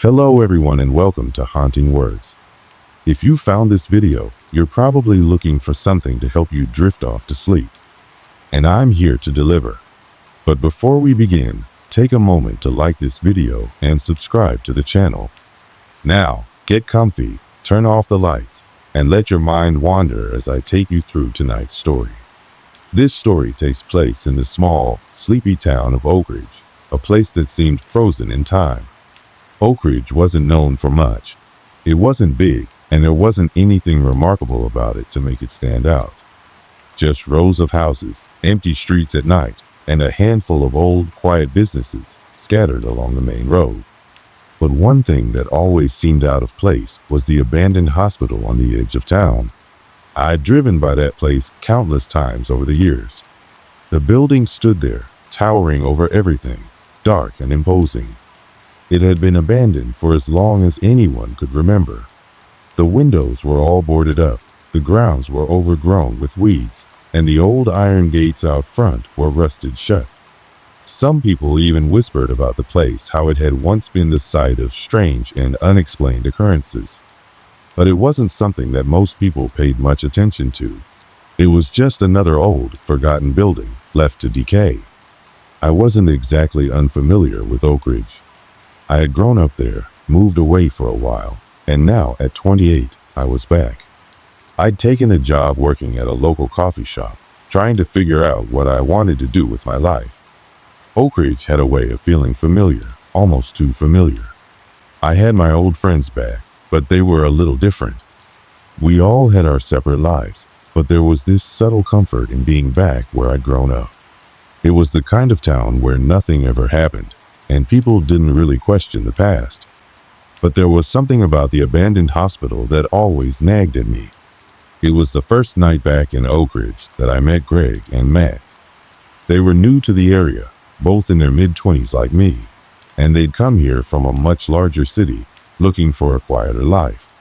Hello everyone and welcome to Haunting Words. If you found this video, you're probably looking for something to help you drift off to sleep. And I'm here to deliver. But before we begin, take a moment to like this video and subscribe to the channel. Now, get comfy, turn off the lights, and let your mind wander as I take you through tonight's story. This story takes place in the small, sleepy town of Oak Ridge, a place that seemed frozen in time. Oak Ridge wasn't known for much. It wasn't big, and there wasn't anything remarkable about it to make it stand out. Just rows of houses, empty streets at night, and a handful of old, quiet businesses scattered along the main road. But one thing that always seemed out of place was the abandoned hospital on the edge of town. I'd driven by that place countless times over the years. The building stood there, towering over everything, dark and imposing. It had been abandoned for as long as anyone could remember. The windows were all boarded up, the grounds were overgrown with weeds, and the old iron gates out front were rusted shut. Some people even whispered about the place, how it had once been the site of strange and unexplained occurrences. But it wasn't something that most people paid much attention to. It was just another old, forgotten building, left to decay. I wasn't exactly unfamiliar with Oak Ridge. I had grown up there, moved away for a while, and now at 28, I was back. I'd taken a job working at a local coffee shop, trying to figure out what I wanted to do with my life. Oak Ridge had a way of feeling familiar, almost too familiar. I had my old friends back, but they were a little different. We all had our separate lives, but there was this subtle comfort in being back where I'd grown up. It was the kind of town where nothing ever happened, and people didn't really question the past. But there was something about the abandoned hospital that always nagged at me. It was the first night back in Oak Ridge that I met Greg and Matt. They were new to the area, both in their mid-20s like me, and they'd come here from a much larger city, looking for a quieter life.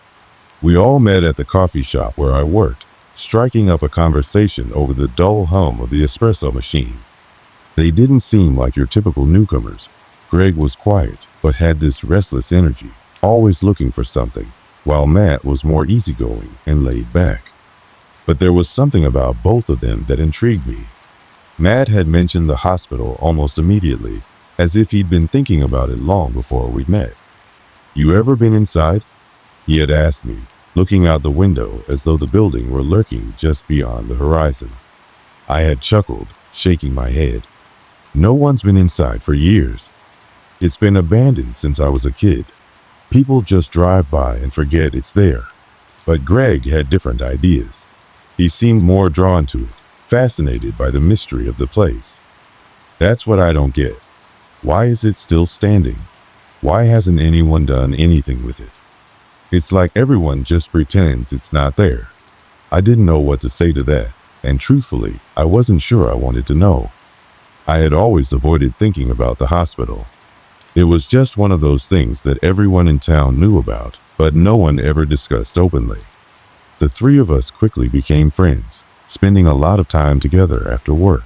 We all met at the coffee shop where I worked, striking up a conversation over the dull hum of the espresso machine. They didn't seem like your typical newcomers. Greg was quiet, but had this restless energy, always looking for something, while Matt was more easygoing and laid back. But there was something about both of them that intrigued me. Matt had mentioned the hospital almost immediately, as if he'd been thinking about it long before we met. "You ever been inside?" he had asked me, looking out the window as though the building were lurking just beyond the horizon. I had chuckled, shaking my head. "No one's been inside for years. It's been abandoned since I was a kid. People just drive by and forget it's there." But Greg had different ideas. He seemed more drawn to it, fascinated by the mystery of the place. "That's what I don't get. Why is it still standing? Why hasn't anyone done anything with it? It's like everyone just pretends it's not there." I didn't know what to say to that, and truthfully, I wasn't sure I wanted to know. I had always avoided thinking about the hospital. It was just one of those things that everyone in town knew about, but no one ever discussed openly. The three of us quickly became friends, spending a lot of time together after work.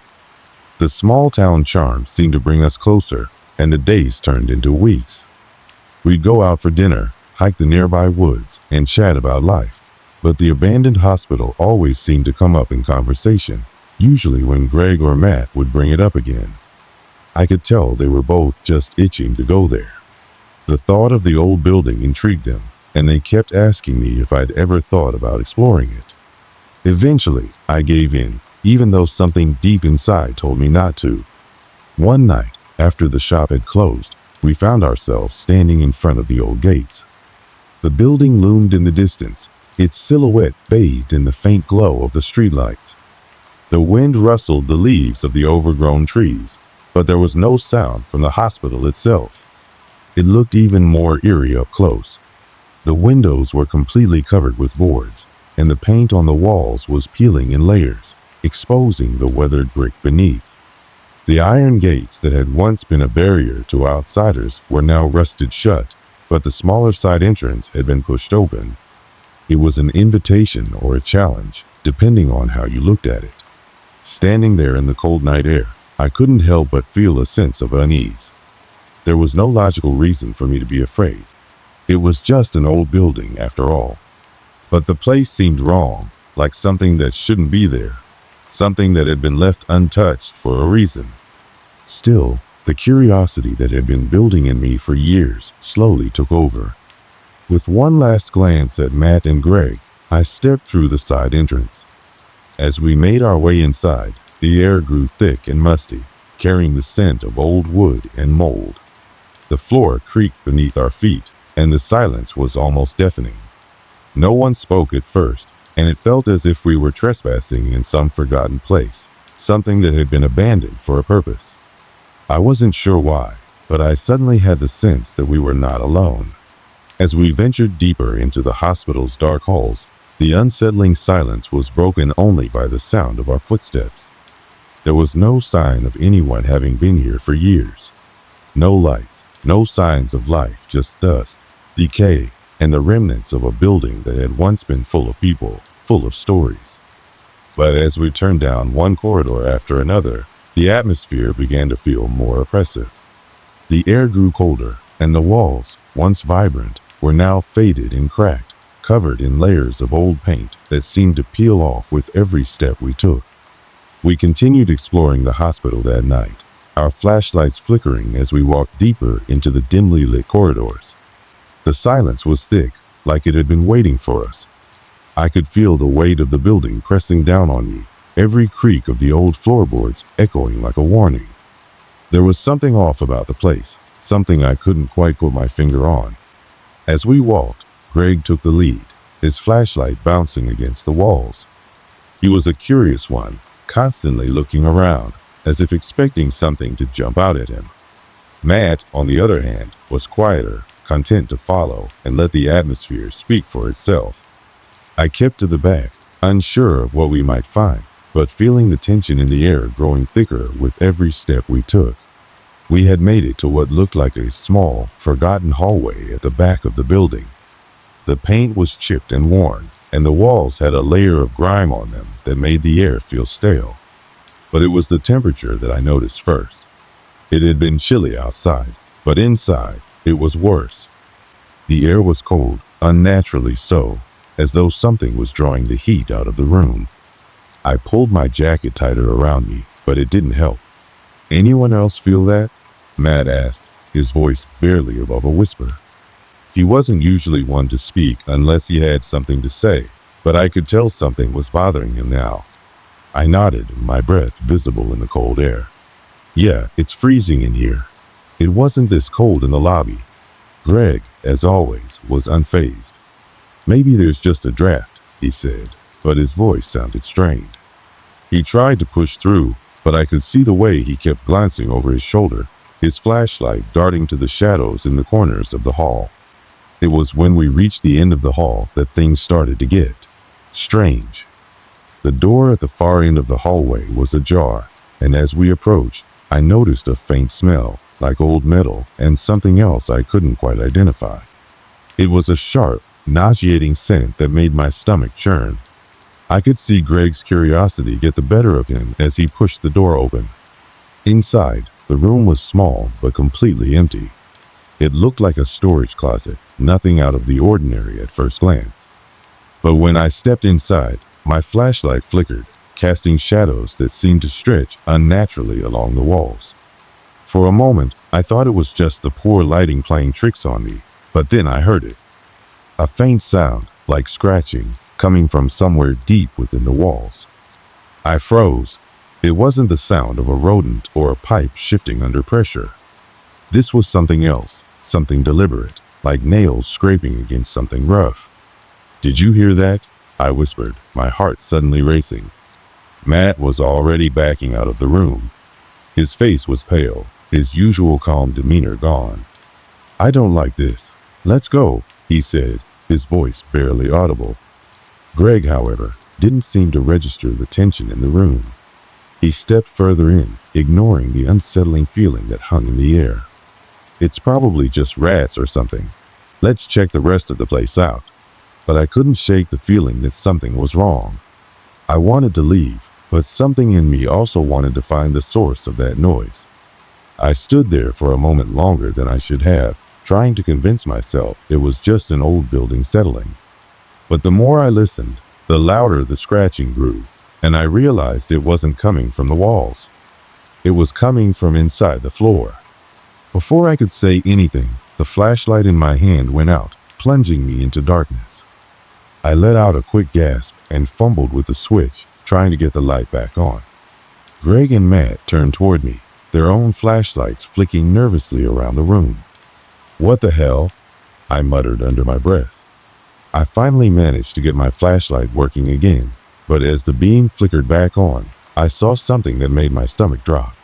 The small town charm seemed to bring us closer, and the days turned into weeks. We'd go out for dinner, hike the nearby woods, and chat about life. But the abandoned hospital always seemed to come up in conversation, usually when Greg or Matt would bring it up again. I could tell they were both just itching to go there. The thought of the old building intrigued them, and they kept asking me if I'd ever thought about exploring it. Eventually, I gave in, even though something deep inside told me not to. One night, after the shop had closed, we found ourselves standing in front of the old gates. The building loomed in the distance, its silhouette bathed in the faint glow of the streetlights. The wind rustled the leaves of the overgrown trees, but there was no sound from the hospital itself. It looked even more eerie up close. The windows were completely covered with boards, and the paint on the walls was peeling in layers, exposing the weathered brick beneath. The iron gates that had once been a barrier to outsiders were now rusted shut, but the smaller side entrance had been pushed open. It was an invitation or a challenge, depending on how you looked at it. Standing there in the cold night air, I couldn't help but feel a sense of unease. There was no logical reason for me to be afraid, It was just an old building after all. But the place seemed wrong, like something that shouldn't be there, something that had been left untouched for a reason. Still, the curiosity that had been building in me for years slowly took over. With one last glance at Matt and Greg, I stepped through the side entrance. As we made our way inside, the air grew thick and musty, carrying the scent of old wood and mold. The floor creaked beneath our feet, and the silence was almost deafening. No one spoke at first, and it felt as if we were trespassing in some forgotten place, something that had been abandoned for a purpose. I wasn't sure why, but I suddenly had the sense that we were not alone. As we ventured deeper into the hospital's dark halls, the unsettling silence was broken only by the sound of our footsteps. There was no sign of anyone having been here for years. No lights, no signs of life, just dust, decay, and the remnants of a building that had once been full of people, full of stories. But as we turned down one corridor after another, the atmosphere began to feel more oppressive. The air grew colder, and the walls, once vibrant, were now faded and cracked, covered in layers of old paint that seemed to peel off with every step we took. We continued exploring the hospital that night, our flashlights flickering as we walked deeper into the dimly lit corridors. The silence was thick, like it had been waiting for us. I could feel the weight of the building pressing down on me, every creak of the old floorboards echoing like a warning. There was something off about the place, something I couldn't quite put my finger on. As we walked, Greg took the lead, his flashlight bouncing against the walls. He was a curious one, constantly looking around, as if expecting something to jump out at him. Matt, on the other hand, was quieter, content to follow and let the atmosphere speak for itself. I kept to the back, unsure of what we might find, but feeling the tension in the air growing thicker with every step we took. We had made it to what looked like a small, forgotten hallway at the back of the building. The paint was chipped and worn, and the walls had a layer of grime on them that made the air feel stale. But it was the temperature that I noticed first. It had been chilly outside, but inside, it was worse. The air was cold, unnaturally so, as though something was drawing the heat out of the room. I pulled my jacket tighter around me, but it didn't help. "Anyone else feel that?" Matt asked, his voice barely above a whisper. He wasn't usually one to speak unless he had something to say, but I could tell something was bothering him now. I nodded, my breath visible in the cold air. "Yeah, it's freezing in here." It wasn't this cold in the lobby. Greg, as always, was unfazed. "Maybe there's just a draft," he said, but his voice sounded strained. He tried to push through, but I could see the way he kept glancing over his shoulder, his flashlight darting to the shadows in the corners of the hall. It was when we reached the end of the hall that things started to get strange. The door at the far end of the hallway was ajar, and as we approached, I noticed a faint smell, like old metal, and something else I couldn't quite identify. It was a sharp, nauseating scent that made my stomach churn. I could see Greg's curiosity get the better of him as he pushed the door open. Inside, the room was small but completely empty. It looked like a storage closet, nothing out of the ordinary at first glance. But when I stepped inside, my flashlight flickered, casting shadows that seemed to stretch unnaturally along the walls. For a moment, I thought it was just the poor lighting playing tricks on me, but then I heard it. A faint sound, like scratching, coming from somewhere deep within the walls. I froze. It wasn't the sound of a rodent or a pipe shifting under pressure. This was something else, something deliberate, like nails scraping against something rough. "Did you hear that?" I whispered, my heart suddenly racing. Matt was already backing out of the room. His face was pale, his usual calm demeanor gone. "I don't like this. Let's go," he said, his voice barely audible. Greg, however, didn't seem to register the tension in the room. He stepped further in, ignoring the unsettling feeling that hung in the air. "It's probably just rats or something. Let's check the rest of the place out." But I couldn't shake the feeling that something was wrong. I wanted to leave, but something in me also wanted to find the source of that noise. I stood there for a moment longer than I should have, trying to convince myself it was just an old building settling. But the more I listened, the louder the scratching grew, and I realized it wasn't coming from the walls. It was coming from inside the floor. Before I could say anything, the flashlight in my hand went out, plunging me into darkness. I let out a quick gasp and fumbled with the switch, trying to get the light back on. Greg and Matt turned toward me, their own flashlights flicking nervously around the room. "What the hell?" I muttered under my breath. I finally managed to get my flashlight working again, but as the beam flickered back on, I saw something that made my stomach drop.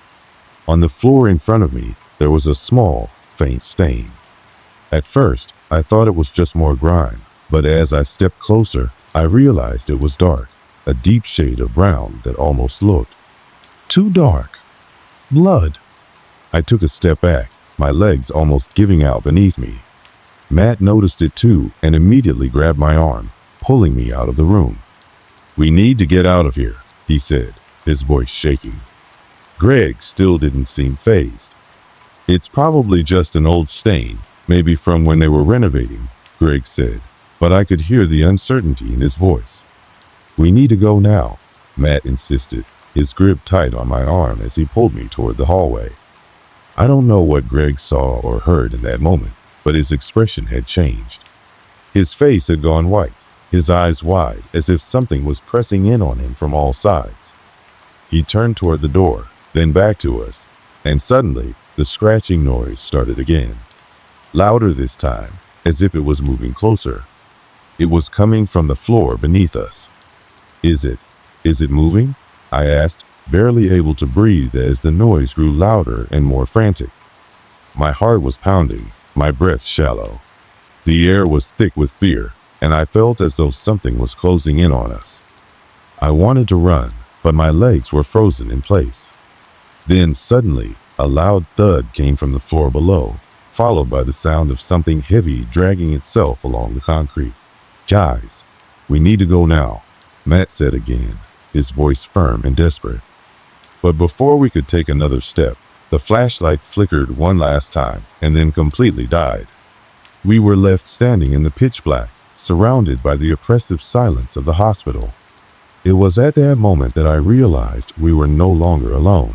On the floor in front of me, there was a small, faint stain. At first, I thought it was just more grime, but as I stepped closer, I realized it was dark, a deep shade of brown that almost looked too dark. Blood. I took a step back, my legs almost giving out beneath me. Matt noticed it too and immediately grabbed my arm, pulling me out of the room. "We need to get out of here," he said, his voice shaking. Greg still didn't seem fazed. "It's probably just an old stain, maybe from when they were renovating," Greg said, but I could hear the uncertainty in his voice. "We need to go now," Matt insisted, his grip tight on my arm as he pulled me toward the hallway. I don't know what Greg saw or heard in that moment, but his expression had changed. His face had gone white, his eyes wide, as if something was pressing in on him from all sides. He turned toward the door, then back to us, and suddenly the scratching noise started again. Louder this time, as if it was moving closer. It was coming from the floor beneath us. Is it moving?" I asked, barely able to breathe as the noise grew louder and more frantic. My heart was pounding, my breath shallow. The air was thick with fear, and I felt as though something was closing in on us. I wanted to run, but my legs were frozen in place. Then suddenly, a loud thud came from the floor below, followed by the sound of something heavy dragging itself along the concrete. "Guys, we need to go now," Matt said again, his voice firm and desperate. But before we could take another step, the flashlight flickered one last time and then completely died. We were left standing in the pitch black, surrounded by the oppressive silence of the hospital. It was at that moment that I realized we were no longer alone.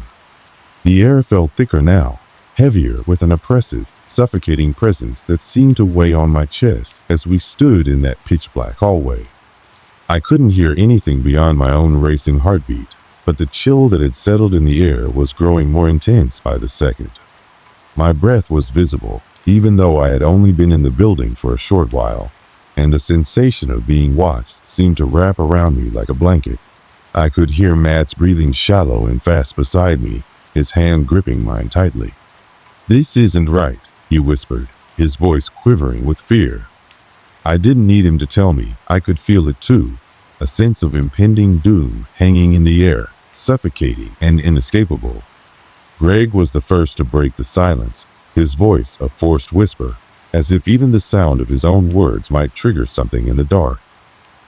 The air felt thicker now, heavier with an oppressive, suffocating presence that seemed to weigh on my chest as we stood in that pitch black hallway. I couldn't hear anything beyond my own racing heartbeat, but the chill that had settled in the air was growing more intense by the second. My breath was visible, even though I had only been in the building for a short while, and the sensation of being watched seemed to wrap around me like a blanket. I could hear Matt's breathing shallow and fast beside me, his hand gripping mine tightly. "This isn't right," he whispered, his voice quivering with fear. I didn't need him to tell me, I could feel it too, a sense of impending doom hanging in the air, suffocating and inescapable. Greg was the first to break the silence, his voice a forced whisper, as if even the sound of his own words might trigger something in the dark.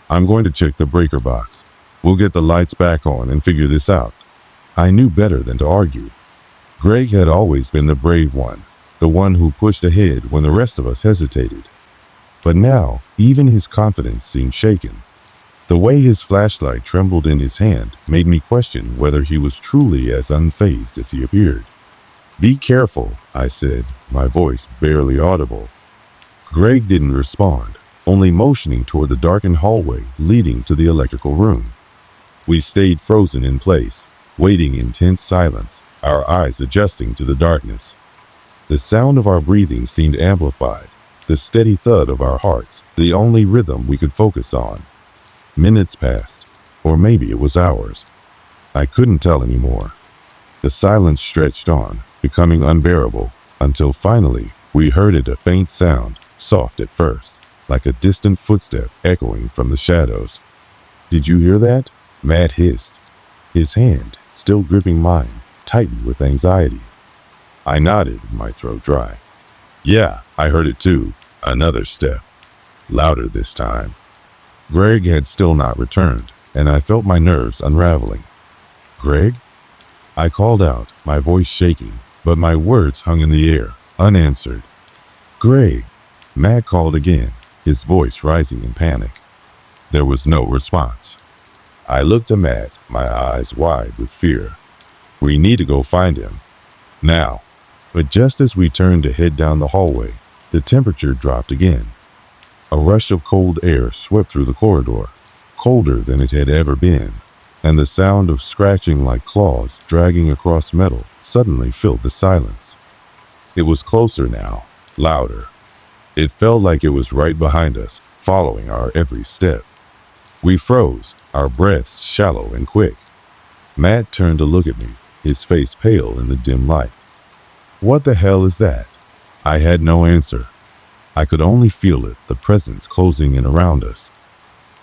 "I'm going to check the breaker box. We'll get the lights back on and figure this out." I knew better than to argue. Greg had always been the brave one, the one who pushed ahead when the rest of us hesitated. But now, even his confidence seemed shaken. The way his flashlight trembled in his hand made me question whether he was truly as unfazed as he appeared. "Be careful," I said, my voice barely audible. Greg didn't respond, only motioning toward the darkened hallway leading to the electrical room. We stayed frozen in place, waiting in tense silence, our eyes adjusting to the darkness. The sound of our breathing seemed amplified, the steady thud of our hearts, the only rhythm we could focus on. Minutes passed, or maybe it was hours. I couldn't tell anymore. The silence stretched on, becoming unbearable, until finally we heard it, a faint sound, soft at first, like a distant footstep echoing from the shadows. "Did you hear that?" Matt hissed. His hand, still gripping mine, tightened with anxiety. I nodded, my throat dry. "Yeah, I heard it too. Another step. Louder this time." Greg had still not returned, and I felt my nerves unraveling. "Greg?" I called out, my voice shaking, but my words hung in the air, unanswered. Greg, Matt called again, his voice rising in panic. There was no response. I looked at Matt, my eyes wide with fear. We need to go find him. Now. But just as we turned to head down the hallway, the temperature dropped again. A rush of cold air swept through the corridor, colder than it had ever been, and the sound of scratching like claws dragging across metal suddenly filled the silence. It was closer now, louder. It felt like it was right behind us, following our every step. We froze, our breaths shallow and quick. Matt turned to look at me, his face pale in the dim light. What the hell is that? I had no answer. I could only feel it, the presence closing in around us.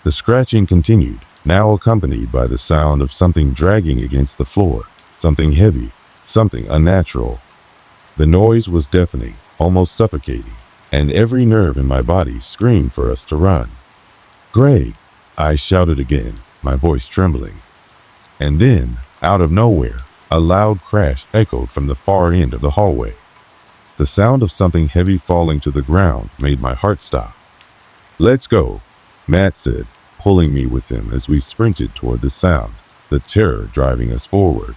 The scratching continued, now accompanied by the sound of something dragging against the floor, something heavy, something unnatural. The noise was deafening, almost suffocating, and every nerve in my body screamed for us to run. Greg, I shouted again, my voice trembling. And then, out of nowhere, a loud crash echoed from the far end of the hallway. The sound of something heavy falling to the ground made my heart stop. Let's go, Matt said, pulling me with him as we sprinted toward the sound, the terror driving us forward.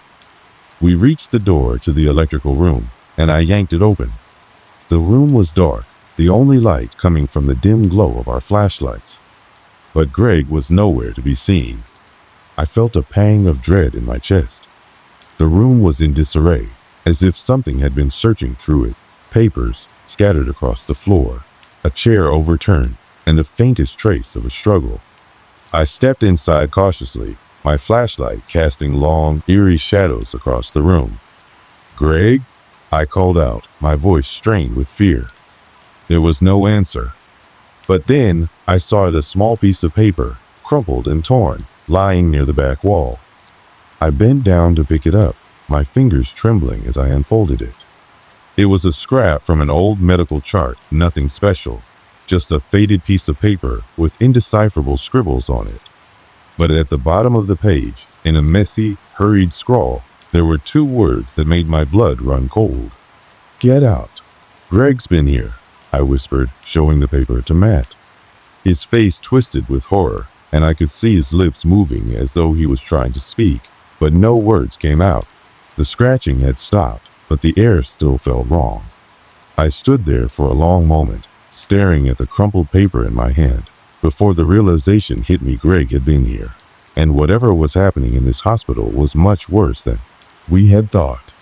We reached the door to the electrical room, and I yanked it open. The room was dark, the only light coming from the dim glow of our flashlights. But Greg was nowhere to be seen. I felt a pang of dread in my chest. The room was in disarray, as if something had been searching through it, papers scattered across the floor, a chair overturned, and the faintest trace of a struggle. I stepped inside cautiously, my flashlight casting long, eerie shadows across the room. Greg? I called out, my voice strained with fear. There was no answer. But then I saw a small piece of paper, crumpled and torn, lying near the back wall. I bent down to pick it up, my fingers trembling as I unfolded it. It was a scrap from an old medical chart, nothing special, just a faded piece of paper with indecipherable scribbles on it. But at the bottom of the page, in a messy, hurried scrawl, there were 2 words that made my blood run cold. Get out. Greg's been here, I whispered, showing the paper to Matt. His face twisted with horror, and I could see his lips moving as though he was trying to speak, but no words came out. The scratching had stopped, but the air still felt wrong. I stood there for a long moment, staring at the crumpled paper in my hand, before the realization hit me Greg had been here, and whatever was happening in this hospital was much worse than we had thought.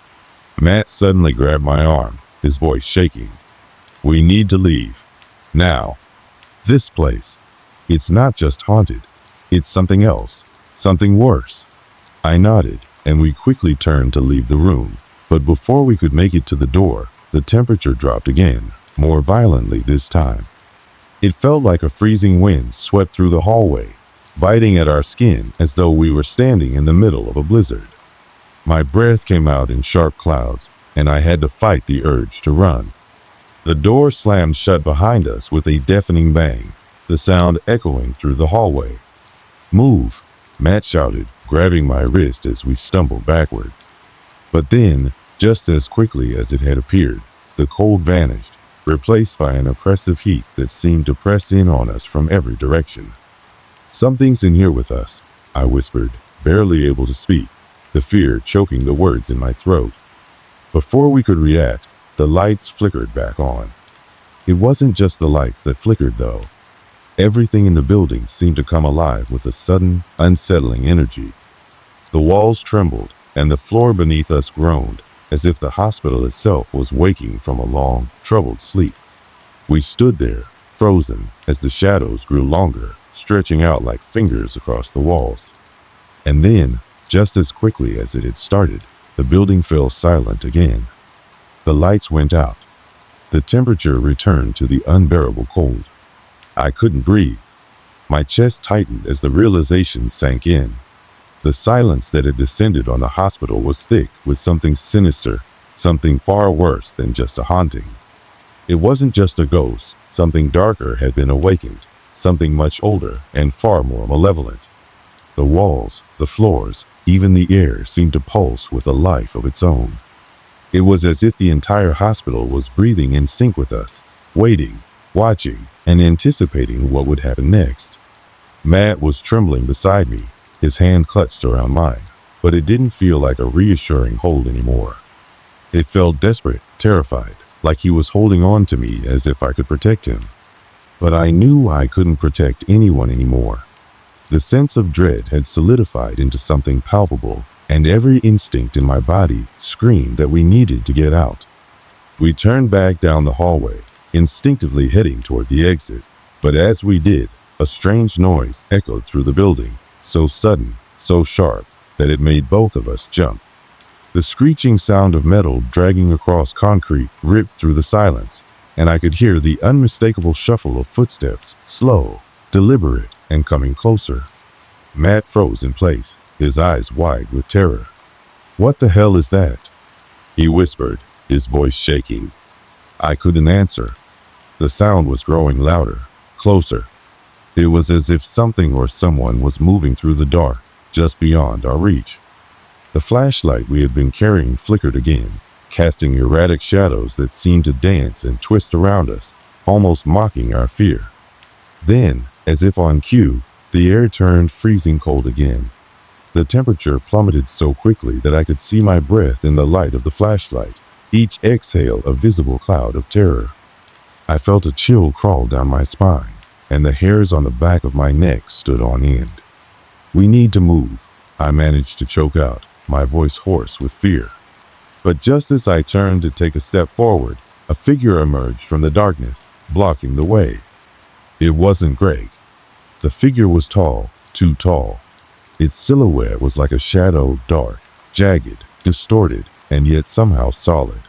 Matt suddenly grabbed my arm, his voice shaking. We need to leave. Now. This place. It's not just haunted. It's something else. Something worse. I nodded, and we quickly turned to leave the room. But before we could make it to the door, the temperature dropped again, more violently this time. It felt like a freezing wind swept through the hallway, biting at our skin as though we were standing in the middle of a blizzard. My breath came out in sharp clouds, and I had to fight the urge to run. The door slammed shut behind us with a deafening bang, the sound echoing through the hallway. Move, Matt shouted, grabbing my wrist as we stumbled backward. But then, just as quickly as it had appeared, the cold vanished, replaced by an oppressive heat that seemed to press in on us from every direction. Something's in here with us, I whispered, barely able to speak, the fear choking the words in my throat. Before we could react, the lights flickered back on. It wasn't just the lights that flickered, though. Everything in the building seemed to come alive with a sudden, unsettling energy. The walls trembled, and the floor beneath us groaned, as if the hospital itself was waking from a long, troubled sleep. We stood there, frozen, as the shadows grew longer, stretching out like fingers across the walls. And then, just as quickly as it had started, the building fell silent again. The lights went out. The temperature returned to the unbearable cold. I couldn't breathe. My chest tightened as the realization sank in. The silence that had descended on the hospital was thick with something sinister, something far worse than just a haunting. It wasn't just a ghost. Something darker had been awakened, something much older and far more malevolent. The walls, the floors, even the air seemed to pulse with a life of its own. It was as if the entire hospital was breathing in sync with us, waiting, watching, and anticipating what would happen next. Matt was trembling beside me, his hand clutched around mine, but it didn't feel like a reassuring hold anymore. It felt desperate, terrified, like he was holding on to me as if I could protect him. But I knew I couldn't protect anyone anymore. The sense of dread had solidified into something palpable, and every instinct in my body screamed that we needed to get out. We turned back down the hallway, instinctively heading toward the exit, but as we did, a strange noise echoed through the building, so sudden, so sharp, that it made both of us jump. The screeching sound of metal dragging across concrete ripped through the silence, and I could hear the unmistakable shuffle of footsteps, slow, deliberate, and coming closer. Matt froze in place, his eyes wide with terror. "What the hell is that?" he whispered, his voice shaking. I couldn't answer. The sound was growing louder, closer. It was as if something or someone was moving through the dark, just beyond our reach. The flashlight we had been carrying flickered again, casting erratic shadows that seemed to dance and twist around us, almost mocking our fear. Then, as if on cue, the air turned freezing cold again. The temperature plummeted so quickly that I could see my breath in the light of the flashlight, each exhale a visible cloud of terror. I felt a chill crawl down my spine, and the hairs on the back of my neck stood on end. "We need to move," I managed to choke out, my voice hoarse with fear. But just as I turned to take a step forward, a figure emerged from the darkness, blocking the way. It wasn't Greg. The figure was tall, too tall. Its silhouette was like a shadow, dark, jagged, distorted, and yet somehow solid.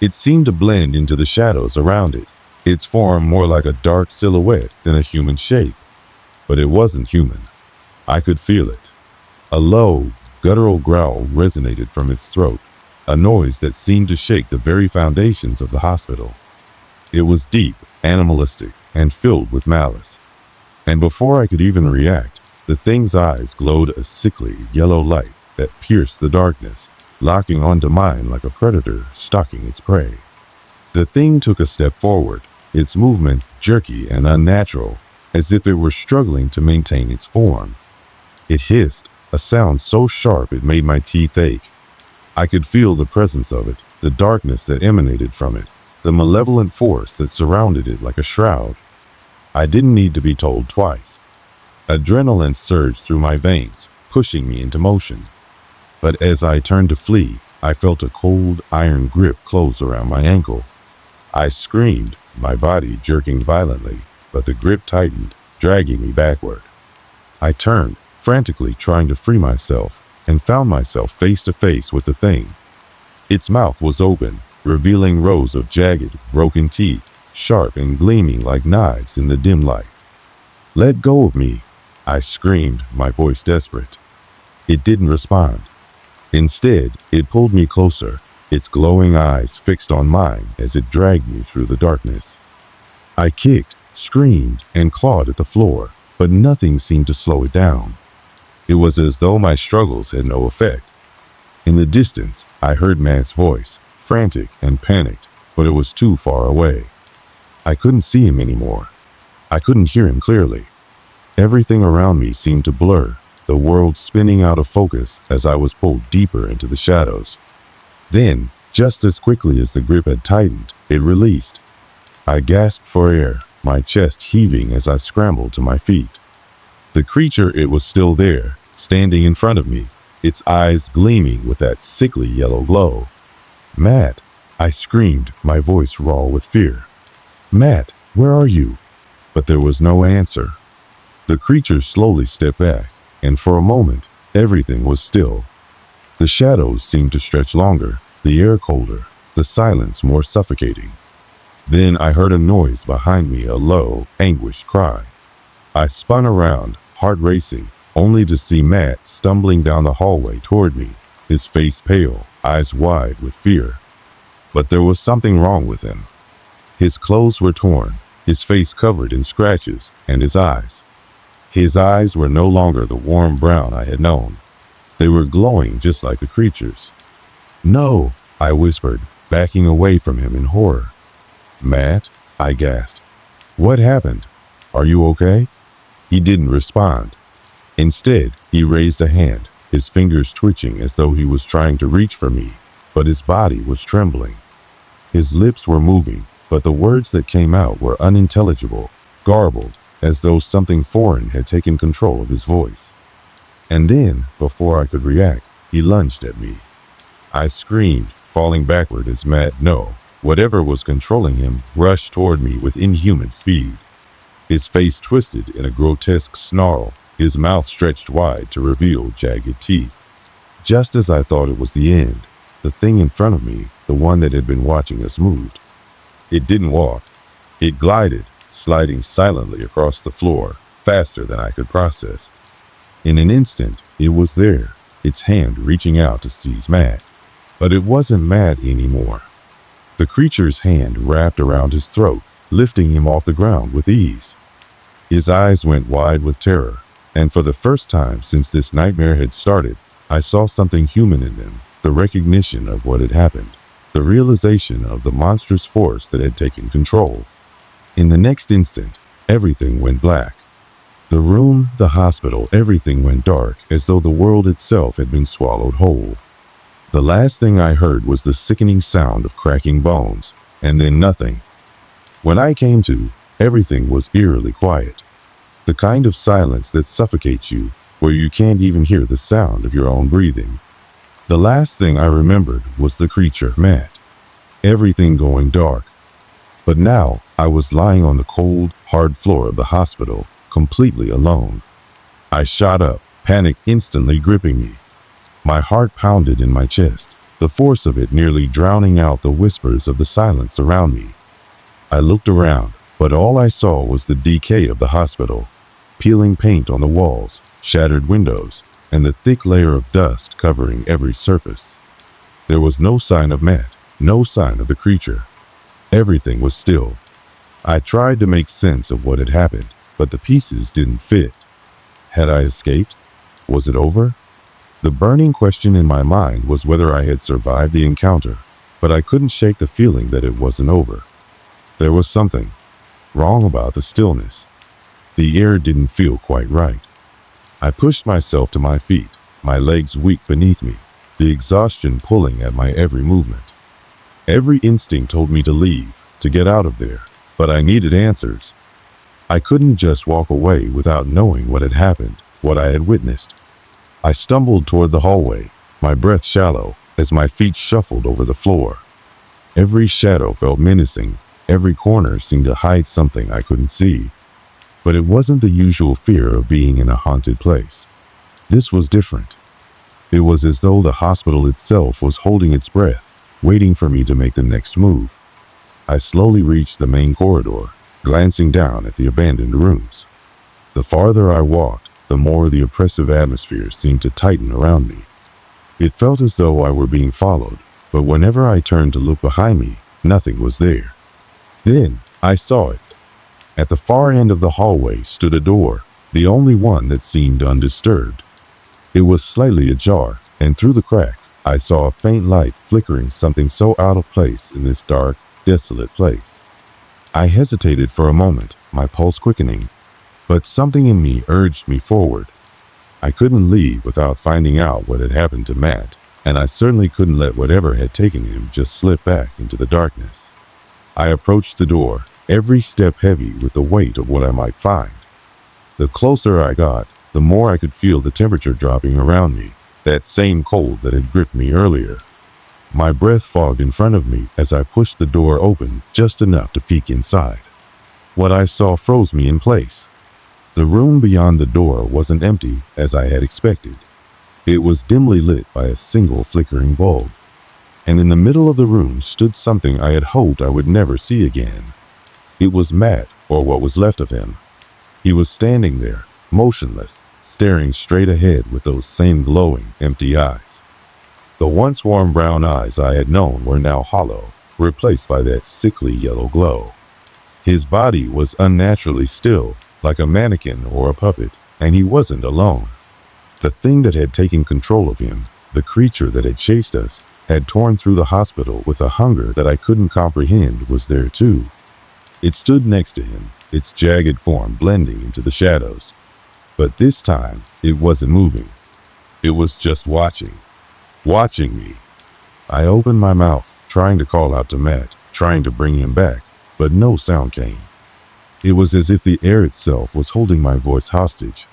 It seemed to blend into the shadows around it, its form more like a dark silhouette than a human shape. But it wasn't human. I could feel it. A low, guttural growl resonated from its throat, a noise that seemed to shake the very foundations of the hospital. It was deep, animalistic, and filled with malice. And before I could even react, the thing's eyes glowed a sickly yellow light that pierced the darkness, locking onto mine like a predator stalking its prey. The thing took a step forward, its movement jerky and unnatural, as if it were struggling to maintain its form. It hissed, a sound so sharp it made my teeth ache. I could feel the presence of it, the darkness that emanated from it, the malevolent force that surrounded it like a shroud. I didn't need to be told twice. Adrenaline surged through my veins, pushing me into motion. But as I turned to flee, I felt a cold, iron grip close around my ankle. I screamed, my body jerking violently, but the grip tightened, dragging me backward. I turned, frantically trying to free myself, and found myself face to face with the thing. Its mouth was open, revealing rows of jagged, broken teeth, sharp and gleaming like knives in the dim light. "Let go of me," I screamed, my voice desperate. It didn't respond. Instead, it pulled me closer, its glowing eyes fixed on mine as it dragged me through the darkness. I kicked, screamed, and clawed at the floor, but nothing seemed to slow it down. It was as though my struggles had no effect. In the distance, I heard Matt's voice, frantic and panicked, but it was too far away. I couldn't see him anymore. I couldn't hear him clearly. Everything around me seemed to blur, the world spinning out of focus as I was pulled deeper into the shadows. Then, just as quickly as the grip had tightened, it released. I gasped for air, my chest heaving as I scrambled to my feet. The creature, it was still there, standing in front of me, its eyes gleaming with that sickly yellow glow. "Matt!" I screamed, my voice raw with fear. "Matt, where are you?" But there was no answer. The creature slowly stepped back, and for a moment, everything was still. The shadows seemed to stretch longer, the air colder, the silence more suffocating. Then I heard a noise behind me, a low, anguished cry. I spun around, heart racing, only to see Matt stumbling down the hallway toward me, his face pale, eyes wide with fear. But there was something wrong with him. His clothes were torn, his face covered in scratches, and his eyes were no longer the warm brown I had known. They were glowing just like the creature's. "No," I whispered, backing away from him in horror. "Matt?" I gasped. What happened? Are you okay? He didn't respond. Instead, he raised a hand, his fingers twitching as though he was trying to reach for me, but his body was trembling. His lips were moving, but the words that came out were unintelligible, garbled, as though something foreign had taken control of his voice. And then, before I could react, he lunged at me. I screamed, falling backward as whatever was controlling him, rushed toward me with inhuman speed. His face twisted in a grotesque snarl, his mouth stretched wide to reveal jagged teeth. Just as I thought it was the end, the thing in front of me, the one that had been watching us, moved. It didn't walk. It glided, sliding silently across the floor, faster than I could process. In an instant, it was there, its hand reaching out to seize Matt. But it wasn't Matt anymore. The creature's hand wrapped around his throat, lifting him off the ground with ease. His eyes went wide with terror, and for the first time since this nightmare had started, I saw something human in them, the recognition of what had happened, the realization of the monstrous force that had taken control. In the next instant, everything went black. The room, the hospital, everything went dark, as though the world itself had been swallowed whole. The last thing I heard was the sickening sound of cracking bones, and then nothing. When I came to, everything was eerily quiet. The kind of silence that suffocates you, where you can't even hear the sound of your own breathing. The last thing I remembered was the creature, Matt. Everything going dark. But now, I was lying on the cold, hard floor of the hospital, completely alone. I shot up, panic instantly gripping me. My heart pounded in my chest, the force of it nearly drowning out the whispers of the silence around me. I looked around, but all I saw was the decay of the hospital, peeling paint on the walls, shattered windows, and the thick layer of dust covering every surface. There was no sign of Matt, no sign of the creature. Everything was still. I tried to make sense of what had happened, but the pieces didn't fit. Had I escaped? Was it over? The burning question in my mind was whether I had survived the encounter, but I couldn't shake the feeling that it wasn't over. There was something wrong about the stillness. The air didn't feel quite right. I pushed myself to my feet, my legs weak beneath me, the exhaustion pulling at my every movement. Every instinct told me to leave, to get out of there, but I needed answers. I couldn't just walk away without knowing what had happened, what I had witnessed. I stumbled toward the hallway, my breath shallow, as my feet shuffled over the floor. Every shadow felt menacing, every corner seemed to hide something I couldn't see. But it wasn't the usual fear of being in a haunted place. This was different. It was as though the hospital itself was holding its breath, waiting for me to make the next move. I slowly reached the main corridor, glancing down at the abandoned rooms. The farther I walked, the more the oppressive atmosphere seemed to tighten around me. It felt as though I were being followed, but whenever I turned to look behind me, nothing was there. Then I saw it. At the far end of the hallway stood a door, the only one that seemed undisturbed. It was slightly ajar, and through the crack, I saw a faint light flickering something so out of place in this dark, desolate place. I hesitated for a moment, my pulse quickening, but something in me urged me forward. I couldn't leave without finding out what had happened to Matt, and I certainly couldn't let whatever had taken him just slip back into the darkness. I approached the door, every step heavy with the weight of what I might find. The closer I got, the more I could feel the temperature dropping around me, that same cold that had gripped me earlier. My breath fogged in front of me as I pushed the door open just enough to peek inside. What I saw froze me in place. The room beyond the door wasn't empty, as I had expected. It was dimly lit by a single flickering bulb. And in the middle of the room stood something I had hoped I would never see again. It was Matt, or what was left of him. He was standing there, motionless, staring straight ahead with those same glowing, empty eyes. The once warm brown eyes I had known were now hollow, replaced by that sickly yellow glow. His body was unnaturally still, like a mannequin or a puppet, and he wasn't alone. The thing that had taken control of him, the creature that had chased us, had torn through the hospital with a hunger that I couldn't comprehend was there too. It stood next to him, its jagged form blending into the shadows. But this time, it wasn't moving. It was just watching me. I opened my mouth, trying to call out to Matt, trying to bring him back, but no sound came. It was as if the air itself was holding my voice hostage.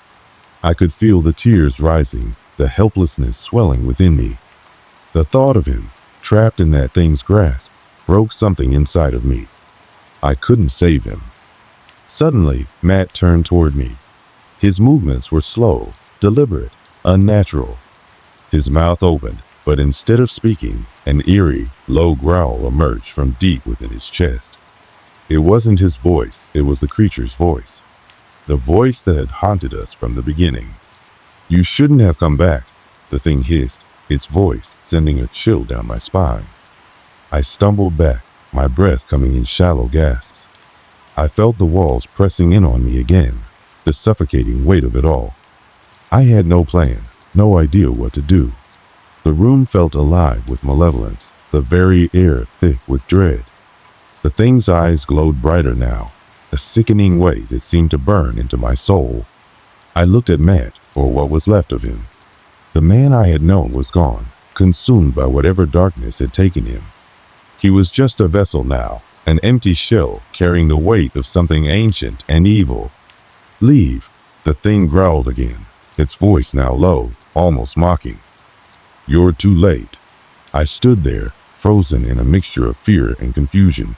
I could feel the tears rising, the helplessness swelling within me. The thought of him, trapped in that thing's grasp, broke something inside of me. I couldn't save him. Suddenly, Matt turned toward me. His movements were slow, deliberate, unnatural. His mouth opened, but instead of speaking, an eerie, low growl emerged from deep within his chest. It wasn't his voice, it was the creature's voice. The voice that had haunted us from the beginning. "You shouldn't have come back," the thing hissed, its voice sending a chill down my spine. I stumbled back, my breath coming in shallow gasps. I felt the walls pressing in on me again, the suffocating weight of it all. I had no plan, no idea what to do. The room felt alive with malevolence, the very air thick with dread. The thing's eyes glowed brighter now, a sickening way that seemed to burn into my soul. I looked at Matt, or what was left of him. The man I had known was gone, consumed by whatever darkness had taken him. He was just a vessel now, an empty shell carrying the weight of something ancient and evil. "Leave," the thing growled again, its voice now low, almost mocking. "You're too late." I stood there, frozen in a mixture of fear and confusion.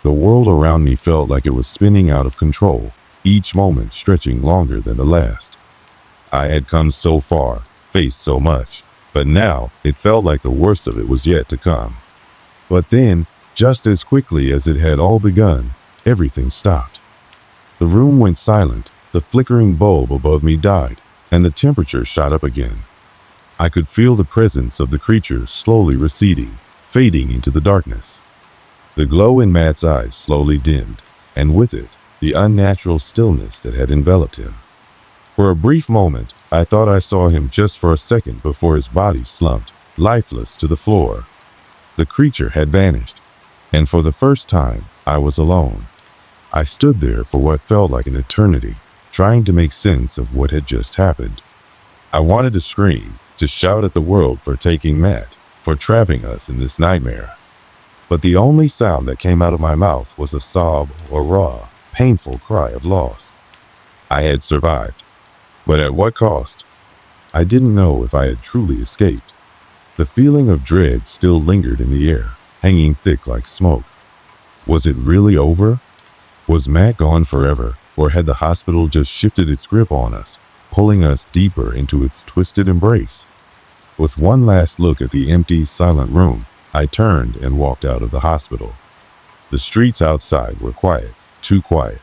The world around me felt like it was spinning out of control, each moment stretching longer than the last. I had come so far, faced so much, but now it felt like the worst of it was yet to come. But then, just as quickly as it had all begun, everything stopped. The room went silent, the flickering bulb above me died, and the temperature shot up again. I could feel the presence of the creature slowly receding, fading into the darkness. The glow in Matt's eyes slowly dimmed, and with it, the unnatural stillness that had enveloped him. For a brief moment, I thought I saw him just for a second before his body slumped, lifeless, to the floor. The creature had vanished, and for the first time, I was alone. I stood there for what felt like an eternity, trying to make sense of what had just happened. I wanted to scream, to shout at the world for taking Matt, for trapping us in this nightmare. But the only sound that came out of my mouth was a sob or raw, painful cry of loss. I had survived, but at what cost? I didn't know if I had truly escaped. The feeling of dread still lingered in the air, hanging thick like smoke. Was it really over? Was Matt gone forever, or had the hospital just shifted its grip on us, pulling us deeper into its twisted embrace? With one last look at the empty, silent room, I turned and walked out of the hospital. The streets outside were quiet, too quiet.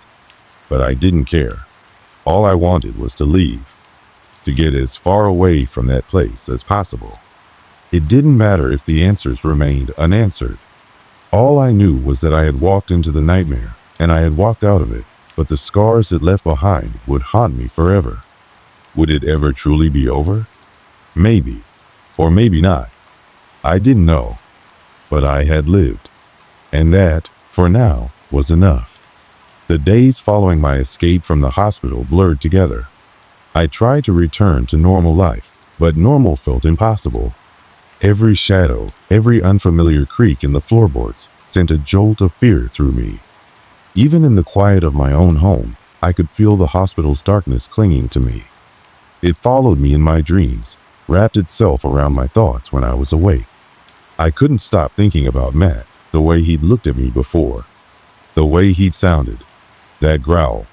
But I didn't care. All I wanted was to leave, to get as far away from that place as possible. It didn't matter if the answers remained unanswered. All I knew was that I had walked into the nightmare, and I had walked out of it, but the scars it left behind would haunt me forever. Would it ever truly be over? Maybe, or maybe not. I didn't know, but I had lived, and that, for now, was enough. The days following my escape from the hospital blurred together. I tried to return to normal life, but normal felt impossible. Every shadow, every unfamiliar creak in the floorboards sent a jolt of fear through me. Even in the quiet of my own home, I could feel the hospital's darkness clinging to me. It followed me in my dreams, wrapped itself around my thoughts when I was awake. I couldn't stop thinking about Matt, the way he'd looked at me before, the way he'd sounded, that growl.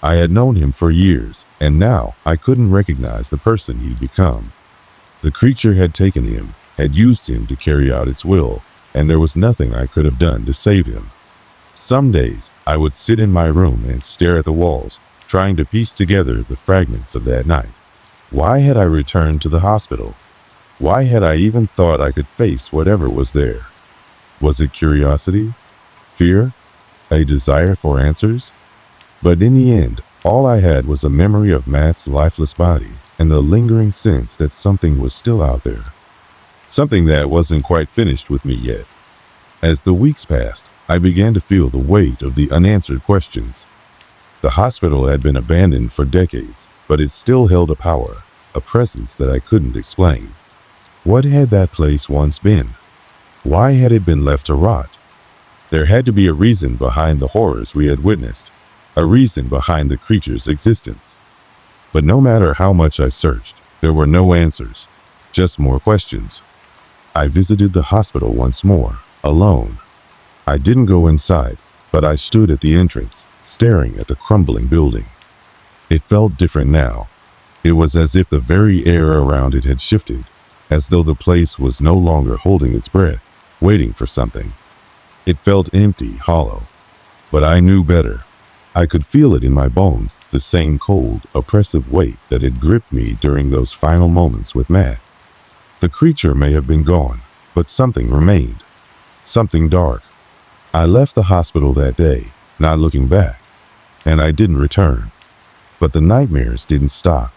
I had known him for years, and now I couldn't recognize the person he'd become. The creature had taken him, had used him to carry out its will, and there was nothing I could have done to save him. Some days, I would sit in my room and stare at the walls, trying to piece together the fragments of that night. Why had I returned to the hospital? Why had I even thought I could face whatever was there? Was it curiosity? Fear? A desire for answers? But in the end, all I had was a memory of Matt's lifeless body and the lingering sense that something was still out there. Something that wasn't quite finished with me yet. As the weeks passed, I began to feel the weight of the unanswered questions. The hospital had been abandoned for decades, but it still held a power, a presence that I couldn't explain. What had that place once been? Why had it been left to rot? There had to be a reason behind the horrors we had witnessed, a reason behind the creature's existence. But no matter how much I searched, there were no answers, just more questions. I visited the hospital once more, alone. I didn't go inside, but I stood at the entrance, staring at the crumbling building. It felt different now. It was as if the very air around it had shifted, as though the place was no longer holding its breath, waiting for something. It felt empty, hollow. But I knew better. I could feel it in my bones, the same cold, oppressive weight that had gripped me during those final moments with Matt. The creature may have been gone, but something remained. Something dark. I left the hospital that day, not looking back, and I didn't return. But the nightmares didn't stop.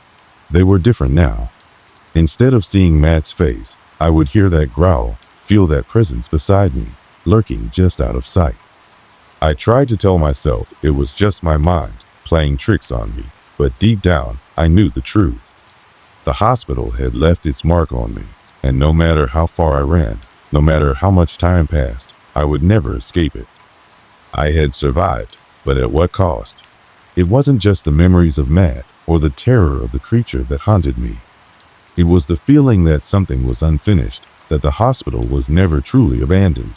They were different now. Instead of seeing Matt's face, I would hear that growl, feel that presence beside me, lurking just out of sight. I tried to tell myself it was just my mind, playing tricks on me, but deep down, I knew the truth. The hospital had left its mark on me, and no matter how far I ran, no matter how much time passed, I would never escape it. I had survived, but at what cost? It wasn't just the memories of Matt or the terror of the creature that haunted me. It was the feeling that something was unfinished, that the hospital was never truly abandoned.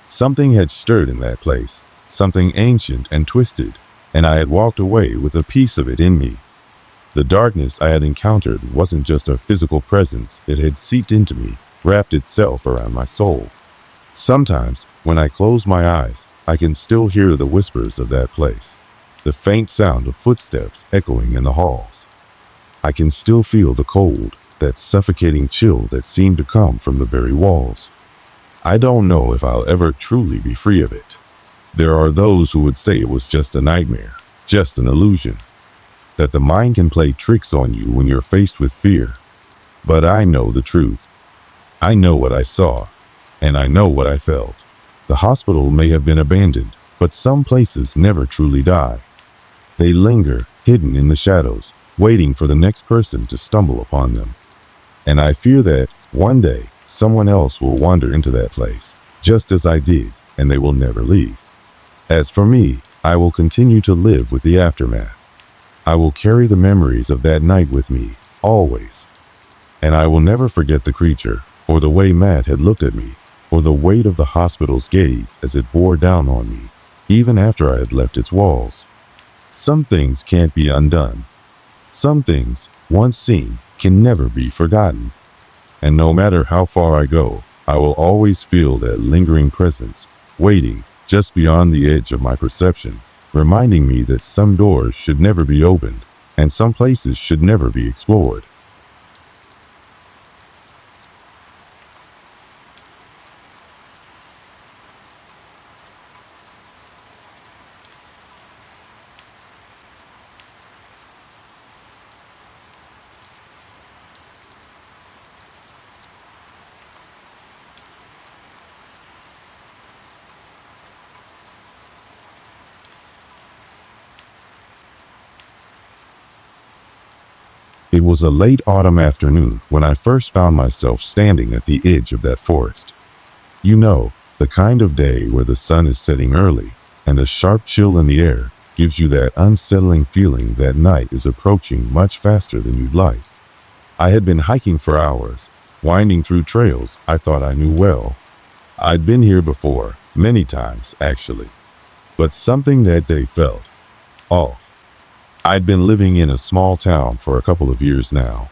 Something had stirred in that place, something ancient and twisted, and I had walked away with a piece of it in me. The darkness I had encountered wasn't just a physical presence, it had seeped into me, wrapped itself around my soul. Sometimes, when I close my eyes, I can still hear the whispers of that place, the faint sound of footsteps echoing in the halls. I can still feel the cold, that suffocating chill that seemed to come from the very walls. I don't know if I'll ever truly be free of it. There are those who would say it was just a nightmare, just an illusion, that the mind can play tricks on you when you're faced with fear. But I know the truth. I know what I saw, and I know what I felt. The hospital may have been abandoned, but some places never truly die. They linger, hidden in the shadows, waiting for the next person to stumble upon them. And I fear that, one day, someone else will wander into that place, just as I did, and they will never leave. As for me, I will continue to live with the aftermath. I will carry the memories of that night with me, always. And I will never forget the creature, or the way Matt had looked at me, or the weight of the hospital's gaze as it bore down on me, even after I had left its walls. Some things can't be undone. Some things, once seen, can never be forgotten. And no matter how far I go, I will always feel that lingering presence, waiting just beyond the edge of my perception, reminding me that some doors should never be opened, and some places should never be explored. It was a late autumn afternoon when I first found myself standing at the edge of that forest. You know, the kind of day where the sun is setting early, and a sharp chill in the air gives you that unsettling feeling that night is approaching much faster than you'd like. I had been hiking for hours, winding through trails I thought I knew well. I'd been here before, many times actually, but something that day felt off. I'd been living in a small town for a couple of years now,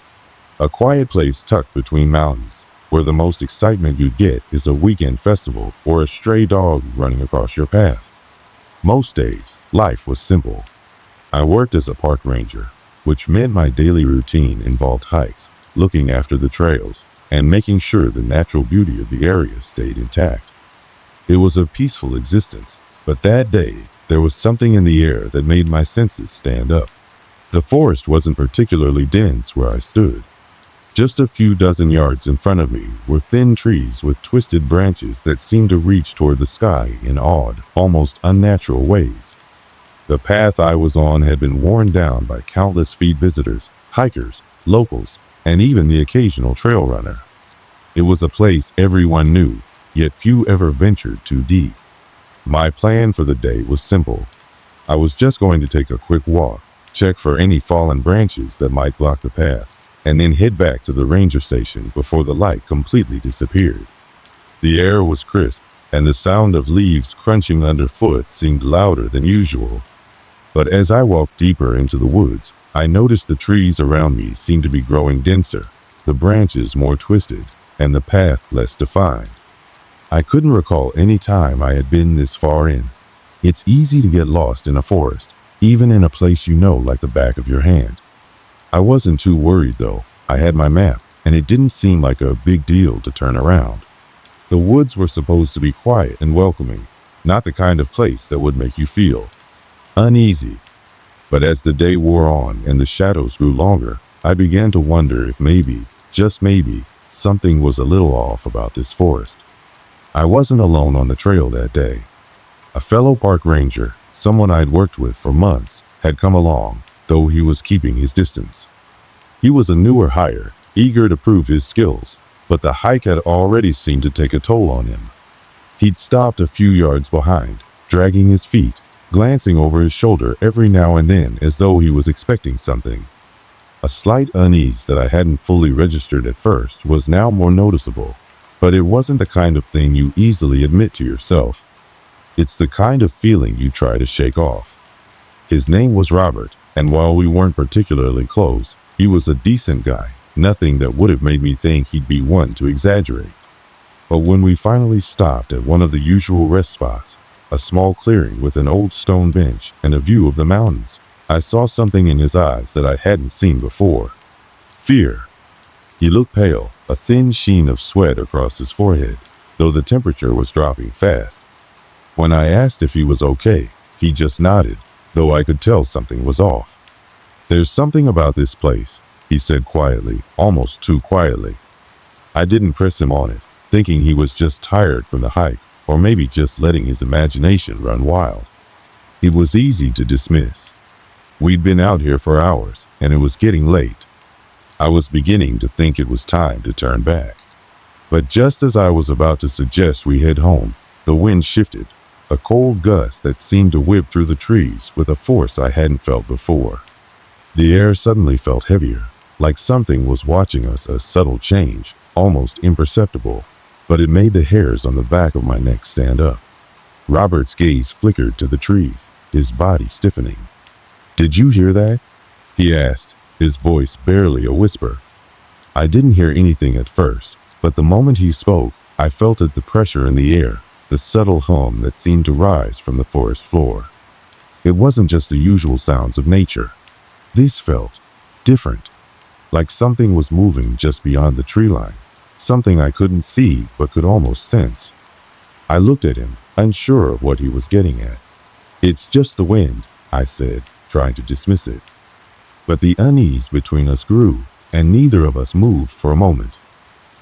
a quiet place tucked between mountains, where the most excitement you'd get is a weekend festival or a stray dog running across your path. Most days, life was simple. I worked as a park ranger, which meant my daily routine involved hikes, looking after the trails, and making sure the natural beauty of the area stayed intact. It was a peaceful existence, but that day, there was something in the air that made my senses stand up. The forest wasn't particularly dense where I stood. Just a few dozen yards in front of me were thin trees with twisted branches that seemed to reach toward the sky in odd, almost unnatural ways. The path I was on had been worn down by countless feet visitors, hikers, locals, and even the occasional trail runner. It was a place everyone knew, yet few ever ventured too deep. My plan for the day was simple. I was just going to take a quick walk, check for any fallen branches that might block the path, and then head back to the ranger station before the light completely disappeared. The air was crisp, and the sound of leaves crunching underfoot seemed louder than usual. But as I walked deeper into the woods, I noticed the trees around me seemed to be growing denser, the branches more twisted, and the path less defined. I couldn't recall any time I had been this far in. It's easy to get lost in a forest, even in a place you know like the back of your hand. I wasn't too worried though. I had my map, and it didn't seem like a big deal to turn around. The woods were supposed to be quiet and welcoming, not the kind of place that would make you feel uneasy. But as the day wore on and the shadows grew longer, I began to wonder if maybe, just maybe, something was a little off about this forest. I wasn't alone on the trail that day. A fellow park ranger, someone I'd worked with for months, had come along, though he was keeping his distance. He was a newer hire, eager to prove his skills, but the hike had already seemed to take a toll on him. He'd stopped a few yards behind, dragging his feet, glancing over his shoulder every now and then as though he was expecting something. A slight unease that I hadn't fully registered at first was now more noticeable, but it wasn't the kind of thing you easily admit to yourself. It's the kind of feeling you try to shake off. His name was Robert, and while we weren't particularly close, he was a decent guy, nothing that would have made me think he'd be one to exaggerate. But when we finally stopped at one of the usual rest spots, a small clearing with an old stone bench and a view of the mountains, I saw something in his eyes that I hadn't seen before. Fear. He looked pale, a thin sheen of sweat across his forehead, though the temperature was dropping fast. When I asked if he was okay, he just nodded, though I could tell something was off. "There's something about this place," he said quietly, almost too quietly. I didn't press him on it, thinking he was just tired from the hike, or maybe just letting his imagination run wild. It was easy to dismiss. We'd been out here for hours, and it was getting late. I was beginning to think it was time to turn back. But just as I was about to suggest we head home, the wind shifted, a cold gust that seemed to whip through the trees with a force I hadn't felt before. The air suddenly felt heavier, like something was watching us, a subtle change, almost imperceptible, but it made the hairs on the back of my neck stand up. Robert's gaze flickered to the trees, his body stiffening. "Did you hear that?" he asked, his voice barely a whisper. I didn't hear anything at first, but the moment he spoke, I felt it, the pressure in the air, the subtle hum that seemed to rise from the forest floor. It wasn't just the usual sounds of nature. This felt different, like something was moving just beyond the tree line, something I couldn't see but could almost sense. I looked at him, unsure of what he was getting at. "It's just the wind," I said, trying to dismiss it. But the unease between us grew, and neither of us moved for a moment.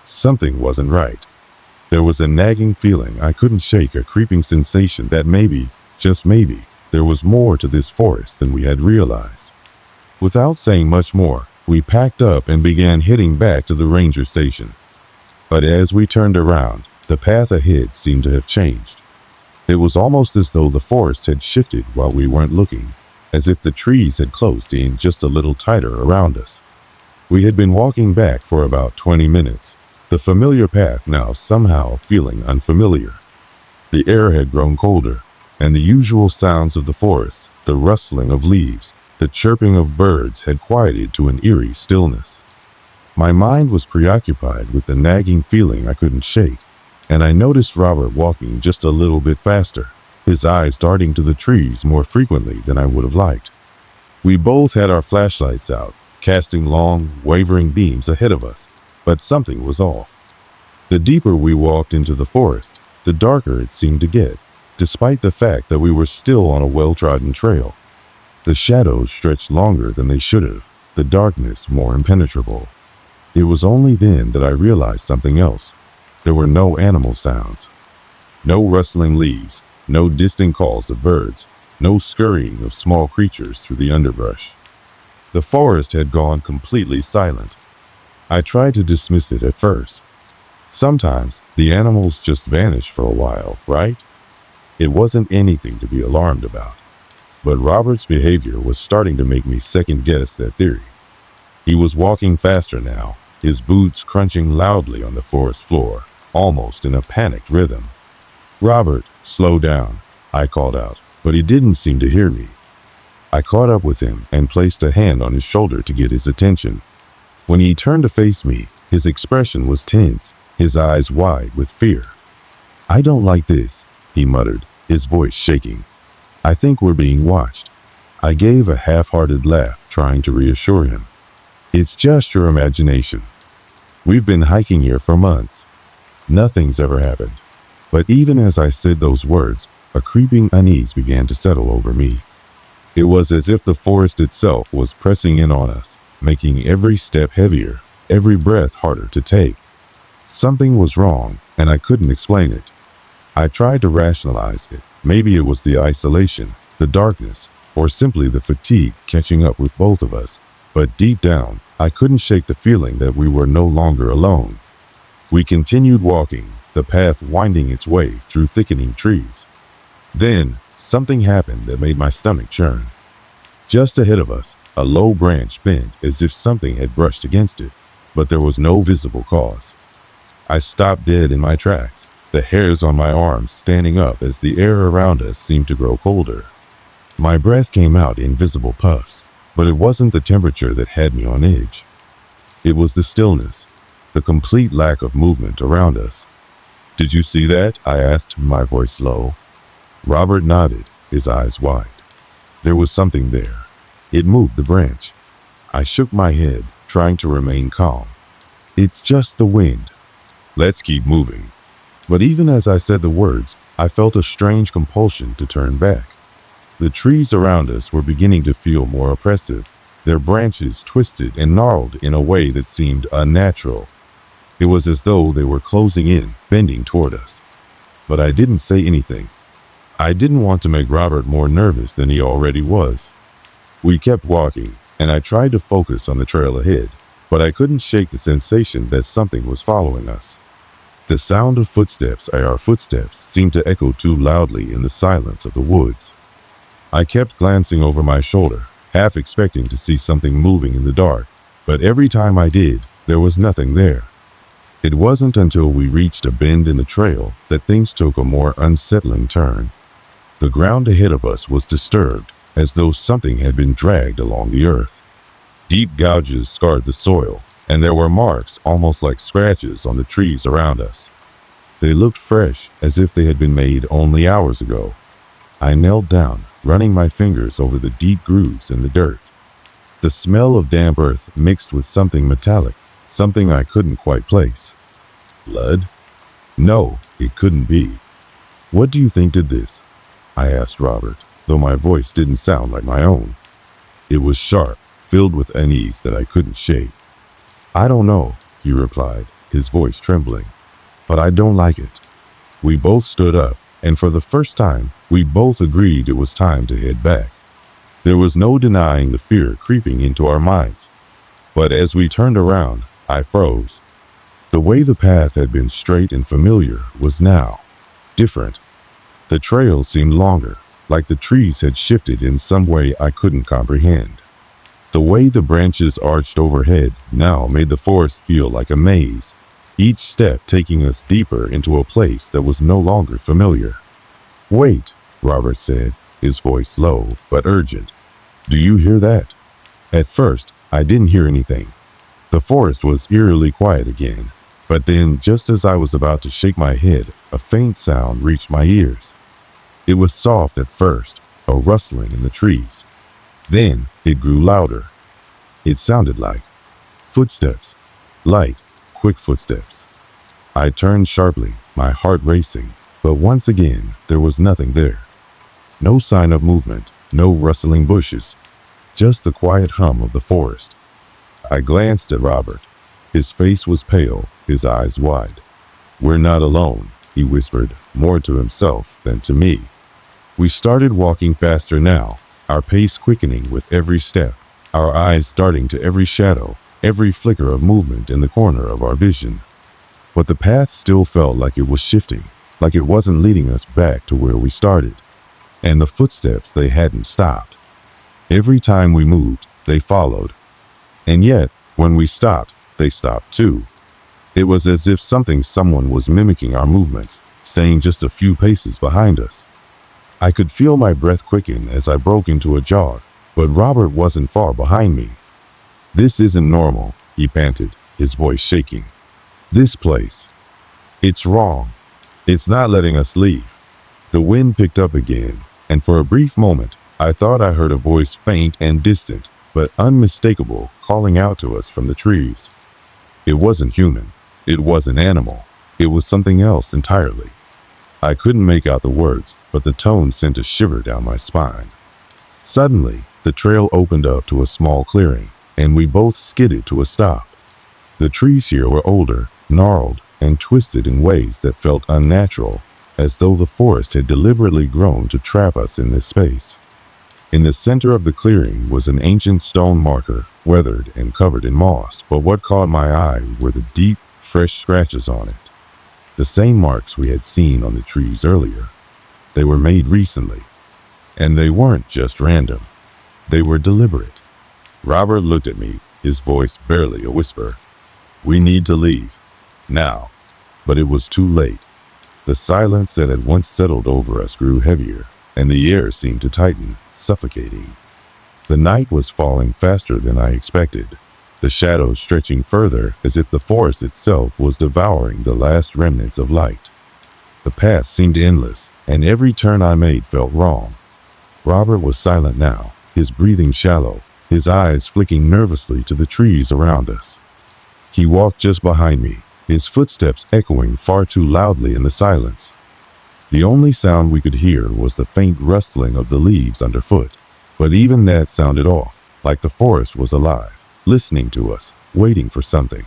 Something wasn't right. There was a nagging feeling I couldn't shake, a creeping sensation that maybe, just maybe, there was more to this forest than we had realized. Without saying much more, we packed up and began heading back to the ranger station. But as we turned around, the path ahead seemed to have changed. It was almost as though the forest had shifted while we weren't looking, as if the trees had closed in just a little tighter around us. We had been walking back for about 20 minutes, the familiar path now somehow feeling unfamiliar. The air had grown colder, and the usual sounds of the forest, the rustling of leaves, the chirping of birds, had quieted to an eerie stillness. My mind was preoccupied with the nagging feeling I couldn't shake, and I noticed Robert walking just a little bit faster, his eyes darting to the trees more frequently than I would have liked. We both had our flashlights out, casting long, wavering beams ahead of us, but something was off. The deeper we walked into the forest, the darker it seemed to get, despite the fact that we were still on a well-trodden trail. The shadows stretched longer than they should have, the darkness more impenetrable. It was only then that I realized something else. There were no animal sounds. No rustling leaves, no distant calls of birds, no scurrying of small creatures through the underbrush. The forest had gone completely silent. I tried to dismiss it at first. Sometimes the animals just vanish for a while, right? It wasn't anything to be alarmed about. But Robert's behavior was starting to make me second guess that theory. He was walking faster now, his boots crunching loudly on the forest floor, almost in a panicked rhythm. "Robert, slow down," I called out, but he didn't seem to hear me. I caught up with him and placed a hand on his shoulder to get his attention. When he turned to face me, his expression was tense, his eyes wide with fear. "I don't like this," he muttered, his voice shaking. "I think we're being watched." I gave a half-hearted laugh, trying to reassure him. "It's just your imagination. We've been hiking here for months. Nothing's ever happened." But even as I said those words, a creeping unease began to settle over me. It was as if the forest itself was pressing in on us, making every step heavier, every breath harder to take. Something was wrong, and I couldn't explain it. I tried to rationalize it. Maybe it was the isolation, the darkness, or simply the fatigue catching up with both of us. But deep down, I couldn't shake the feeling that we were no longer alone. We continued walking, the path winding its way through thickening trees. Then, something happened that made my stomach churn. Just ahead of us, a low branch bent as if something had brushed against it, but there was no visible cause. I stopped dead in my tracks, the hairs on my arms standing up as the air around us seemed to grow colder. My breath came out in visible puffs, but it wasn't the temperature that had me on edge. It was the stillness, the complete lack of movement around us. "Did you see that?" I asked, my voice low. Robert nodded, his eyes wide. There was something there. It moved the branch. I shook my head, trying to remain calm. "It's just the wind. Let's keep moving." But even as I said the words, I felt a strange compulsion to turn back. The trees around us were beginning to feel more oppressive, their branches twisted and gnarled in a way that seemed unnatural. It was as though they were closing in, bending toward us. But I didn't say anything. I didn't want to make Robert more nervous than he already was. We kept walking, and I tried to focus on the trail ahead, but I couldn't shake the sensation that something was following us. The sound of footsteps, our footsteps, seemed to echo too loudly in the silence of the woods. I kept glancing over my shoulder, half expecting to see something moving in the dark, but every time I did, there was nothing there. It wasn't until we reached a bend in the trail that things took a more unsettling turn. The ground ahead of us was disturbed, as though something had been dragged along the earth. Deep gouges scarred the soil, and there were marks almost like scratches on the trees around us. They looked fresh, as if they had been made only hours ago. I knelt down, running my fingers over the deep grooves in the dirt. The smell of damp earth mixed with something metallic, something I couldn't quite place. Blood? No, it couldn't be. "What do you think did this?" I asked Robert, though my voice didn't sound like my own. It was sharp, filled with unease that I couldn't shake. "I don't know," he replied, his voice trembling, "but I don't like it." We both stood up, and for the first time, we both agreed it was time to head back. There was no denying the fear creeping into our minds. But as we turned around, I froze. The way the path had been straight and familiar was now different. The trail seemed longer, like the trees had shifted in some way I couldn't comprehend. The way the branches arched overhead now made the forest feel like a maze, each step taking us deeper into a place that was no longer familiar. "Wait," Robert said, his voice low but urgent. "Do you hear that?" At first, I didn't hear anything. The forest was eerily quiet again, but then, just as I was about to shake my head, a faint sound reached my ears. It was soft at first, a rustling in the trees. Then it grew louder. It sounded like footsteps, light, quick footsteps. I turned sharply, my heart racing, but once again there was nothing there. No sign of movement, no rustling bushes, just the quiet hum of the forest. I glanced at Robert. His face was pale, his eyes wide. "We're not alone," he whispered, more to himself than to me. We started walking faster now, our pace quickening with every step, our eyes darting to every shadow, every flicker of movement in the corner of our vision. But the path still felt like it was shifting, like it wasn't leading us back to where we started. And the footsteps, they hadn't stopped. Every time we moved, they followed. And yet, when we stopped, they stopped too. It was as if someone was mimicking our movements, staying just a few paces behind us. I could feel my breath quicken as I broke into a jog, but Robert wasn't far behind me. "This isn't normal," he panted, his voice shaking. "This place. It's wrong. It's not letting us leave." The wind picked up again, and for a brief moment, I thought I heard a voice faint and distant, but unmistakable, calling out to us from the trees. It wasn't human. It wasn't animal. It was something else entirely. I couldn't make out the words, but the tone sent a shiver down my spine. Suddenly, the trail opened up to a small clearing, and we both skidded to a stop. The trees here were older, gnarled, and twisted in ways that felt unnatural, as though the forest had deliberately grown to trap us in this space. In the center of the clearing was an ancient stone marker, weathered and covered in moss, but what caught my eye were the deep, fresh scratches on it. The same marks we had seen on the trees earlier. They were made recently. And they weren't just random. They were deliberate. Robert looked at me, his voice barely a whisper. "We need to leave. Now." But it was too late. The silence that had once settled over us grew heavier, and the air seemed to tighten, suffocating. The night was falling faster than I expected, the shadows stretching further as if the forest itself was devouring the last remnants of light. The path seemed endless, and every turn I made felt wrong. Robert was silent now, his breathing shallow, his eyes flicking nervously to the trees around us. He walked just behind me, his footsteps echoing far too loudly in the silence. The only sound we could hear was the faint rustling of the leaves underfoot, but even that sounded off, like the forest was alive, listening to us, waiting for something.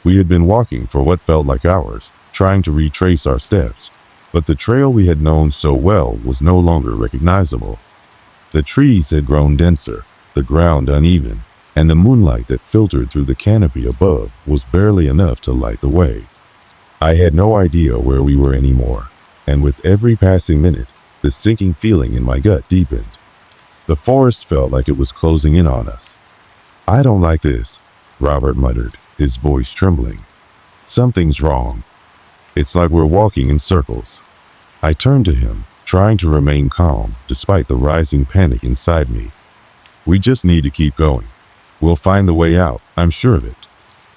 We had been walking for what felt like hours, trying to retrace our steps, but the trail we had known so well was no longer recognizable. The trees had grown denser, the ground uneven, and the moonlight that filtered through the canopy above was barely enough to light the way. I had no idea where we were anymore, and with every passing minute, the sinking feeling in my gut deepened. The forest felt like it was closing in on us. "I don't like this," Robert muttered, his voice trembling. "Something's wrong. It's like we're walking in circles." I turned to him, trying to remain calm despite the rising panic inside me. "We just need to keep going. We'll find the way out, I'm sure of it."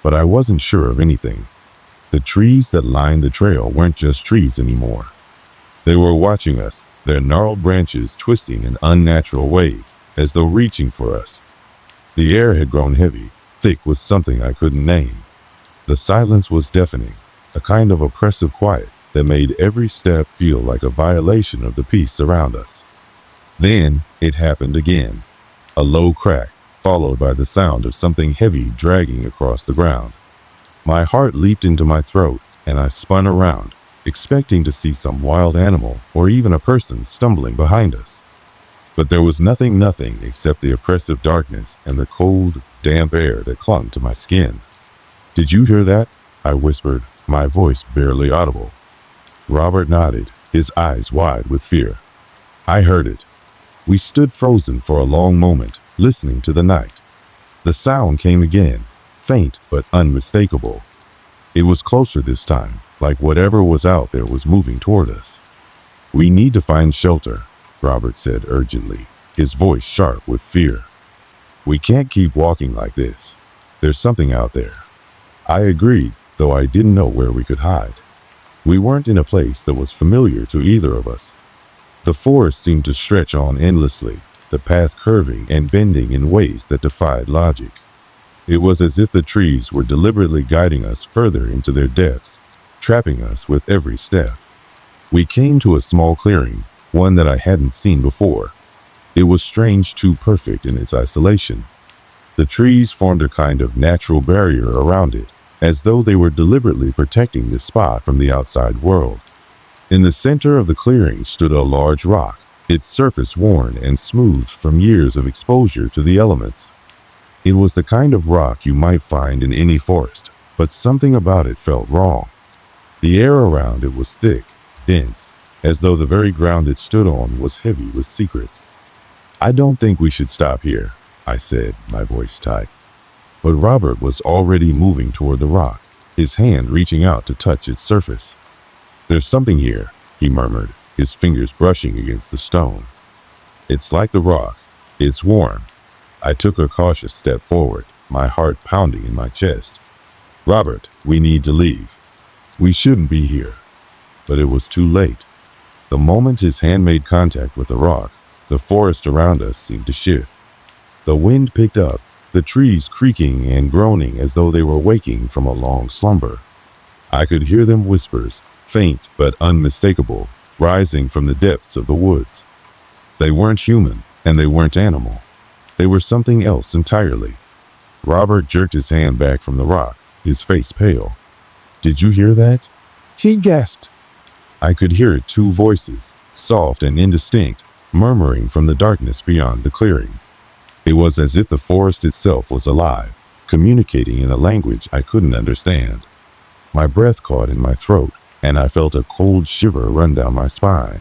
But I wasn't sure of anything. The trees that lined the trail weren't just trees anymore. They were watching us, their gnarled branches twisting in unnatural ways, as though reaching for us. The air had grown heavy, thick with something I couldn't name. The silence was deafening, a kind of oppressive quiet that made every step feel like a violation of the peace around us. Then it happened again. A low crack, followed by the sound of something heavy dragging across the ground. My heart leaped into my throat, and I spun around, expecting to see some wild animal or even a person stumbling behind us. But there was nothing except the oppressive darkness and the cold, damp air that clung to my skin. "Did you hear that?" I whispered, my voice barely audible. Robert nodded, his eyes wide with fear. "I heard it." We stood frozen for a long moment, listening to the night. The sound came again, faint but unmistakable. It was closer this time, like whatever was out there was moving toward us. "We need to find shelter," Robert said urgently, his voice sharp with fear. "We can't keep walking like this. There's something out there." I agreed, though I didn't know where we could hide. We weren't in a place that was familiar to either of us. The forest seemed to stretch on endlessly, the path curving and bending in ways that defied logic. It was as if the trees were deliberately guiding us further into their depths, trapping us with every step. We came to a small clearing, one that I hadn't seen before. It was strange, too perfect in its isolation. The trees formed a kind of natural barrier around it, as though they were deliberately protecting this spot from the outside world. In the center of the clearing stood a large rock, its surface worn and smooth from years of exposure to the elements. It was the kind of rock you might find in any forest, but something about it felt wrong. The air around it was thick, dense, as though the very ground it stood on was heavy with secrets. "I don't think we should stop here," I said, my voice tight. But Robert was already moving toward the rock, his hand reaching out to touch its surface. "There's something here," he murmured, his fingers brushing against the stone. "It's like the rock. It's warm." I took a cautious step forward, my heart pounding in my chest. "Robert, we need to leave. We shouldn't be here." But it was too late. The moment his hand made contact with the rock, the forest around us seemed to shift. The wind picked up, the trees creaking and groaning as though they were waking from a long slumber. I could hear them whispers, faint but unmistakable, rising from the depths of the woods. They weren't human, and they weren't animal. They were something else entirely. Robert jerked his hand back from the rock, his face pale. "Did you hear that?" he gasped. I could hear two voices, soft and indistinct, murmuring from the darkness beyond the clearing. It was as if the forest itself was alive, communicating in a language I couldn't understand. My breath caught in my throat, and I felt a cold shiver run down my spine.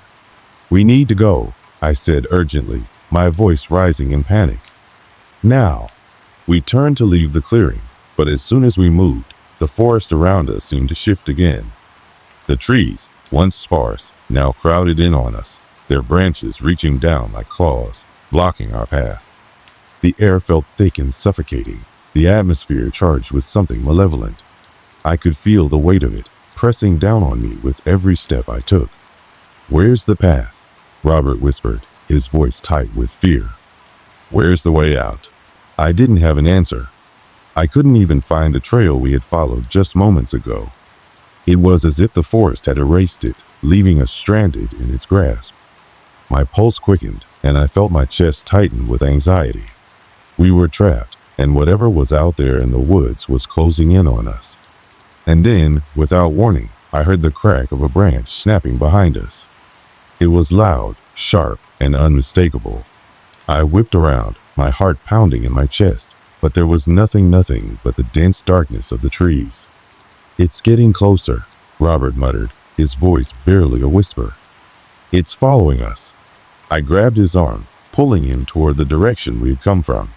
"We need to go," I said urgently, my voice rising in panic. "Now." We turned to leave the clearing, but as soon as we moved, the forest around us seemed to shift again. The trees, once sparse, now crowded in on us, their branches reaching down like claws, blocking our path. The air felt thick and suffocating, the atmosphere charged with something malevolent. I could feel the weight of it, pressing down on me with every step I took. "Where's the path?" Robert whispered, his voice tight with fear. "Where's the way out?" I didn't have an answer. I couldn't even find the trail we had followed just moments ago. It was as if the forest had erased it, leaving us stranded in its grasp. My pulse quickened, and I felt my chest tighten with anxiety. We were trapped, and whatever was out there in the woods was closing in on us. And then, without warning, I heard the crack of a branch snapping behind us. It was loud, sharp, and unmistakable. I whipped around, my heart pounding in my chest, but there was nothing but the dense darkness of the trees. "It's getting closer," Robert muttered, his voice barely a whisper. "It's following us." I grabbed his arm, pulling him toward the direction we had come from.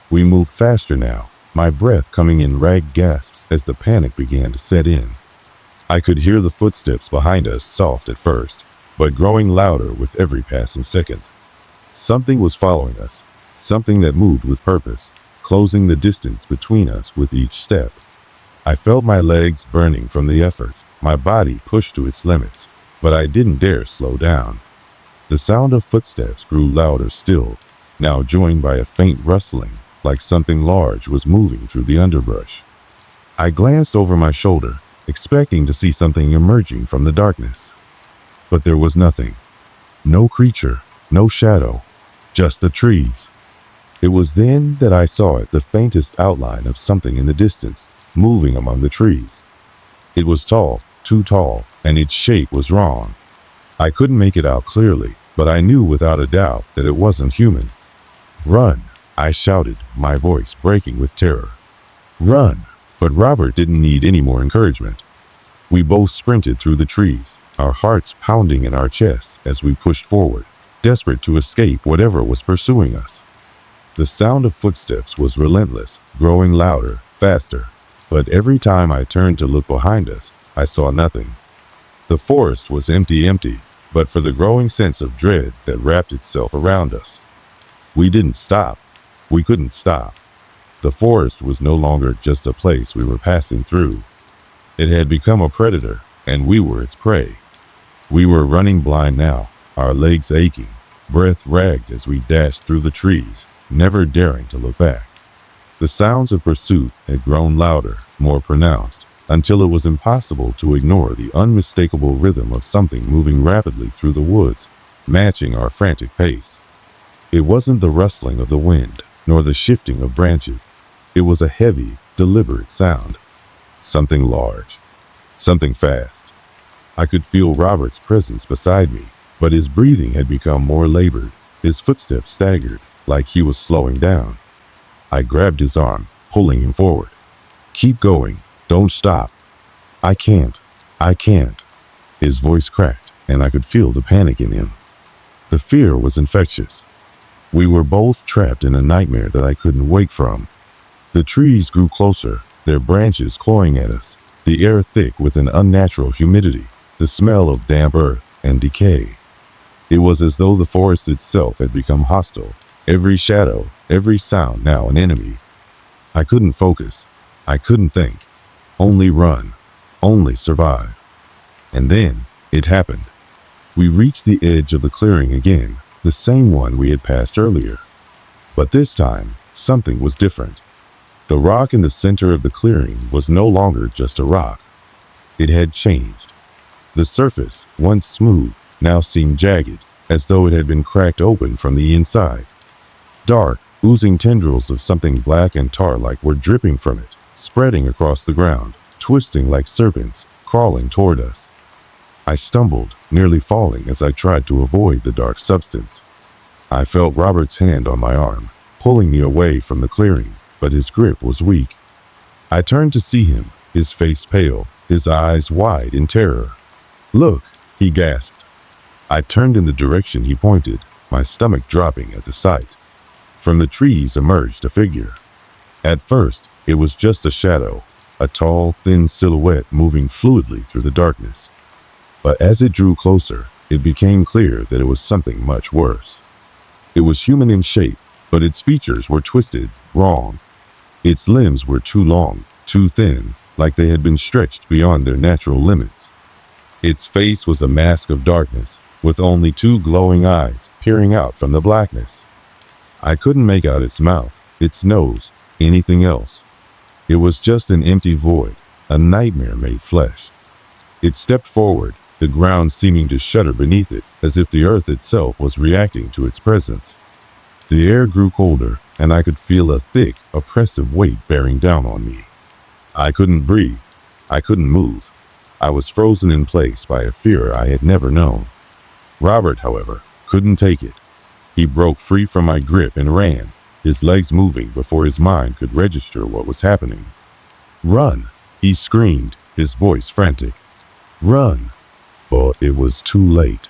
We moved faster now, my breath coming in ragged gasps as the panic began to set in. I could hear the footsteps behind us, soft at first, but growing louder with every passing second. Something was following us, something that moved with purpose, closing the distance between us with each step. I felt my legs burning from the effort, my body pushed to its limits, but I didn't dare slow down. The sound of footsteps grew louder still, now joined by a faint rustling, like something large was moving through the underbrush. I glanced over my shoulder, expecting to see something emerging from the darkness. But there was nothing. No creature, no shadow, just the trees. It was then that I saw it, the faintest outline of something in the distance, moving among the trees. It was tall, too tall, and its shape was wrong. I couldn't make it out clearly, but I knew without a doubt that it wasn't human. "Run!" I shouted, my voice breaking with terror. "Run!" But Robert didn't need any more encouragement. We both sprinted through the trees, our hearts pounding in our chests as we pushed forward, desperate to escape whatever was pursuing us. The sound of footsteps was relentless, growing louder, faster, but every time I turned to look behind us, I saw nothing. The forest was empty, but for the growing sense of dread that wrapped itself around us. We didn't stop. We couldn't stop. The forest was no longer just a place we were passing through. It had become a predator, and we were its prey. We were running blind now, our legs aching, breath ragged as we dashed through the trees, never daring to look back. The sounds of pursuit had grown louder, more pronounced, until it was impossible to ignore the unmistakable rhythm of something moving rapidly through the woods, matching our frantic pace. It wasn't the rustling of the wind, nor the shifting of branches. It was a heavy, deliberate sound. Something large. Something fast. I could feel Robert's presence beside me, but his breathing had become more labored. His footsteps staggered, like he was slowing down. I grabbed his arm, pulling him forward. "Keep going. Don't stop." I can't. I can't." His voice cracked, and I could feel the panic in him. The fear was infectious. We were both trapped in a nightmare that I couldn't wake from. The trees grew closer, their branches clawing at us, the air thick with an unnatural humidity, the smell of damp earth and decay. It was as though the forest itself had become hostile, every shadow, every sound now an enemy. I couldn't focus. I couldn't think. Only run. Only survive. And then, it happened. We reached the edge of the clearing again, the same one we had passed earlier. But this time, something was different. The rock in the center of the clearing was no longer just a rock. It had changed. The surface, once smooth, now seemed jagged, as though it had been cracked open from the inside. Dark, oozing tendrils of something black and tar-like were dripping from it, spreading across the ground, twisting like serpents, crawling toward us. I stumbled, nearly falling as I tried to avoid the dark substance. I felt Robert's hand on my arm, pulling me away from the clearing, but his grip was weak. I turned to see him, his face pale, his eyes wide in terror. "Look," he gasped. I turned in the direction he pointed, my stomach dropping at the sight. From the trees emerged a figure. At first, it was just a shadow, a tall, thin silhouette moving fluidly through the darkness. But as it drew closer, it became clear that it was something much worse. It was human in shape, but its features were twisted, wrong. Its limbs were too long, too thin, like they had been stretched beyond their natural limits. Its face was a mask of darkness, with only two glowing eyes peering out from the blackness. I couldn't make out its mouth, its nose, anything else. It was just an empty void, a nightmare made flesh. It stepped forward, the ground seeming to shudder beneath it, as if the earth itself was reacting to its presence. The air grew colder, and I could feel a thick, oppressive weight bearing down on me. I couldn't breathe. I couldn't move. I was frozen in place by a fear I had never known. Robert, however, couldn't take it. He broke free from my grip and ran, his legs moving before his mind could register what was happening. "Run!" he screamed, his voice frantic. "Run!" But it was too late.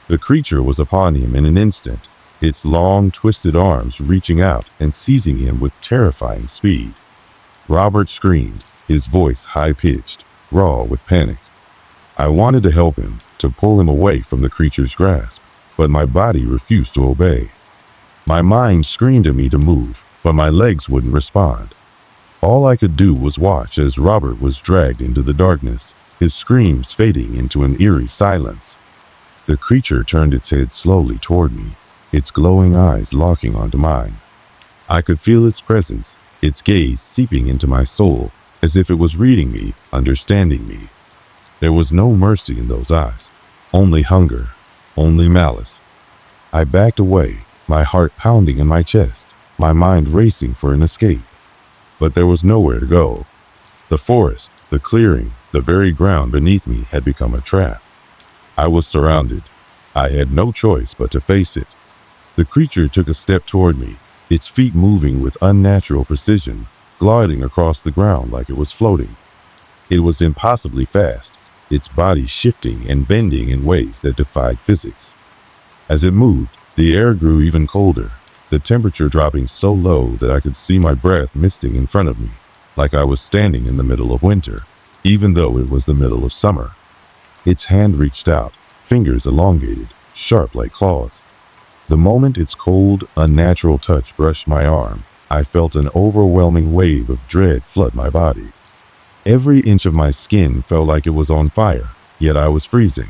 The creature was upon him in an instant, its long, twisted arms reaching out and seizing him with terrifying speed. Robert screamed, his voice high-pitched, raw with panic. I wanted to help him, to pull him away from the creature's grasp, but my body refused to obey. My mind screamed at me to move, but my legs wouldn't respond. All I could do was watch as Robert was dragged into the darkness, his screams fading into an eerie silence. The creature turned its head slowly toward me, its glowing eyes locking onto mine. I could feel its presence, its gaze seeping into my soul, as if it was reading me, understanding me. There was no mercy in those eyes, only hunger, only malice. I backed away, my heart pounding in my chest, my mind racing for an escape. But there was nowhere to go. The forest, the clearing, the very ground beneath me had become a trap. I was surrounded. I had no choice but to face it. The creature took a step toward me, its feet moving with unnatural precision, gliding across the ground like it was floating. It was impossibly fast, its body shifting and bending in ways that defied physics. As it moved, the air grew even colder, the temperature dropping so low that I could see my breath misting in front of me, like I was standing in the middle of winter, even though it was the middle of summer. Its hand reached out, fingers elongated, sharp like claws. The moment its cold, unnatural touch brushed my arm, I felt an overwhelming wave of dread flood my body. Every inch of my skin felt like it was on fire, yet I was freezing.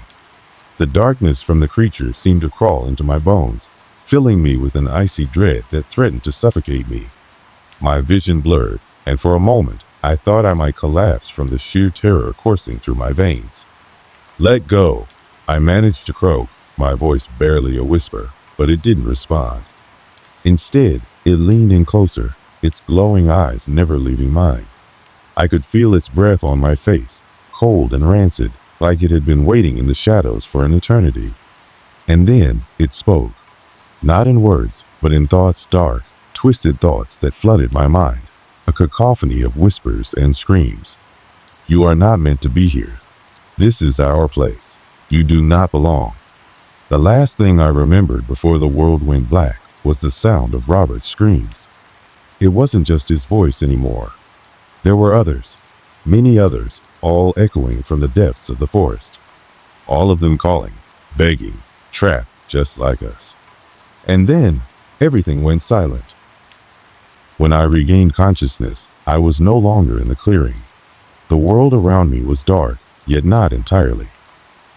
The darkness from the creature seemed to crawl into my bones, filling me with an icy dread that threatened to suffocate me. My vision blurred, and for a moment, I thought I might collapse from the sheer terror coursing through my veins. "Let go," I managed to croak, my voice barely a whisper, but it didn't respond. Instead, It leaned in closer, its glowing eyes never leaving mine. I could feel its breath on my face, cold and rancid, like it had been waiting in the shadows for an eternity. And then it spoke, not in words, but in thoughts, dark, twisted thoughts that flooded my mind, a cacophony of whispers and screams. You are not meant to be here. This is our place. You do not belong. The last thing I remembered before the world went black was the sound of Robert's screams. It wasn't just his voice anymore. There were others, many others, all echoing from the depths of the forest. All of them calling, begging, trapped just like us. And then everything went silent. When I regained consciousness, I was no longer in the clearing. The world around me was dark, yet not entirely.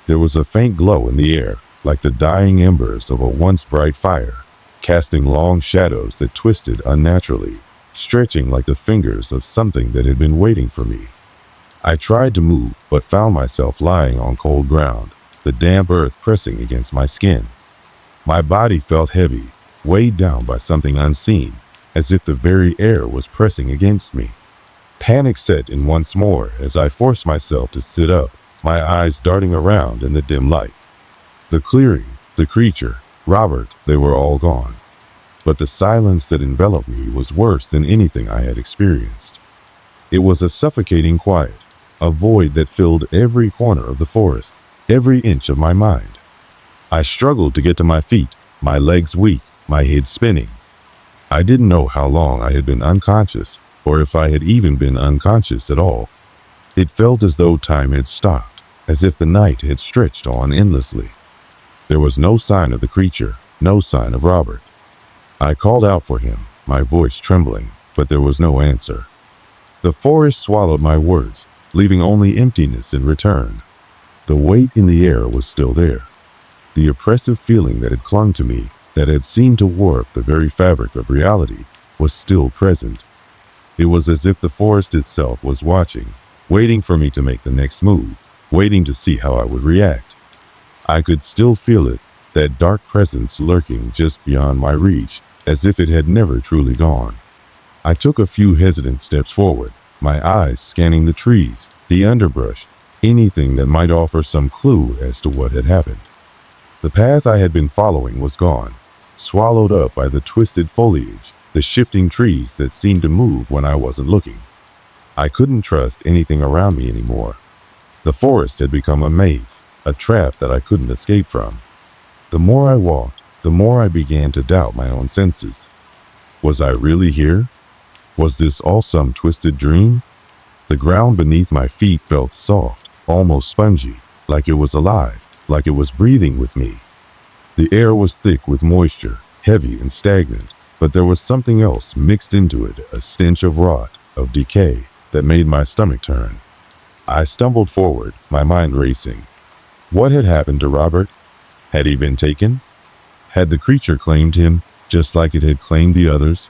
There was a faint glow in the air, like the dying embers of a once bright fire, casting long shadows that twisted unnaturally, stretching like the fingers of something that had been waiting for me. I tried to move, but found myself lying on cold ground, the damp earth pressing against my skin. My body felt heavy, weighed down by something unseen, as if the very air was pressing against me. Panic set in once more as I forced myself to sit up, my eyes darting around in the dim light. The clearing, the creature, Robert, they were all gone. But the silence that enveloped me was worse than anything I had experienced. It was a suffocating quiet, a void that filled every corner of the forest, every inch of my mind. I struggled to get to my feet, my legs weak, my head spinning. I didn't know how long I had been unconscious, or if I had even been unconscious at all. It felt as though time had stopped, as if the night had stretched on endlessly. There was no sign of the creature, no sign of Robert. I called out for him, my voice trembling, but there was no answer. The forest swallowed my words, leaving only emptiness in return. The weight in the air was still there. The oppressive feeling that had clung to me, that had seemed to warp the very fabric of reality, was still present. It was as if the forest itself was watching, waiting for me to make the next move, waiting to see how I would react. I could still feel it, that dark presence lurking just beyond my reach, as if it had never truly gone. I took a few hesitant steps forward, my eyes scanning the trees, the underbrush, anything that might offer some clue as to what had happened. The path I had been following was gone, swallowed up by the twisted foliage, the shifting trees that seemed to move when I wasn't looking. I couldn't trust anything around me anymore. The forest had become a maze, a trap that I couldn't escape from. The more I walked, the more I began to doubt my own senses. Was I really here? Was this all some twisted dream? The ground beneath my feet felt soft, almost spongy, like it was alive, like it was breathing with me. The air was thick with moisture, heavy and stagnant, but there was something else mixed into it, a stench of rot, of decay, that made my stomach turn. I stumbled forward, my mind racing. What had happened to Robert? Had he been taken? Had the creature claimed him, just like it had claimed the others?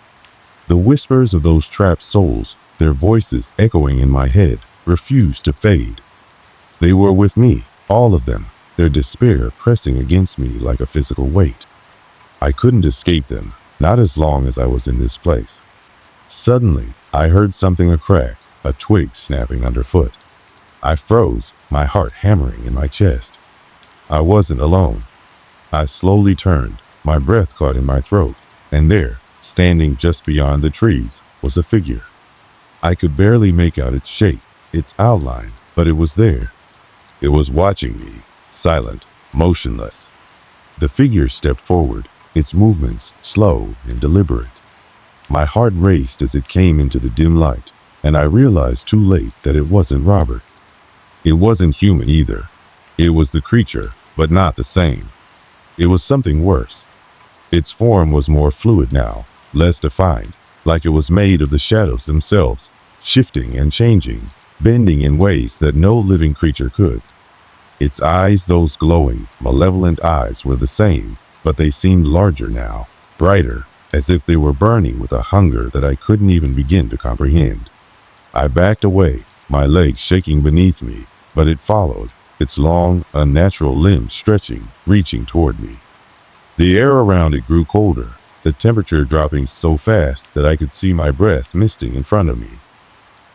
The whispers of those trapped souls, their voices echoing in my head, refused to fade. They were with me, all of them, their despair pressing against me like a physical weight. I couldn't escape them, not as long as I was in this place. Suddenly, I heard something crack, a twig snapping underfoot. I froze, my heart hammering in my chest. I wasn't alone. I slowly turned, my breath caught in my throat, and there, standing just beyond the trees, was a figure. I could barely make out its shape, its outline, but it was there. It was watching me, silent, motionless. The figure stepped forward, its movements slow and deliberate. My heart raced as it came into the dim light, and I realized too late that it wasn't Robert. It wasn't human either. It was the creature, but not the same. It was something worse. Its form was more fluid now, less defined, like it was made of the shadows themselves, shifting and changing, bending in ways that no living creature could. Its eyes, those glowing, malevolent eyes, were the same, but they seemed larger now, brighter, as if they were burning with a hunger that I couldn't even begin to comprehend. I backed away, my legs shaking beneath me, but it followed, its long, unnatural limbs stretching, reaching toward me. The air around it grew colder, the temperature dropping so fast that I could see my breath misting in front of me.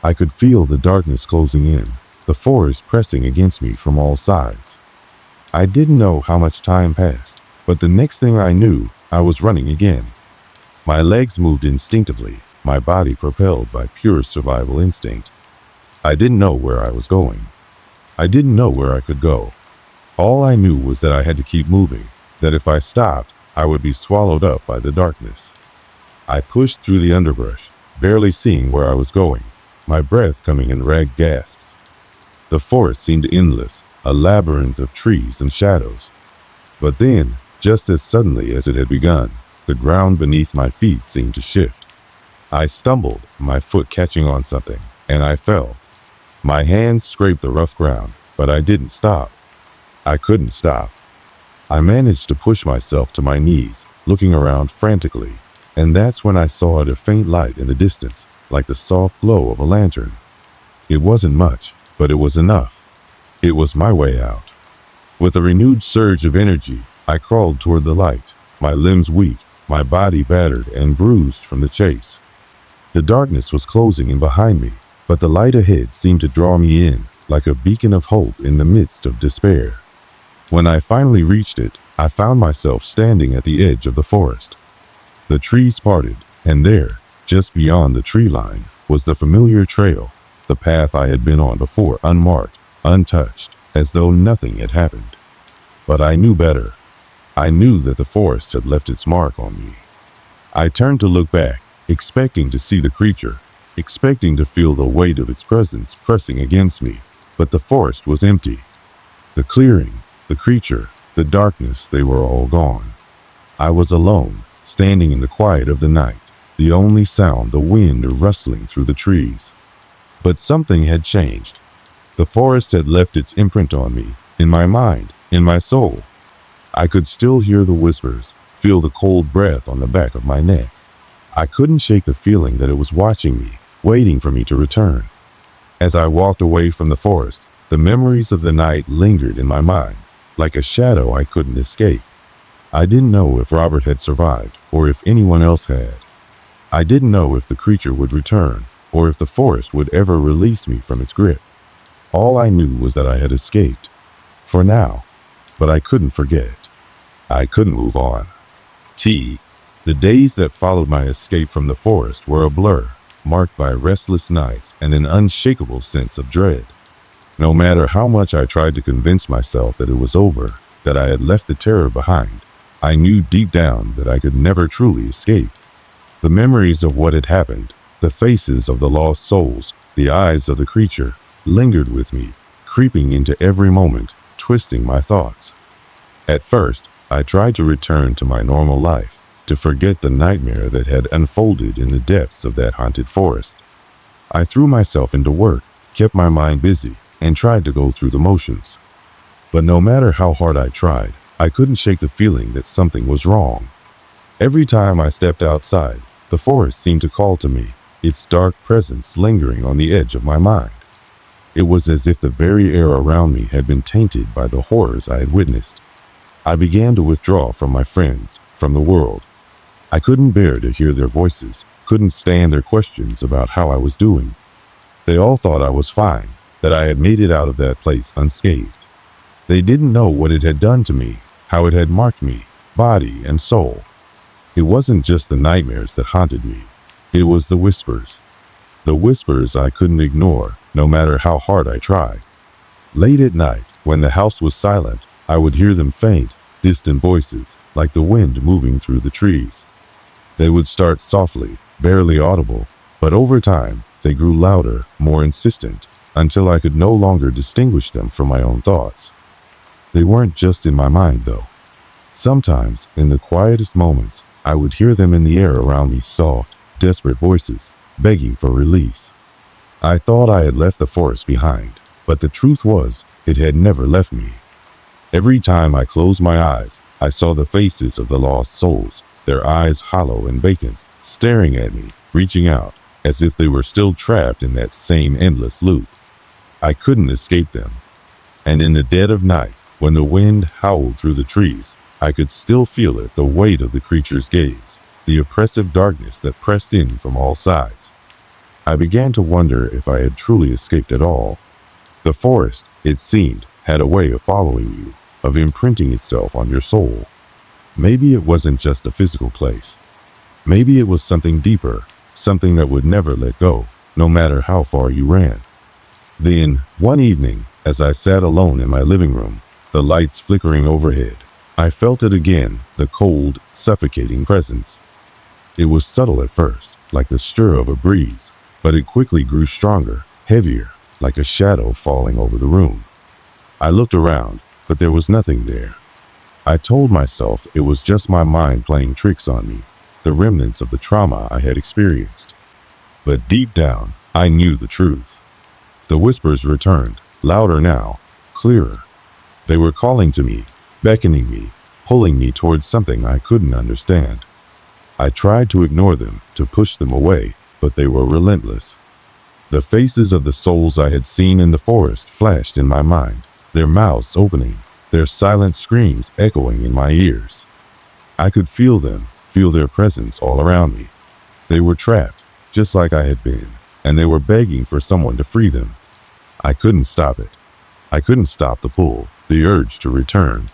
I could feel the darkness closing in, the forest pressing against me from all sides. I didn't know how much time passed, but the next thing I knew, I was running again. My legs moved instinctively, my body propelled by pure survival instinct. I didn't know where I was going. I didn't know where I could go. All I knew was that I had to keep moving, that if I stopped, I would be swallowed up by the darkness. I pushed through the underbrush, barely seeing where I was going, my breath coming in ragged gasps. The forest seemed endless, a labyrinth of trees and shadows. But then, just as suddenly as it had begun, the ground beneath my feet seemed to shift. I stumbled, my foot catching on something, and I fell. My hands scraped the rough ground, but I didn't stop. I couldn't stop. I managed to push myself to my knees, looking around frantically, and that's when I saw a faint light in the distance, like the soft glow of a lantern. It wasn't much, but it was enough. It was my way out. With a renewed surge of energy, I crawled toward the light, my limbs weak, my body battered and bruised from the chase. The darkness was closing in behind me, but the light ahead seemed to draw me in, like a beacon of hope in the midst of despair. When I finally reached it, I found myself standing at the edge of the forest. The trees parted, and there, just beyond the tree line, was the familiar trail, the path I had been on before, unmarked, untouched, as though nothing had happened. But I knew better. I knew that the forest had left its mark on me. I turned to look back, expecting to see the creature, expecting to feel the weight of its presence pressing against me, but the forest was empty. The clearing, the creature, the darkness, they were all gone. I was alone, standing in the quiet of the night, the only sound the wind rustling through the trees. But something had changed. The forest had left its imprint on me, in my mind, in my soul. I could still hear the whispers, feel the cold breath on the back of my neck. I couldn't shake the feeling that it was watching me, waiting for me to return. As I walked away from the forest, the memories of the night lingered in my mind, like a shadow I couldn't escape. I didn't know if Robert had survived, or if anyone else had. I didn't know if the creature would return, or if the forest would ever release me from its grip. All I knew was that I had escaped. For now. But I couldn't forget. I couldn't move on. The days that followed my escape from the forest were a blur, marked by restless nights and an unshakable sense of dread. No matter how much I tried to convince myself that it was over, that I had left the terror behind, I knew deep down that I could never truly escape. The memories of what had happened, the faces of the lost souls, the eyes of the creature, lingered with me, creeping into every moment, twisting my thoughts. At first, I tried to return to my normal life, to forget the nightmare that had unfolded in the depths of that haunted forest. I threw myself into work, kept my mind busy, and tried to go through the motions. But no matter how hard I tried, I couldn't shake the feeling that something was wrong. Every time I stepped outside, the forest seemed to call to me, its dark presence lingering on the edge of my mind. It was as if the very air around me had been tainted by the horrors I had witnessed. I began to withdraw from my friends, from the world. I couldn't bear to hear their voices, couldn't stand their questions about how I was doing. They all thought I was fine, that I had made it out of that place unscathed. They didn't know what it had done to me, how it had marked me, body and soul. It wasn't just the nightmares that haunted me. It was the whispers. The whispers I couldn't ignore, no matter how hard I tried. Late at night, when the house was silent, I would hear them faint, distant voices, like the wind moving through the trees. They would start softly, barely audible, but over time, they grew louder, more insistent, until I could no longer distinguish them from my own thoughts. They weren't just in my mind, though. Sometimes, in the quietest moments, I would hear them in the air around me, soft, desperate voices, begging for release. I thought I had left the forest behind, but the truth was, it had never left me. Every time I closed my eyes, I saw the faces of the lost souls, their eyes hollow and vacant, staring at me, reaching out, as if they were still trapped in that same endless loop. I couldn't escape them. And in the dead of night, when the wind howled through the trees, I could still feel it, the weight of the creature's gaze. the oppressive darkness that pressed in from all sides. I began to wonder if I had truly escaped at all. The forest, it seemed, had a way of following you, of imprinting itself on your soul. Maybe it wasn't just a physical place. Maybe it was something deeper, something that would never let go, no matter how far you ran. Then, one evening, as I sat alone in my living room, the lights flickering overhead, I felt it again, the cold, suffocating presence. It was subtle at first, like the stir of a breeze, but it quickly grew stronger, heavier, like a shadow falling over the room. I looked around, but there was nothing there. I told myself it was just my mind playing tricks on me, the remnants of the trauma I had experienced. But deep down, I knew the truth. The whispers returned, louder now, clearer. They were calling to me, beckoning me, pulling me towards something I couldn't understand. I tried to ignore them, to push them away, but they were relentless. The faces of the souls I had seen in the forest flashed in my mind, their mouths opening, their silent screams echoing in my ears. I could feel them, feel their presence all around me. They were trapped, just like I had been, and they were begging for someone to free them. I couldn't stop it. I couldn't stop the pull, the urge to return.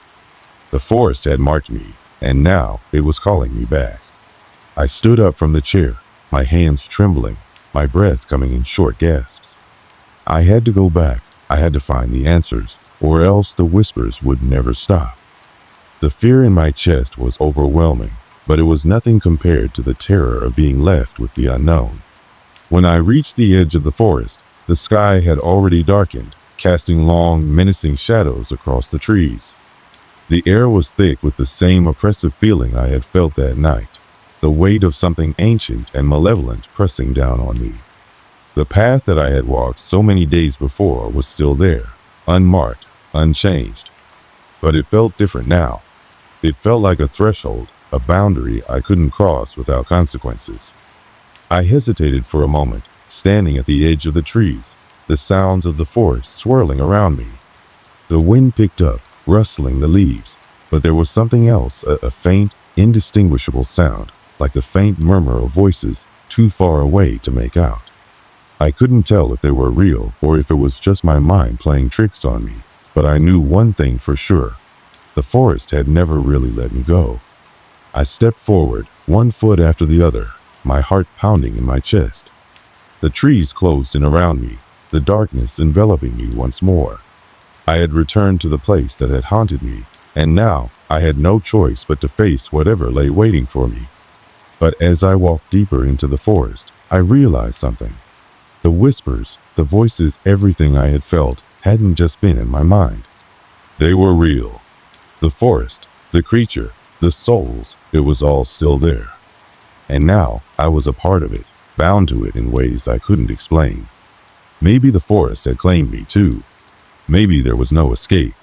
The forest had marked me, and now it was calling me back. I stood up from the chair, my hands trembling, my breath coming in short gasps. I had to go back. I had to find the answers, or else the whispers would never stop. The fear in my chest was overwhelming, but it was nothing compared to the terror of being left with the unknown. When I reached the edge of the forest, the sky had already darkened, casting long, menacing shadows across the trees. The air was thick with the same oppressive feeling I had felt that night, the weight of something ancient and malevolent pressing down on me. The path that I had walked so many days before was still there, unmarked, unchanged. But it felt different now. It felt like a threshold, a boundary I couldn't cross without consequences. I hesitated for a moment, standing at the edge of the trees, the sounds of the forest swirling around me. The wind picked up, rustling the leaves, but there was something else, a faint, indistinguishable sound, like the faint murmur of voices too far away to make out. I couldn't tell if they were real or if it was just my mind playing tricks on me, but I knew one thing for sure. The forest had never really let me go. I stepped forward, one foot after the other, my heart pounding in my chest. The trees closed in around me, the darkness enveloping me once more. I had returned to the place that had haunted me, and now I had no choice but to face whatever lay waiting for me. But as I walked deeper into the forest, I realized something. The whispers, the voices, everything I had felt hadn't just been in my mind. They were real. The forest, the creature, the souls, it was all still there. And now I was a part of it, bound to it in ways I couldn't explain. Maybe the forest had claimed me too. Maybe there was no escape.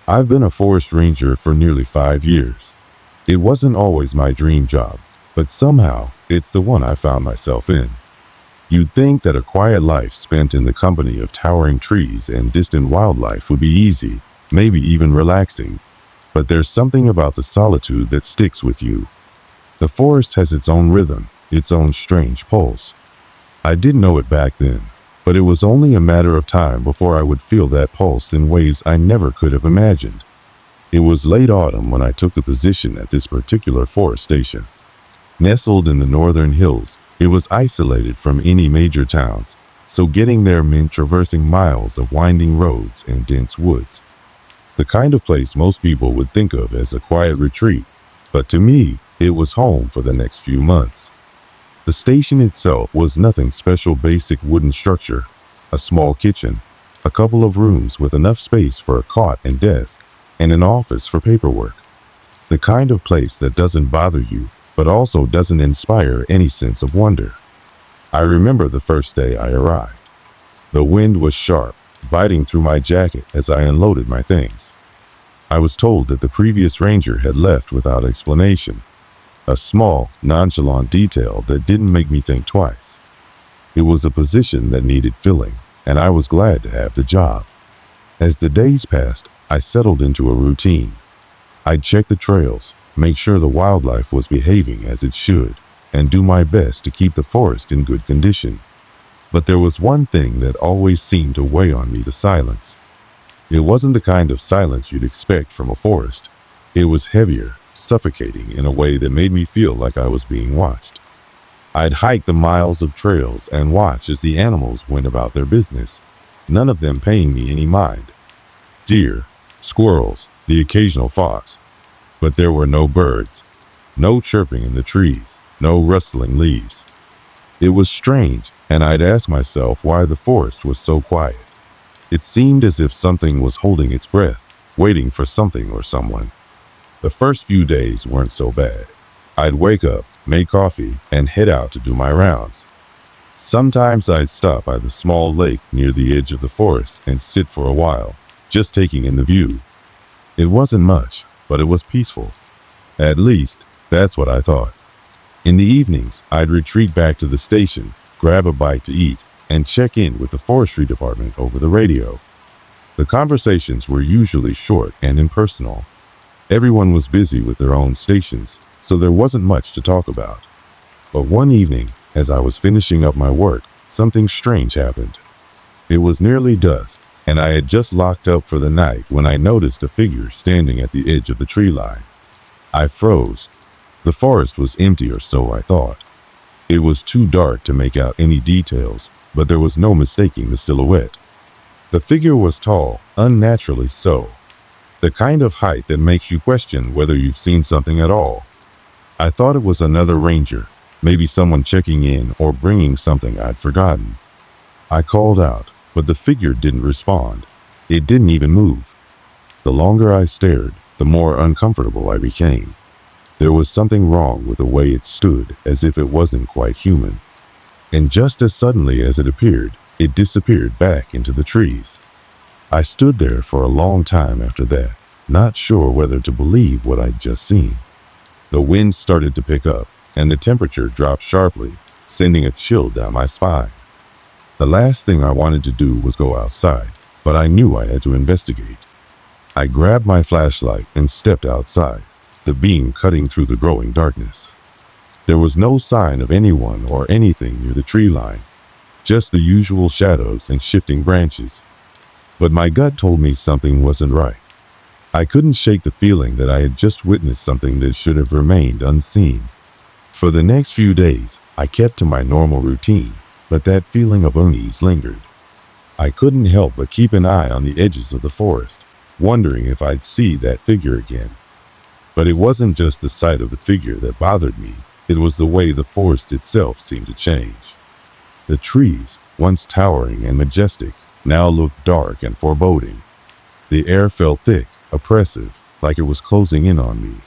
I've been a forest ranger for nearly 5 years. It wasn't always my dream job, but somehow it's the one I found myself in. You'd think that a quiet life spent in the company of towering trees and distant wildlife would be easy, maybe even relaxing. But there's something about the solitude that sticks with you. The forest has its own rhythm, its own strange pulse. I didn't know it back then, but it was only a matter of time before I would feel that pulse in ways I never could have imagined. It was late autumn when I took the position at this particular forest station. Nestled in the northern hills, it was isolated from any major towns, so getting there meant traversing miles of winding roads and dense woods. The kind of place most people would think of as a quiet retreat, but to me, it was home for the next few months. The station itself was nothing special, basic wooden structure, a small kitchen, a couple of rooms with enough space for a cot and desk, and an office for paperwork. The kind of place that doesn't bother you, but also doesn't inspire any sense of wonder. I remember the first day I arrived. The wind was sharp, biting through my jacket as I unloaded my things. I was told that the previous ranger had left without explanation. A small, nonchalant detail that didn't make me think twice. It was a position that needed filling, and I was glad to have the job. As the days passed, I settled into a routine. I'd check the trails, make sure the wildlife was behaving as it should, and do my best to keep the forest in good condition. But there was one thing that always seemed to weigh on me: the silence. It wasn't the kind of silence you'd expect from a forest. It was heavier, suffocating in a way that made me feel like I was being watched. I'd hike the miles of trails and watch as the animals went about their business, none of them paying me any mind. Deer, squirrels, the occasional fox. But there were no birds, no chirping in the trees, no rustling leaves. It was strange, and I'd ask myself why the forest was so quiet. It seemed as if something was holding its breath, waiting for something or someone. The first few days weren't so bad. I'd wake up, make coffee, and head out to do my rounds. Sometimes I'd stop by the small lake near the edge of the forest and sit for a while, just taking in the view. It wasn't much, but it was peaceful. At least, that's what I thought. In the evenings, I'd retreat back to the station, grab a bite to eat, and check in with the forestry department over the radio. The conversations were usually short and impersonal. Everyone was busy with their own stations, so there wasn't much to talk about. But one evening, as I was finishing up my work, something strange happened. It was nearly dusk, and I had just locked up for the night when I noticed a figure standing at the edge of the tree line. I froze. The forest was empty, or so I thought. It was too dark to make out any details, but there was no mistaking the silhouette. The figure was tall, unnaturally so. The kind of height that makes you question whether you've seen something at all. I thought it was another ranger, maybe someone checking in or bringing something I'd forgotten. I called out, but the figure didn't respond. It didn't even move. The longer I stared, the more uncomfortable I became. There was something wrong with the way it stood, as if it wasn't quite human. And just as suddenly as it appeared, it disappeared back into the trees. I stood there for a long time after that, not sure whether to believe what I'd just seen. The wind started to pick up, and the temperature dropped sharply, sending a chill down my spine. The last thing I wanted to do was go outside, but I knew I had to investigate. I grabbed my flashlight and stepped outside, the beam cutting through the growing darkness. There was no sign of anyone or anything near the tree line, just the usual shadows and shifting branches. But my gut told me something wasn't right. I couldn't shake the feeling that I had just witnessed something that should have remained unseen. For the next few days, I kept to my normal routine, but that feeling of unease lingered. I couldn't help but keep an eye on the edges of the forest, wondering if I'd see that figure again. But it wasn't just the sight of the figure that bothered me, it was the way the forest itself seemed to change. The trees, once towering and majestic, now looked dark and foreboding. The air felt thick, oppressive, like it was closing in on me.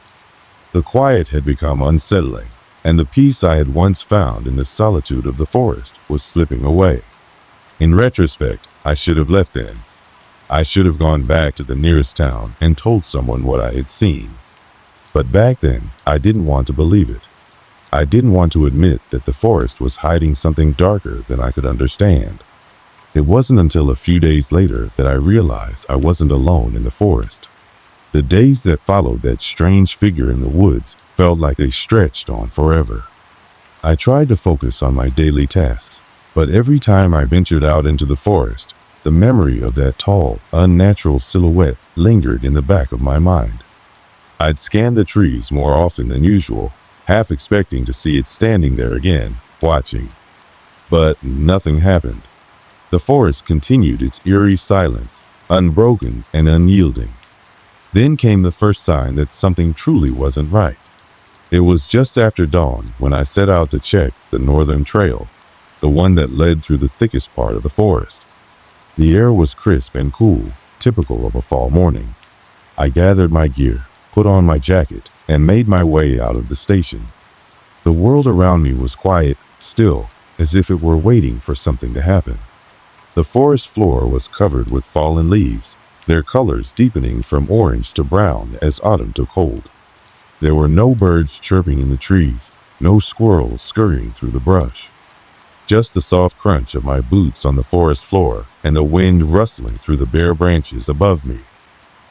The quiet had become unsettling, and the peace I had once found in the solitude of the forest was slipping away. In retrospect, I should have left then. I should have gone back to the nearest town and told someone what I had seen. But back then, I didn't want to believe it. I didn't want to admit that the forest was hiding something darker than I could understand. It wasn't until a few days later that I realized I wasn't alone in the forest. The days that followed that strange figure in the woods felt like they stretched on forever. I tried to focus on my daily tasks, but every time I ventured out into the forest, the memory of that tall, unnatural silhouette lingered in the back of my mind. I'd scan the trees more often than usual, half expecting to see it standing there again, watching. But nothing happened. The forest continued its eerie silence, unbroken and unyielding. Then came the first sign that something truly wasn't right. It was just after dawn when I set out to check the northern trail, the one that led through the thickest part of the forest. The air was crisp and cool, typical of a fall morning. I gathered my gear, put on my jacket, and made my way out of the station. The world around me was quiet, still, as if it were waiting for something to happen. The forest floor was covered with fallen leaves, their colors deepening from orange to brown as autumn took hold. There were no birds chirping in the trees, no squirrels scurrying through the brush. just the soft crunch of my boots on the forest floor and the wind rustling through the bare branches above me.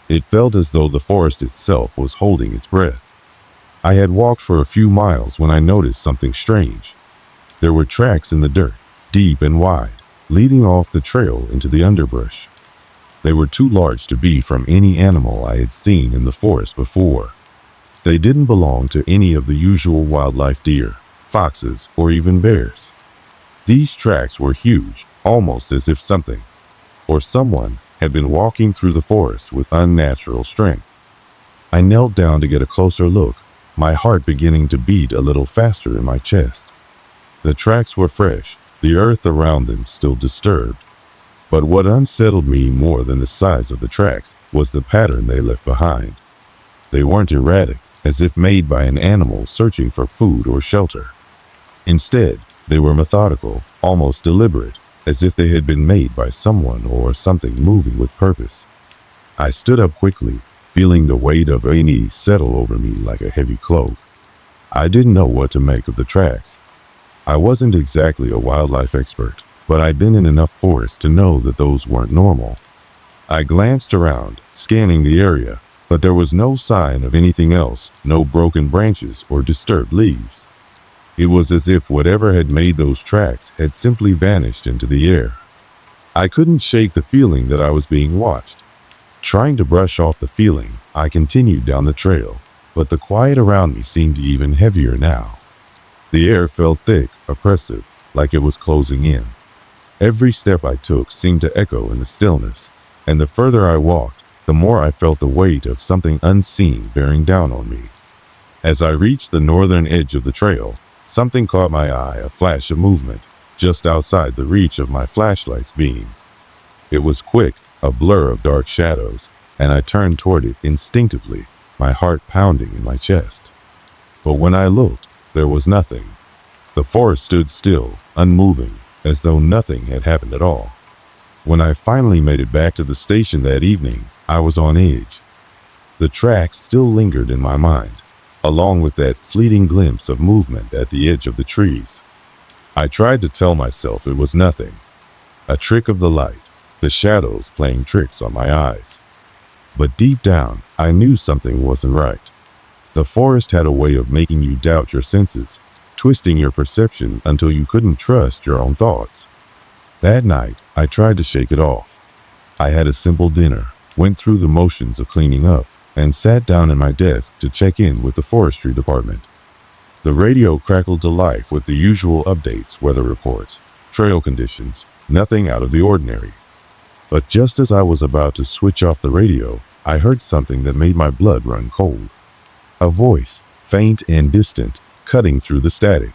It felt as though the forest itself was holding its breath. I had walked for a few miles when I noticed something strange. There were tracks in the dirt, deep and wide, leading off the trail into the underbrush. They were too large to be from any animal I had seen in the forest before. They didn't belong to any of the usual wildlife: deer, foxes, or even bears. These tracks were huge, almost as if something, or someone, had been walking through the forest with unnatural strength. I knelt down to get a closer look, my heart beginning to beat a little faster in my chest. The tracks were fresh, the earth around them still disturbed. But what unsettled me more than the size of the tracks was the pattern they left behind. They weren't erratic, as if made by an animal searching for food or shelter. Instead, they were methodical, almost deliberate, as if they had been made by someone or something moving with purpose. I stood up quickly, feeling the weight of unease settle over me like a heavy cloak. I didn't know what to make of the tracks. I wasn't exactly a wildlife expert, but I'd been in enough forest to know that those weren't normal. I glanced around, scanning the area, but there was no sign of anything else, no broken branches or disturbed leaves. It was as if whatever had made those tracks had simply vanished into the air. I couldn't shake the feeling that I was being watched. Trying to brush off the feeling, I continued down the trail, but the quiet around me seemed even heavier now. The air felt thick, oppressive, like it was closing in. Every step I took seemed to echo in the stillness, and the further I walked, the more I felt the weight of something unseen bearing down on me. As I reached the northern edge of the trail, something caught my eye, a flash of movement, just outside the reach of my flashlight's beam. It was quick, a blur of dark shadows, and I turned toward it instinctively, my heart pounding in my chest. But when I looked, there was nothing. The forest stood still, unmoving, as though nothing had happened at all. When I finally made it back to the station that evening, I was on edge. The tracks still lingered in my mind, along with that fleeting glimpse of movement at the edge of the trees. I tried to tell myself it was nothing, a trick of the light, the shadows playing tricks on my eyes. But deep down, I knew something wasn't right. The forest had a way of making you doubt your senses, twisting your perception until you couldn't trust your own thoughts. That night, I tried to shake it off. I had a simple dinner, went through the motions of cleaning up, and sat down at my desk to check in with the forestry department. The radio crackled to life with the usual updates, weather reports, trail conditions, nothing out of the ordinary. But just as I was about to switch off the radio, I heard something that made my blood run cold. A voice, faint and distant, cutting through the static.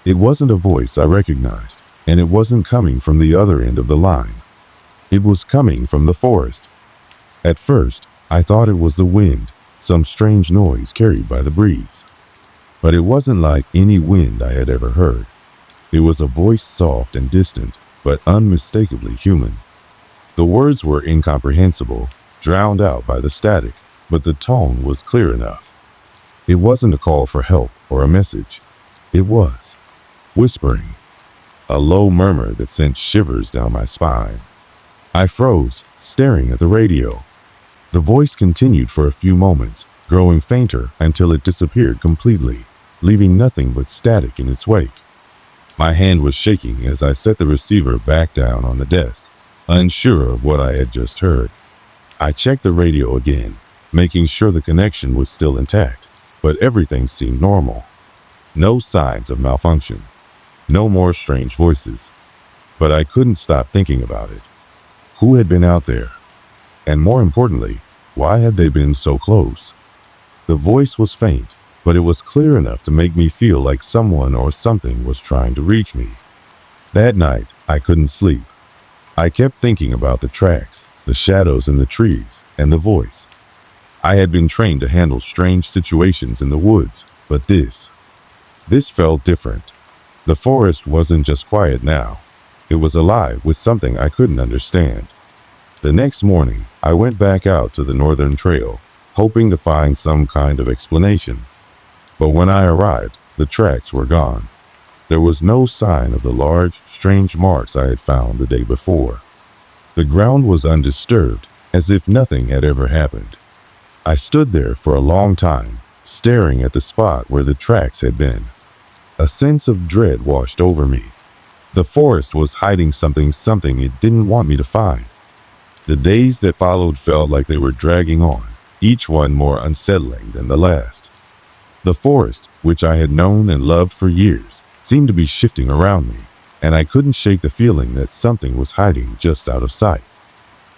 It wasn't a voice I recognized, and it wasn't coming from the other end of the line. It was coming from the forest. At first, I thought it was the wind, some strange noise carried by the breeze. But it wasn't like any wind I had ever heard. It was a voice soft and distant, but unmistakably human. The words were incomprehensible, drowned out by the static, but the tone was clear enough. It wasn't a call for help or a message. It was whispering, a low murmur that sent shivers down my spine. I froze, staring at the radio. The voice continued for a few moments, growing fainter until it disappeared completely, leaving nothing but static in its wake. My hand was shaking as I set the receiver back down on the desk, unsure of what I had just heard. I checked the radio again, making sure the connection was still intact, but everything seemed normal. No signs of malfunction. No more strange voices. But I couldn't stop thinking about it. Who had been out there? And more importantly, why had they been so close? The voice was faint, but it was clear enough to make me feel like someone or something was trying to reach me. That night, I couldn't sleep. I kept thinking about the tracks, the shadows in the trees, and the voice. I had been trained to handle strange situations in the woods, but this felt different. The forest wasn't just quiet now. It was alive with something I couldn't understand. The next morning, I went back out to the northern trail, hoping to find some kind of explanation. But when I arrived, the tracks were gone. There was no sign of the large, strange marks I had found the day before. The ground was undisturbed, as if nothing had ever happened. I stood there for a long time, staring at the spot where the tracks had been. A sense of dread washed over me. The forest was hiding something it didn't want me to find. The days that followed felt like they were dragging on, each one more unsettling than the last. The forest, which I had known and loved for years, seemed to be shifting around me, and I couldn't shake the feeling that something was hiding just out of sight.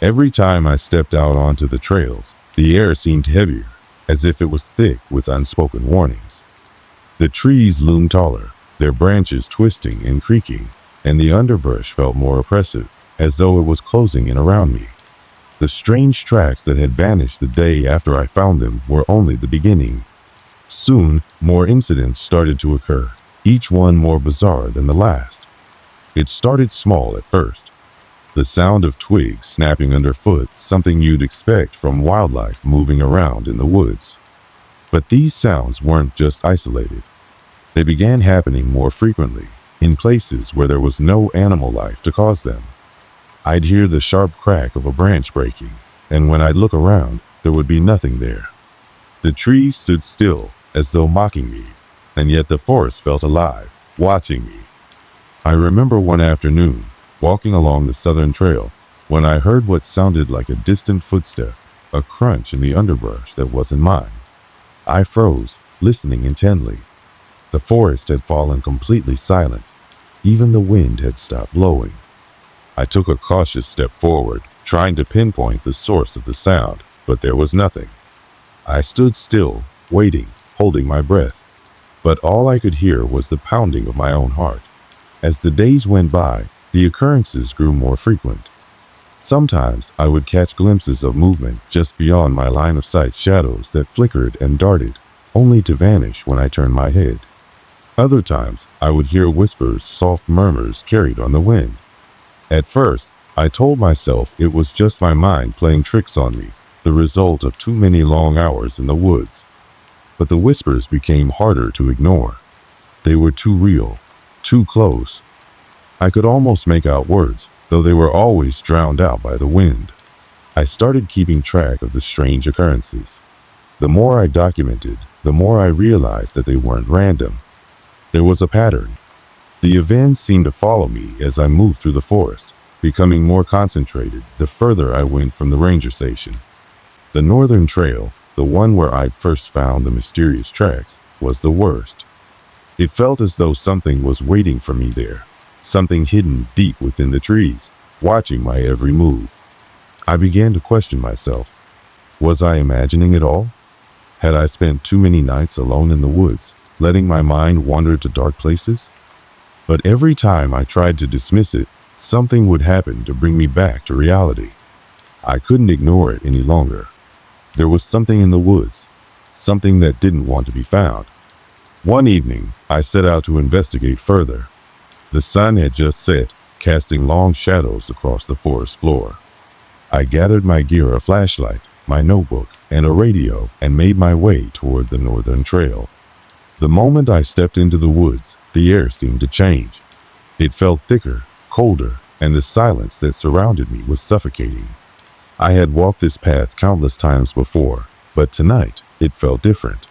Every time I stepped out onto the trails, the air seemed heavier, as if it was thick with unspoken warnings. The trees loomed taller, their branches twisting and creaking, and the underbrush felt more oppressive, as though it was closing in around me. The strange tracks that had vanished the day after I found them were only the beginning. Soon, more incidents started to occur, each one more bizarre than the last. It started small at first. The sound of twigs snapping underfoot, something you'd expect from wildlife moving around in the woods. But these sounds weren't just isolated. They began happening more frequently, in places where there was no animal life to cause them. I'd hear the sharp crack of a branch breaking, and when I'd look around, there would be nothing there. The trees stood still, as though mocking me, and yet the forest felt alive, watching me. I remember one afternoon, walking along the southern trail, when I heard what sounded like a distant footstep, a crunch in the underbrush that wasn't mine. I froze, listening intently. The forest had fallen completely silent. Even the wind had stopped blowing. I took a cautious step forward, trying to pinpoint the source of the sound, but there was nothing. I stood still, waiting, holding my breath. But all I could hear was the pounding of my own heart. As the days went by, the occurrences grew more frequent. Sometimes I would catch glimpses of movement just beyond my line of sight, shadows that flickered and darted, only to vanish when I turned my head. Other times, I would hear whispers, soft murmurs carried on the wind. At first, I told myself it was just my mind playing tricks on me, the result of too many long hours in the woods. But the whispers became harder to ignore. They were too real, too close. I could almost make out words, though they were always drowned out by the wind. I started keeping track of the strange occurrences. The more I documented, the more I realized that they weren't random. There was a pattern. The events seemed to follow me as I moved through the forest, becoming more concentrated the further I went from the ranger station. The northern trail, the one where I'd first found the mysterious tracks, was the worst. It felt as though something was waiting for me there, something hidden deep within the trees, watching my every move. I began to question myself. Was I imagining it all? Had I spent too many nights alone in the woods, letting my mind wander to dark places? But every time I tried to dismiss it, something would happen to bring me back to reality. I couldn't ignore it any longer. There was something in the woods, something that didn't want to be found. One evening, I set out to investigate further. The sun had just set, casting long shadows across the forest floor. I gathered my gear, a flashlight, my notebook, and a radio, and made my way toward the northern trail. The moment I stepped into the woods, the air seemed to change. It felt thicker, colder, and the silence that surrounded me was suffocating. I had walked this path countless times before, but tonight it felt different.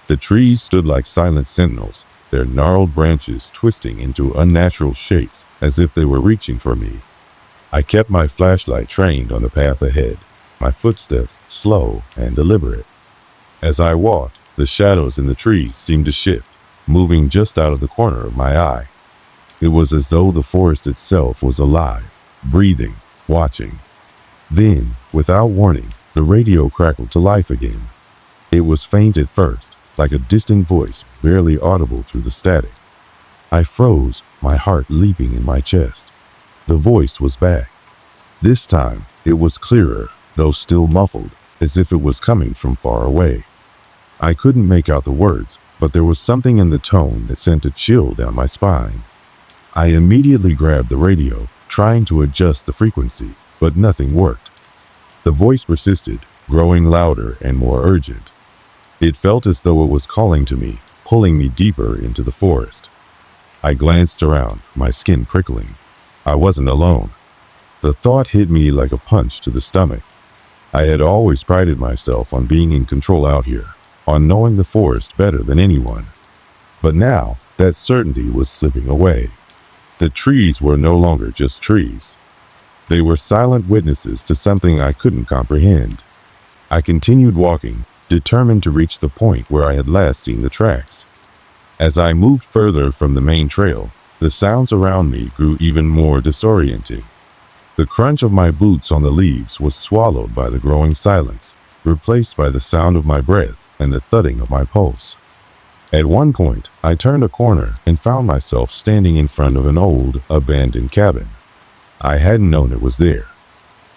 The trees stood like silent sentinels, their gnarled branches twisting into unnatural shapes as if they were reaching for me. I kept my flashlight trained on the path ahead, my footsteps slow and deliberate. As I walked, the shadows in the trees seemed to shift, moving just out of the corner of my eye. It was as though the forest itself was alive, breathing, watching. Then, without warning, the radio crackled to life again. It was faint at first, like a distant voice barely audible through the static. I froze, my heart leaping in my chest. The voice was back. This time, it was clearer, though still muffled, as if it was coming from far away. I couldn't make out the words, but there was something in the tone that sent a chill down my spine. I immediately grabbed the radio, trying to adjust the frequency, but nothing worked. The voice persisted, growing louder and more urgent. It felt as though it was calling to me, pulling me deeper into the forest. I glanced around, my skin prickling. I wasn't alone. The thought hit me like a punch to the stomach. I had always prided myself on being in control out here, on knowing the forest better than anyone. But now, that certainty was slipping away. The trees were no longer just trees. They were silent witnesses to something I couldn't comprehend. I continued walking, determined to reach the point where I had last seen the tracks. As I moved further from the main trail, the sounds around me grew even more disorienting. The crunch of my boots on the leaves was swallowed by the growing silence, replaced by the sound of my breath and the thudding of my pulse. At one point, I turned a corner and found myself standing in front of an old, abandoned cabin. I hadn't known it was there.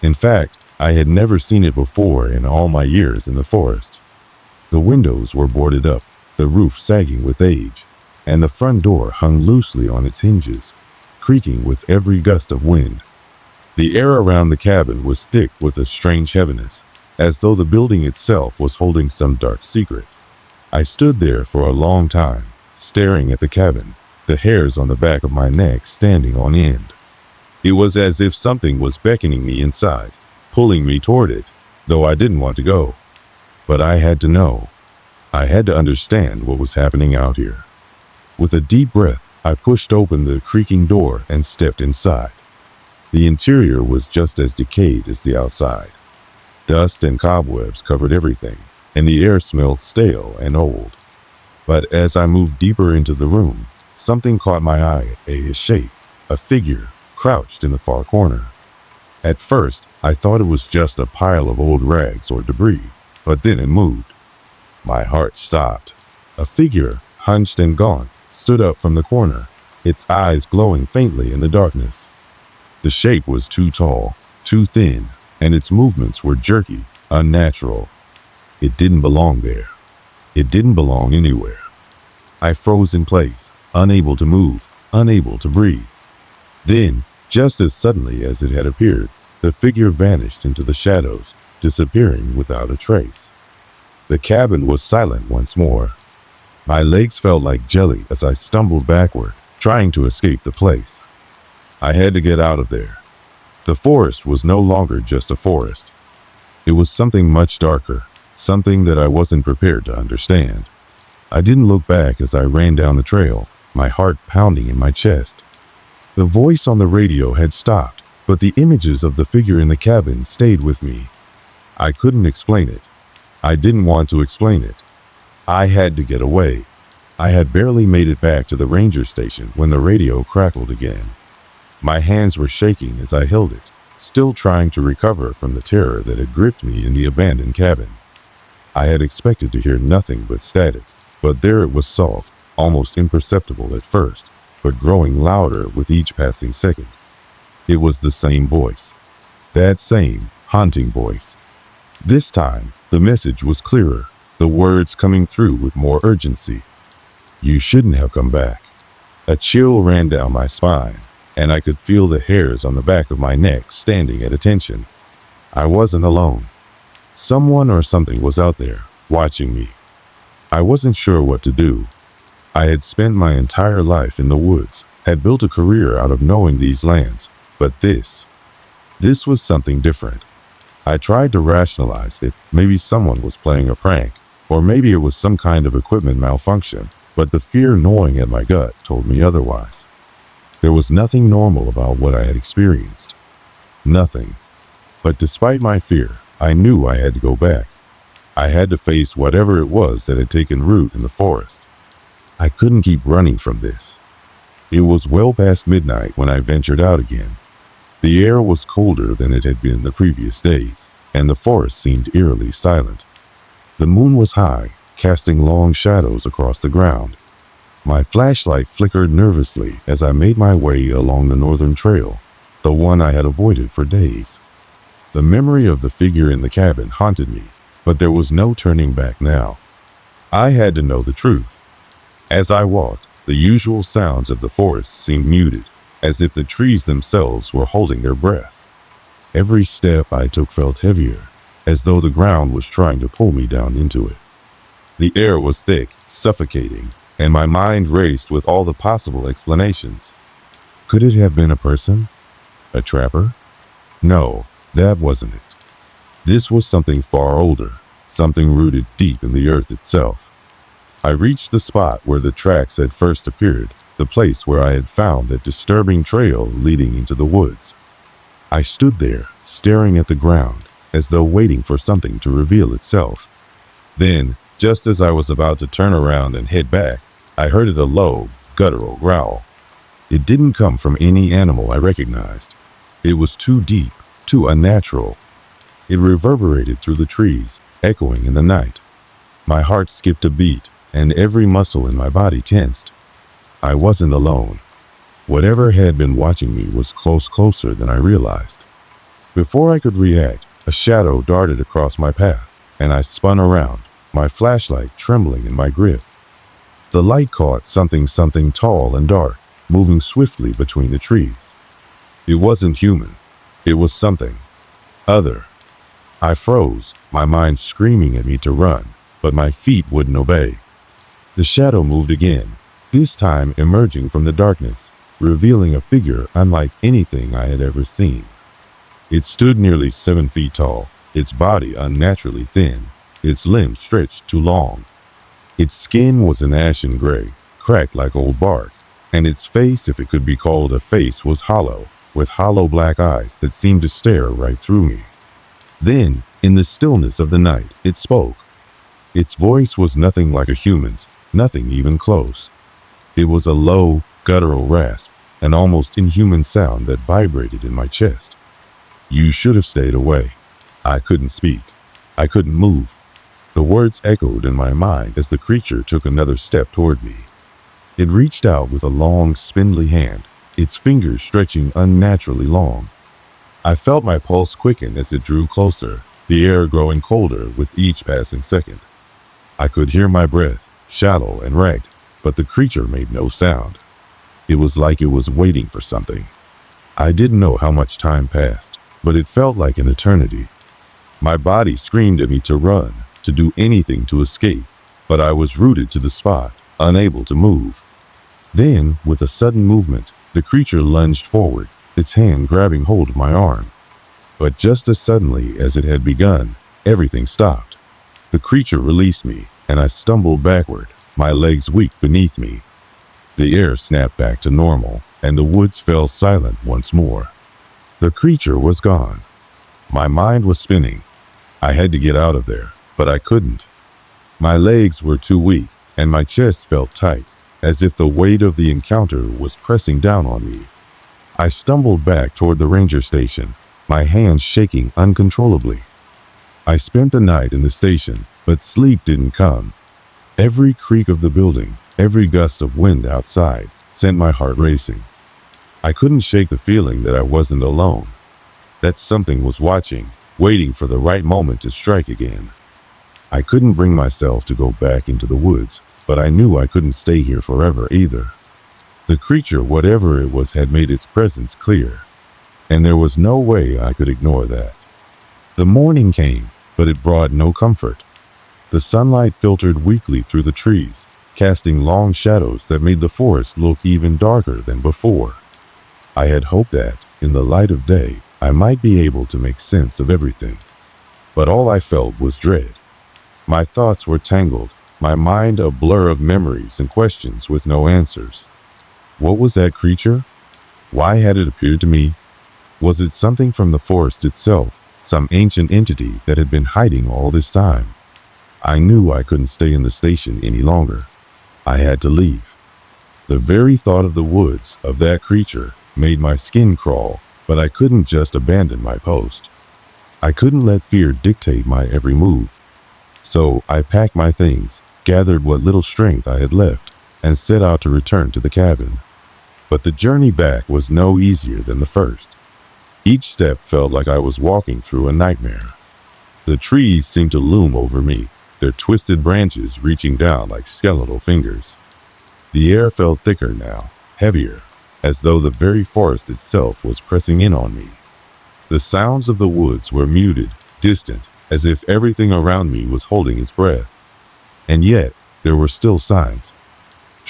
In fact, I had never seen it before in all my years in the forest. The windows were boarded up, the roof sagging with age, and the front door hung loosely on its hinges, creaking with every gust of wind. The air around the cabin was thick with a strange heaviness, as though the building itself was holding some dark secret. I stood there for a long time, staring at the cabin, the hairs on the back of my neck standing on end. It was as if something was beckoning me inside, pulling me toward it, though I didn't want to go. But I had to know. I had to understand what was happening out here. With a deep breath, I pushed open the creaking door and stepped inside. The interior was just as decayed as the outside. Dust and cobwebs covered everything, and the air smelled stale and old. But as I moved deeper into the room, something caught my eye, a shape, a figure, crouched in the far corner. At first, I thought it was just a pile of old rags or debris, but then it moved. My heart stopped. A figure, hunched and gaunt, stood up from the corner, its eyes glowing faintly in the darkness. The shape was too tall, too thin, and its movements were jerky, unnatural. It didn't belong there. It didn't belong anywhere. I froze in place, unable to move, unable to breathe. Then, just as suddenly as it had appeared, the figure vanished into the shadows, disappearing without a trace. The cabin was silent once more. My legs felt like jelly as I stumbled backward, trying to escape the place. I had to get out of there. The forest was no longer just a forest. It was something much darker, something that I wasn't prepared to understand. I didn't look back as I ran down the trail, my heart pounding in my chest. The voice on the radio had stopped, but the images of the figure in the cabin stayed with me. I couldn't explain it. I didn't want to explain it. I had to get away. I had barely made it back to the ranger station when the radio crackled again. My hands were shaking as I held it, still trying to recover from the terror that had gripped me in the abandoned cabin. I had expected to hear nothing but static, but there it was, soft, almost imperceptible at first, but growing louder with each passing second. It was the same voice. That same, haunting voice. This time, the message was clearer, the words coming through with more urgency. You shouldn't have come back. A chill ran down my spine, and I could feel the hairs on the back of my neck standing at attention. I wasn't alone. Someone or something was out there, watching me. I wasn't sure what to do. I had spent my entire life in the woods, had built a career out of knowing these lands, but this was something different. I tried to rationalize it. Maybe someone was playing a prank, or maybe it was some kind of equipment malfunction, but the fear gnawing at my gut told me otherwise. There was nothing normal about what I had experienced. Nothing. But despite my fear, I knew I had to go back. I had to face whatever it was that had taken root in the forest. I couldn't keep running from this. It was well past midnight when I ventured out again. The air was colder than it had been the previous days, and the forest seemed eerily silent. The moon was high, casting long shadows across the ground. My flashlight flickered nervously as I made my way along the northern trail, the one I had avoided for days. The memory of the figure in the cabin haunted me, but there was no turning back now. I had to know the truth. As I walked, the usual sounds of the forest seemed muted, as if the trees themselves were holding their breath. Every step I took felt heavier, as though the ground was trying to pull me down into it. The air was thick, suffocating, and my mind raced with all the possible explanations. Could it have been a person? A trapper? No, that wasn't it. This was something far older, something rooted deep in the earth itself. I reached the spot where the tracks had first appeared, the place where I had found that disturbing trail leading into the woods. I stood there, staring at the ground, as though waiting for something to reveal itself. Then, just as I was about to turn around and head back, I heard a low, guttural growl. It didn't come from any animal I recognized. It was too deep, too unnatural. It reverberated through the trees, echoing in the night. My heart skipped a beat, and every muscle in my body tensed. I wasn't alone. Whatever had been watching me was closer than I realized. Before I could react, a shadow darted across my path, and I spun around, my flashlight trembling in my grip. The light caught something tall and dark, moving swiftly between the trees. It wasn't human. It was something other. I froze, my mind screaming at me to run, but my feet wouldn't obey. The shadow moved again, this time emerging from the darkness, revealing a figure unlike anything I had ever seen. It stood nearly 7 feet tall, its body unnaturally thin, its limbs stretched too long. Its skin was an ashen gray, cracked like old bark, and its face, if it could be called a face, was hollow, with hollow black eyes that seemed to stare right through me. Then, in the stillness of the night, it spoke. Its voice was nothing like a human's, nothing even close. It was a low, guttural rasp, an almost inhuman sound that vibrated in my chest. You should have stayed away. I couldn't speak. I couldn't move. The words echoed in my mind as the creature took another step toward me. It reached out with a long, spindly hand, its fingers stretching unnaturally long. I felt my pulse quicken as it drew closer, the air growing colder with each passing second. I could hear my breath, shallow and ragged, but the creature made no sound. It was like it was waiting for something. I didn't know how much time passed, but it felt like an eternity. My body screamed at me to run, to do anything to escape, but I was rooted to the spot, unable to move. Then, with a sudden movement, the creature lunged forward, its hand grabbing hold of my arm. But just as suddenly as it had begun, everything stopped. The creature released me, and I stumbled backward, my legs weak beneath me. The air snapped back to normal, and the woods fell silent once more. The creature was gone. My mind was spinning. I had to get out of there, but I couldn't. My legs were too weak, and my chest felt tight, as if the weight of the encounter was pressing down on me. I stumbled back toward the ranger station, my hands shaking uncontrollably. I spent the night in the station, but sleep didn't come. Every creak of the building, every gust of wind outside, sent my heart racing. I couldn't shake the feeling that I wasn't alone, that something was watching, waiting for the right moment to strike again. I couldn't bring myself to go back into the woods, but I knew I couldn't stay here forever either. The creature, whatever it was, had made its presence clear, and there was no way I could ignore that. The morning came, but it brought no comfort. The sunlight filtered weakly through the trees, casting long shadows that made the forest look even darker than before. I had hoped that, in the light of day, I might be able to make sense of everything. But all I felt was dread. My thoughts were tangled, my mind a blur of memories and questions with no answers. What was that creature? Why had it appeared to me? Was it something from the forest itself, some ancient entity that had been hiding all this time? I knew I couldn't stay in the station any longer. I had to leave. The very thought of the woods, of that creature, made my skin crawl, but I couldn't just abandon my post. I couldn't let fear dictate my every move. So I packed my things, gathered what little strength I had left, and set out to return to the cabin. But the journey back was no easier than the first. Each step felt like I was walking through a nightmare. The trees seemed to loom over me, their twisted branches reaching down like skeletal fingers. The air felt thicker now, heavier, as though the very forest itself was pressing in on me. The sounds of the woods were muted, distant, as if everything around me was holding its breath. And yet, there were still signs.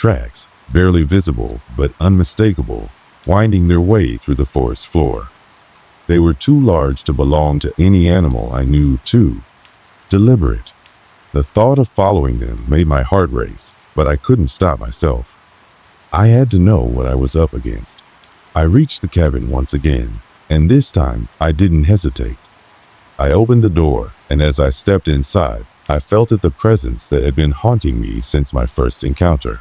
tracks, barely visible but unmistakable, winding their way through the forest floor. They were too large to belong to any animal I knew, too deliberate. The thought of following them made my heart race, but I couldn't stop myself. I had to know what I was up against. I reached the cabin once again, and this time I didn't hesitate. I opened the door, and as I stepped inside, I felt the presence that had been haunting me since my first encounter.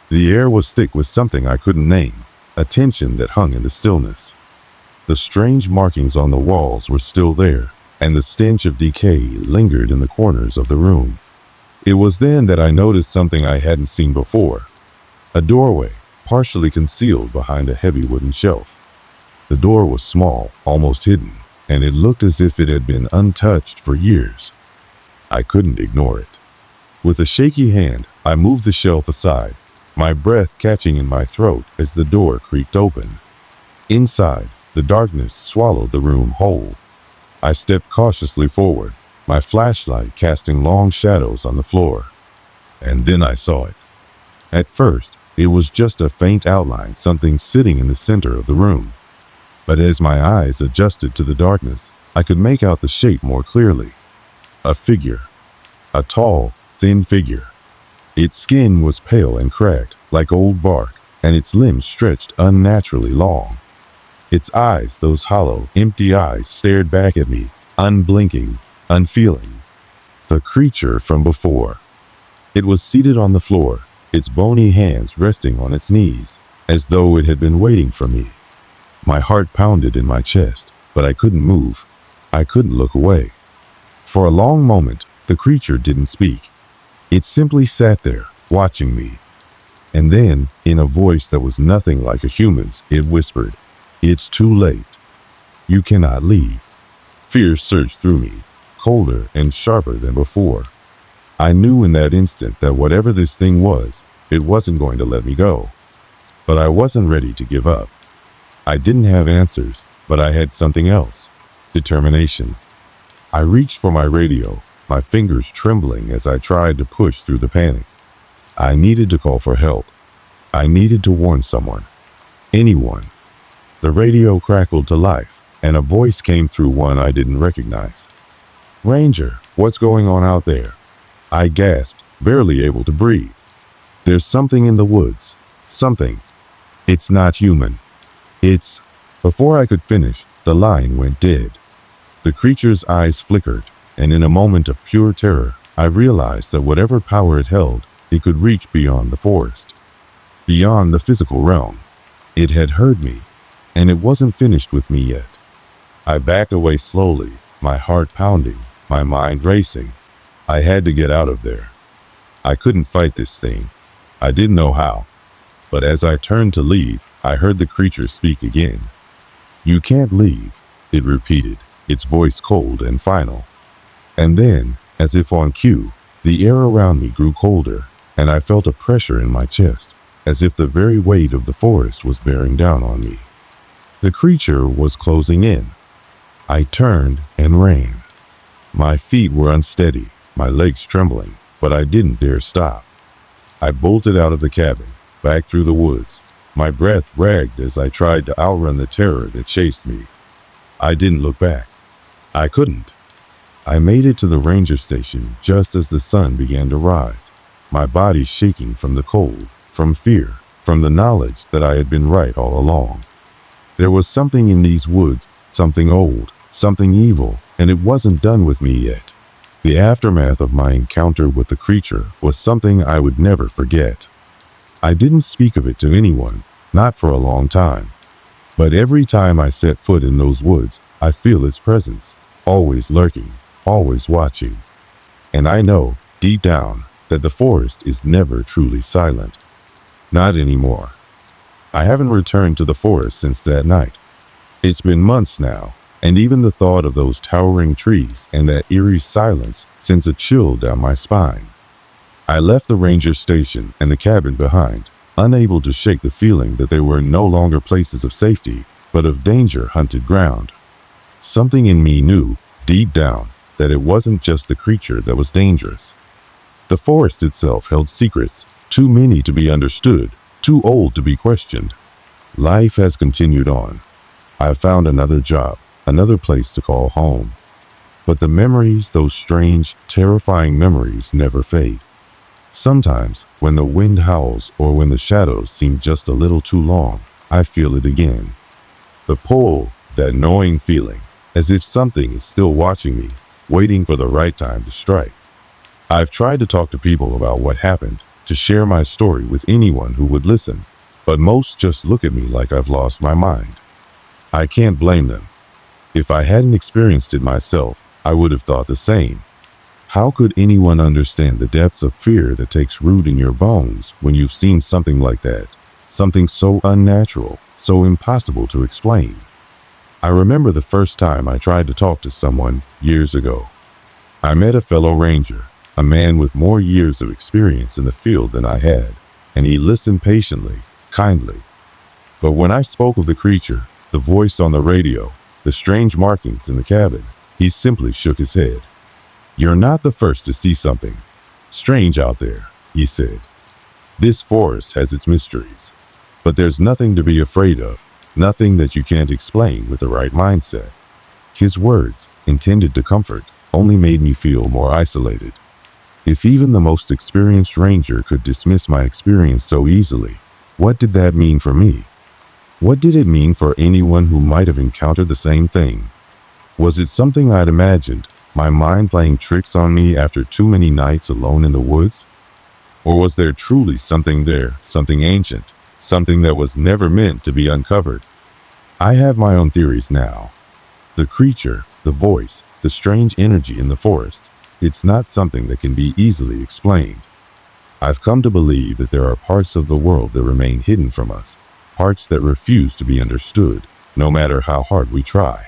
The air was thick with something I couldn't name, a tension that hung in the stillness. The strange markings on the walls were still there, and the stench of decay lingered in the corners of the room. It was then that I noticed something I hadn't seen before. A doorway, partially concealed behind a heavy wooden shelf. The door was small, almost hidden, and it looked as if it had been untouched for years. I couldn't ignore it. With a shaky hand, I moved the shelf aside, my breath catching in my throat as the door creaked open. Inside, the darkness swallowed the room whole. I stepped cautiously forward, my flashlight casting long shadows on the floor. And then I saw it. At first, it was just a faint outline, something sitting in the center of the room. But as my eyes adjusted to the darkness, I could make out the shape more clearly. A figure. A tall, thin figure. Its skin was pale and cracked, like old bark, and its limbs stretched unnaturally long. Its eyes, those hollow, empty eyes, stared back at me, unblinking, unfeeling. The creature from before. It was seated on the floor, its bony hands resting on its knees, as though it had been waiting for me. My heart pounded in my chest, but I couldn't move. I couldn't look away. For a long moment, the creature didn't speak. It simply sat there, watching me. And then, in a voice that was nothing like a human's, it whispered, "It's too late. You cannot leave." Fear surged through me, colder and sharper than before. I knew in that instant that whatever this thing was, it wasn't going to let me go. But I wasn't ready to give up. I didn't have answers, but I had something else. Determination. I reached for my radio, my fingers trembling as I tried to push through the panic. I needed to call for help. I needed to warn someone. Anyone. The radio crackled to life, and a voice came through, one I didn't recognize. "Ranger, what's going on out there?" I gasped, barely able to breathe. "There's something in the woods. Something. It's not human. It's..." Before I could finish, the line went dead. The creature's eyes flickered, and in a moment of pure terror, I realized that whatever power it held, it could reach beyond the forest. Beyond the physical realm. It had heard me, and it wasn't finished with me yet. I backed away slowly, my heart pounding, my mind racing. I had to get out of there. I couldn't fight this thing. I didn't know how. But as I turned to leave, I heard the creature speak again. "You can't leave," it repeated, its voice cold and final. And then, as if on cue, the air around me grew colder, and I felt a pressure in my chest, as if the very weight of the forest was bearing down on me. The creature was closing in. I turned and ran. My feet were unsteady, my legs trembling, but I didn't dare stop. I bolted out of the cabin, back through the woods. My breath ragged as I tried to outrun the terror that chased me. I didn't look back. I couldn't. I made it to the ranger station just as the sun began to rise, my body shaking from the cold, from fear, from the knowledge that I had been right all along. There was something in these woods, something old, something evil, and it wasn't done with me yet. The aftermath of my encounter with the creature was something I would never forget. I didn't speak of it to anyone, not for a long time. But every time I set foot in those woods, I feel its presence, always lurking, always watching. And I know, deep down, that the forest is never truly silent. Not anymore. I haven't returned to the forest since that night. It's been months now, and even the thought of those towering trees and that eerie silence sends a chill down my spine. I left the ranger station and the cabin behind, unable to shake the feeling that they were no longer places of safety, but of danger-hunted ground. Something in me knew, deep down, that it wasn't just the creature that was dangerous. The forest itself held secrets, Too many to be understood, too old to be questioned. Life has continued on. I found another job, another place to call home. But the memories, those strange, terrifying memories, never fade. Sometimes, when the wind howls or when the shadows seem just a little too long, I feel it again. The pull, that gnawing feeling, as if something is still watching me, waiting for the right time to strike. I've tried to talk to people about what happened, to share my story with anyone who would listen, but most just look at me like I've lost my mind. I can't blame them. If I hadn't experienced it myself, I would have thought the same. How could anyone understand the depths of fear that takes root in your bones when you've seen something like that? Something so unnatural, so impossible to explain. I remember the first time I tried to talk to someone years ago. I met a fellow ranger, a man with more years of experience in the field than I had, and he listened patiently, kindly. But when I spoke of the creature, the voice on the radio, the strange markings in the cabin, he simply shook his head. "You're not the first to see something strange out there," he said. "This forest has its mysteries, but there's nothing to be afraid of, nothing that you can't explain with the right mindset." His words, intended to comfort, only made me feel more isolated. If even the most experienced ranger could dismiss my experience so easily, what did that mean for me? What did it mean for anyone who might have encountered the same thing? Was it something I'd imagined, my mind playing tricks on me after too many nights alone in the woods? Or was there truly something there, something ancient, something that was never meant to be uncovered? I have my own theories now. The creature, the voice, the strange energy in the forest, it's not something that can be easily explained. I've come to believe that there are parts of the world that remain hidden from us, parts that refuse to be understood, no matter how hard we try.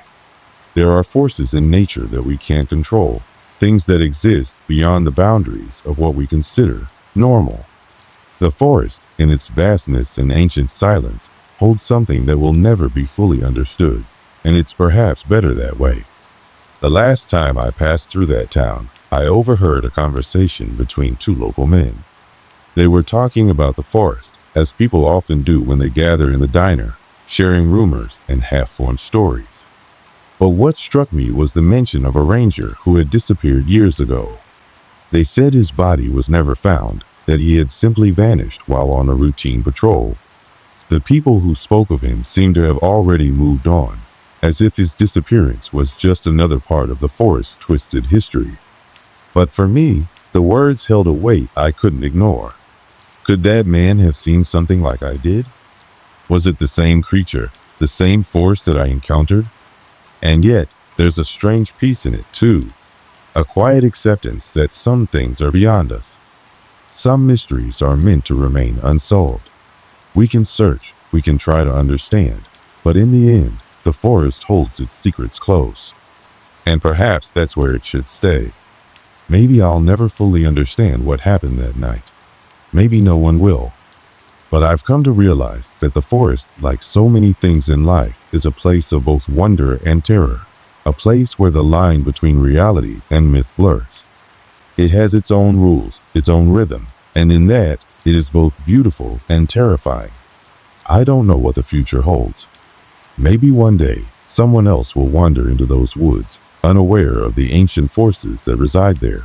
There are forces in nature that we can't control, things that exist beyond the boundaries of what we consider normal. The forest, in its vastness and ancient silence, holds something that will never be fully understood, and it's perhaps better that way. The last time I passed through that town, I overheard a conversation between two local men. They were talking about the forest, as people often do when they gather in the diner, sharing rumors and half-formed stories. But what struck me was the mention of a ranger who had disappeared years ago. They said his body was never found, that he had simply vanished while on a routine patrol. The people who spoke of him seemed to have already moved on, as if his disappearance was just another part of the forest's twisted history. But for me, the words held a weight I couldn't ignore. Could that man have seen something like I did? Was it the same creature, the same force that I encountered? And yet, there's a strange peace in it too, a quiet acceptance that some things are beyond us. Some mysteries are meant to remain unsolved. We can search, we can try to understand, but in the end, the forest holds its secrets close. And perhaps that's where it should stay. Maybe I'll never fully understand what happened that night. Maybe no one will. But I've come to realize that the forest, like so many things in life, is a place of both wonder and terror, a place where the line between reality and myth blurs. It has its own rules, its own rhythm, and in that, it is both beautiful and terrifying. I don't know what the future holds. Maybe one day, someone else will wander into those woods, unaware of the ancient forces that reside there.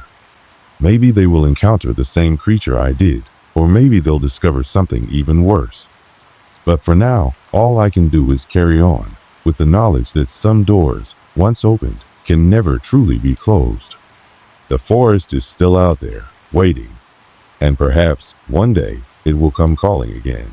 Maybe they will encounter the same creature I did, or maybe they'll discover something even worse. But for now, all I can do is carry on, with the knowledge that some doors, once opened, can never truly be closed. The forest is still out there, waiting, and perhaps one day it will come calling again.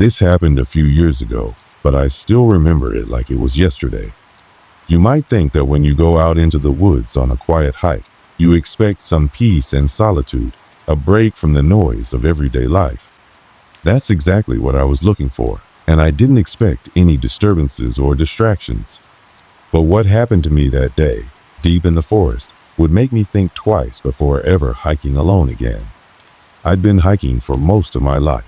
This happened a few years ago, but I still remember it like it was yesterday. You might think that when you go out into the woods on a quiet hike, you expect some peace and solitude, a break from the noise of everyday life. That's exactly what I was looking for, and I didn't expect any disturbances or distractions. But what happened to me that day, deep in the forest, would make me think twice before ever hiking alone again. I'd been hiking for most of my life.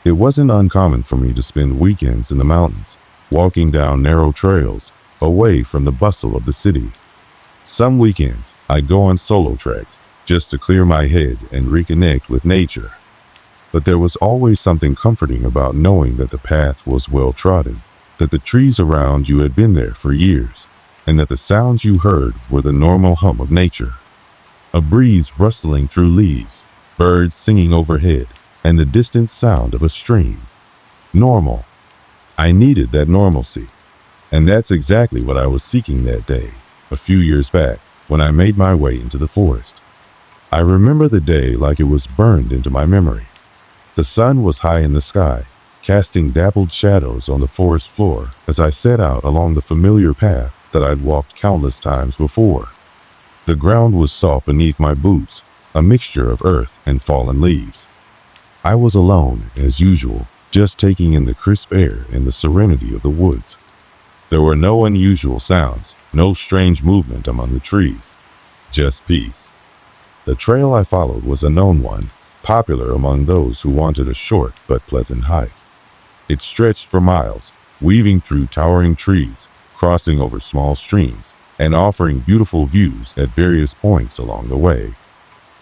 It wasn't uncommon for me to spend weekends in the mountains, walking down narrow trails, away from the bustle of the city. Some weekends, I'd go on solo treks, just to clear my head and reconnect with nature. But there was always something comforting about knowing that the path was well trodden, that the trees around you had been there for years, and that the sounds you heard were the normal hum of nature. A breeze rustling through leaves, birds singing overhead, and the distant sound of a stream. Normal. I needed that normalcy. And that's exactly what I was seeking that day, a few years back, when I made my way into the forest. I remember the day like it was burned into my memory. The sun was high in the sky, casting dappled shadows on the forest floor as I set out along the familiar path that I'd walked countless times before. The ground was soft beneath my boots, a mixture of earth and fallen leaves. I was alone, as usual, just taking in the crisp air and the serenity of the woods. There were no unusual sounds, no strange movement among the trees, just peace. The trail I followed was a known one, popular among those who wanted a short but pleasant hike. It stretched for miles, weaving through towering trees, crossing over small streams, and offering beautiful views at various points along the way.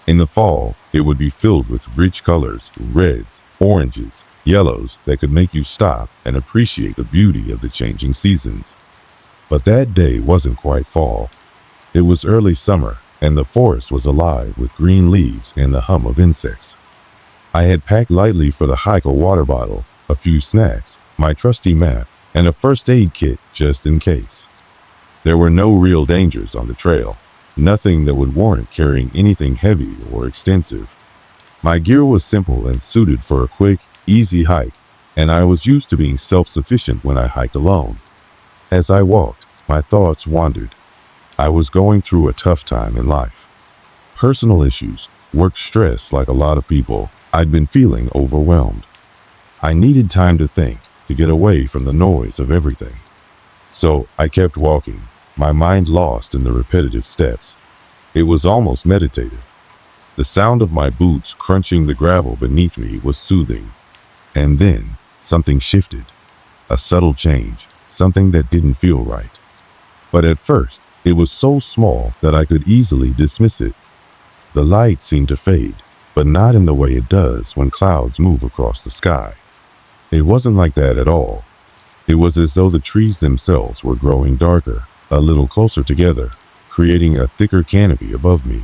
In the fall, it would be filled with rich colors, reds, oranges, yellows that could make you stop and appreciate the beauty of the changing seasons. But that day wasn't quite fall. It was early summer, and the forest was alive with green leaves and the hum of insects. I had packed lightly for the hike a water bottle, a few snacks, my trusty map, and a first aid kit just in case. There were no real dangers on the trail, nothing that would warrant carrying anything heavy or extensive. My gear was simple and suited for a quick, easy hike, and I was used to being self-sufficient when I hiked alone. As I walked, my thoughts wandered. I was going through a tough time in life. Personal issues, work stress like a lot of people, I'd been feeling overwhelmed. I needed time to think, to get away from the noise of everything. So I kept walking, my mind lost in the repetitive steps. It was almost meditative. The sound of my boots crunching the gravel beneath me was soothing. And then, something shifted. A subtle change, something that didn't feel right. But at first, it was so small that I could easily dismiss it. The light seemed to fade, but not in the way it does when clouds move across the sky. It wasn't like that at all. It was as though the trees themselves were growing darker, a little closer together, creating a thicker canopy above me.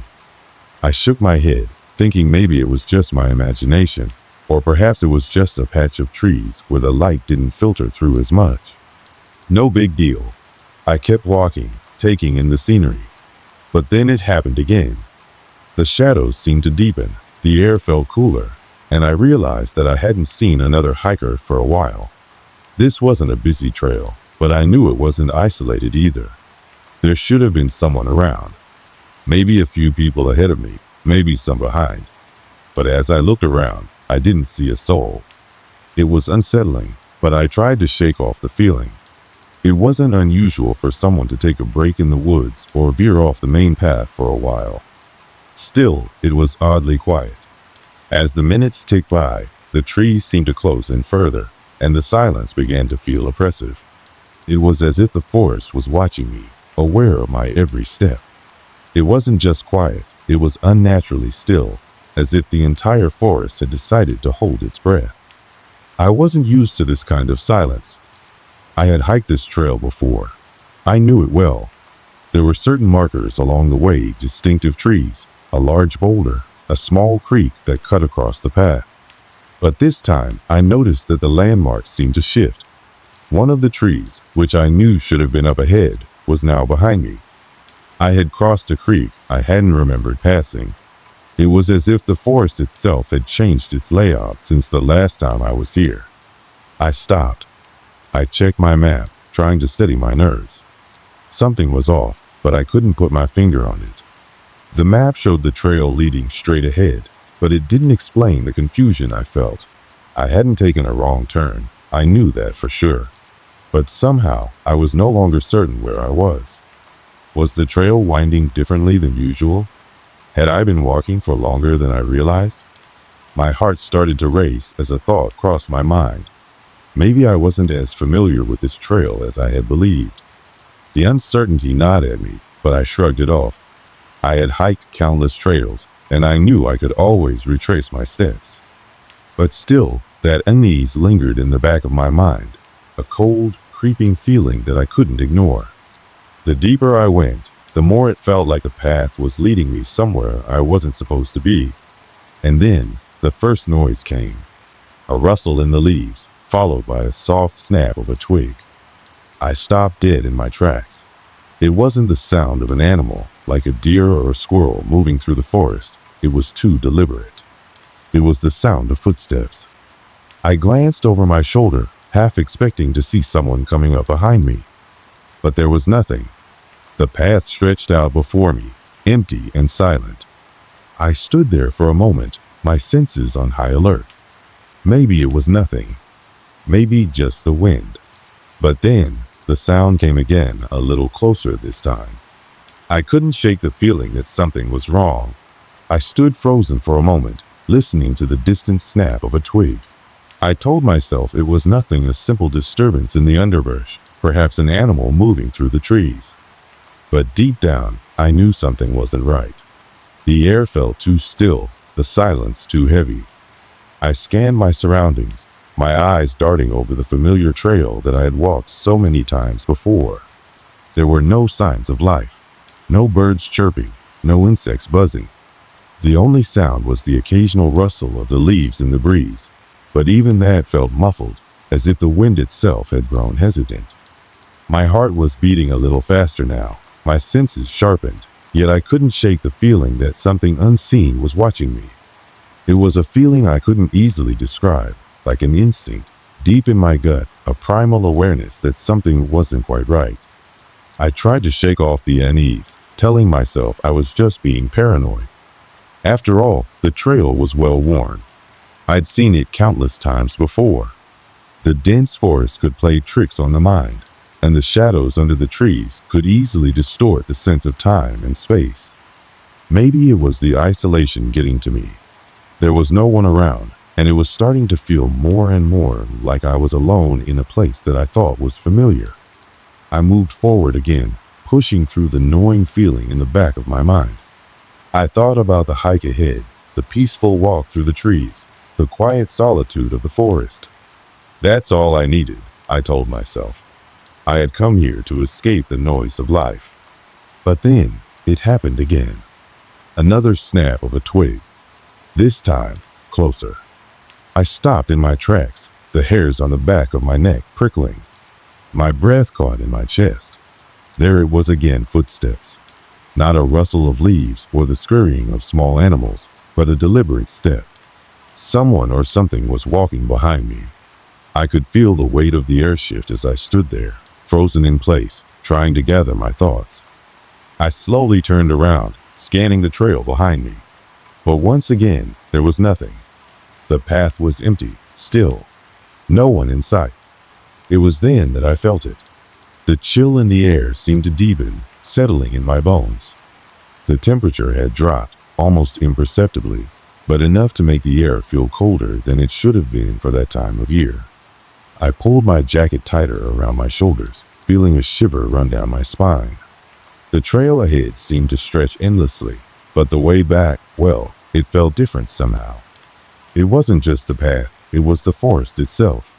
I shook my head, thinking maybe it was just my imagination, or perhaps it was just a patch of trees where the light didn't filter through as much. No big deal. I kept walking, taking in the scenery. But then it happened again. The shadows seemed to deepen, the air felt cooler, and I realized that I hadn't seen another hiker for a while. This wasn't a busy trail, but I knew it wasn't isolated either. There should have been someone around. Maybe a few people ahead of me, maybe some behind. But as I looked around, I didn't see a soul. It was unsettling, but I tried to shake off the feeling. It wasn't unusual for someone to take a break in the woods or veer off the main path for a while. Still, it was oddly quiet. As the minutes ticked by, the trees seemed to close in further, and the silence began to feel oppressive. It was as if the forest was watching me, aware of my every step. It wasn't just quiet, it was unnaturally still, as if the entire forest had decided to hold its breath. I wasn't used to this kind of silence. I had hiked this trail before. I knew it well. There were certain markers along the way, distinctive trees, a large boulder, a small creek that cut across the path. But this time, I noticed that the landmarks seemed to shift. One of the trees, which I knew should have been up ahead, was now behind me. I had crossed a creek I hadn't remembered passing. It was as if the forest itself had changed its layout since the last time I was here. I stopped. I checked my map, trying to steady my nerves. Something was off, but I couldn't put my finger on it. The map showed the trail leading straight ahead, but it didn't explain the confusion I felt. I hadn't taken a wrong turn. I knew that for sure. But somehow, I was no longer certain where I was. Was the trail winding differently than usual? Had I been walking for longer than I realized? My heart started to race as a thought crossed my mind. Maybe I wasn't as familiar with this trail as I had believed. The uncertainty gnawed at me, but I shrugged it off. I had hiked countless trails, and I knew I could always retrace my steps. But still, that unease lingered in the back of my mind, a cold, creeping feeling that I couldn't ignore. The deeper I went, the more it felt like the path was leading me somewhere I wasn't supposed to be. And then, the first noise came. A rustle in the leaves, followed by a soft snap of a twig. I stopped dead in my tracks. It wasn't the sound of an animal, like a deer or a squirrel moving through the forest. It was too deliberate. It was the sound of footsteps. I glanced over my shoulder, half expecting to see someone coming up behind me. But there was nothing. The path stretched out before me, empty and silent. I stood there for a moment, my senses on high alert. Maybe it was nothing. Maybe just the wind. But then, the sound came again, a little closer this time. I couldn't shake the feeling that something was wrong. I stood frozen for a moment, listening to the distant snap of a twig. I told myself it was nothing, a simple disturbance in the underbrush, perhaps an animal moving through the trees. But deep down, I knew something wasn't right. The air felt too still, the silence too heavy. I scanned my surroundings, my eyes darting over the familiar trail that I had walked so many times before. There were no signs of life, no birds chirping, no insects buzzing. The only sound was the occasional rustle of the leaves in the breeze, but even that felt muffled, as if the wind itself had grown hesitant. My heart was beating a little faster now, my senses sharpened, yet I couldn't shake the feeling that something unseen was watching me. It was a feeling I couldn't easily describe, like an instinct, deep in my gut, a primal awareness that something wasn't quite right. I tried to shake off the unease, telling myself I was just being paranoid. After all, the trail was well worn. I'd seen it countless times before. The dense forest could play tricks on the mind, and the shadows under the trees could easily distort the sense of time and space. Maybe it was the isolation getting to me. There was no one around, and it was starting to feel more and more like I was alone in a place that I thought was familiar. I moved forward again, pushing through the gnawing feeling in the back of my mind. I thought about the hike ahead, the peaceful walk through the trees, the quiet solitude of the forest. That's all I needed, I told myself. I had come here to escape the noise of life. But then, it happened again. Another snap of a twig. This time, closer. I stopped in my tracks, the hairs on the back of my neck prickling. My breath caught in my chest. There it was again, footsteps. Not a rustle of leaves or the scurrying of small animals, but a deliberate step. Someone or something was walking behind me. I could feel the weight of the air shift as I stood there, frozen in place, trying to gather my thoughts. I slowly turned around, scanning the trail behind me. But once again, there was nothing. The path was empty, still. No one in sight. It was then that I felt it. The chill in the air seemed to deepen, settling in my bones. The temperature had dropped, almost imperceptibly, but enough to make the air feel colder than it should have been for that time of year. I pulled my jacket tighter around my shoulders, feeling a shiver run down my spine. The trail ahead seemed to stretch endlessly, but the way back, well, it felt different somehow. It wasn't just the path, it was the forest itself.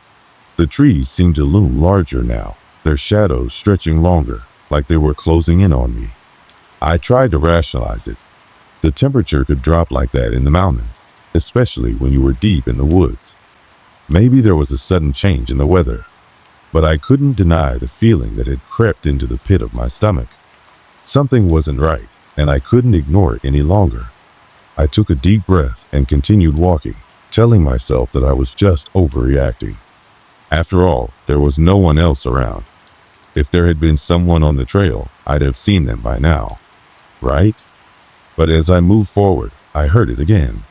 The trees seemed to loom larger now, their shadows stretching longer, like they were closing in on me. I tried to rationalize it. The temperature could drop like that in the mountains, especially when you were deep in the woods. Maybe there was a sudden change in the weather, but I couldn't deny the feeling that had crept into the pit of my stomach. Something wasn't right, and I couldn't ignore it any longer. I took a deep breath and continued walking, telling myself that I was just overreacting. After all, there was no one else around. If there had been someone on the trail, I'd have seen them by now, right? But as I moved forward, I heard it again.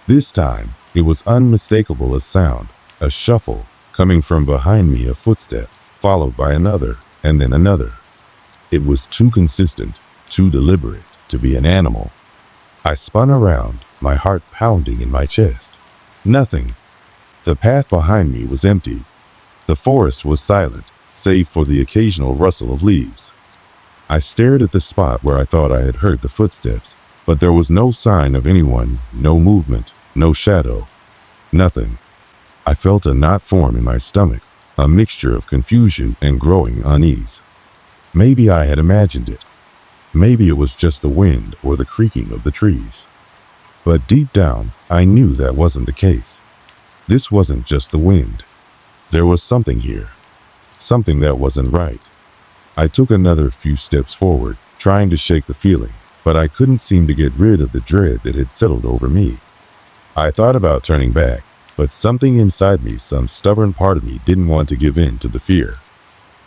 This time, it was unmistakable as sound, a shuffle, coming from behind me, a footstep, followed by another, and then another. It was too consistent, too deliberate to be an animal. I spun around, my heart pounding in my chest. Nothing. The path behind me was empty. The forest was silent, save for the occasional rustle of leaves. I stared at the spot where I thought I had heard the footsteps, but there was no sign of anyone, no movement, no shadow, nothing. I felt a knot form in my stomach, a mixture of confusion and growing unease. Maybe I had imagined it. Maybe it was just the wind or the creaking of the trees. But deep down, I knew that wasn't the case. This wasn't just the wind. There was something here. Something that wasn't right. I took another few steps forward, trying to shake the feeling, but I couldn't seem to get rid of the dread that had settled over me. I thought about turning back, but something inside me, some stubborn part of me, didn't want to give in to the fear.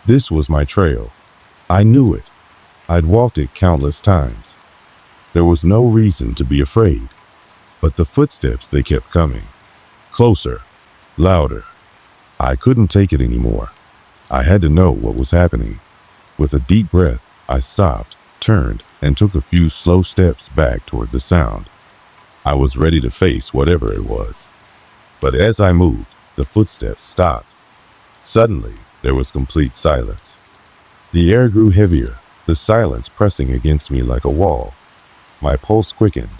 This was my trail. I knew it. I'd walked it countless times. There was no reason to be afraid. But the footsteps, they kept coming. Closer. Louder. I couldn't take it anymore. I had to know what was happening. With a deep breath, I stopped, turned, and took a few slow steps back toward the sound. I was ready to face whatever it was. But as I moved, the footsteps stopped. Suddenly, there was complete silence. The air grew heavier, the silence pressing against me like a wall. My pulse quickened.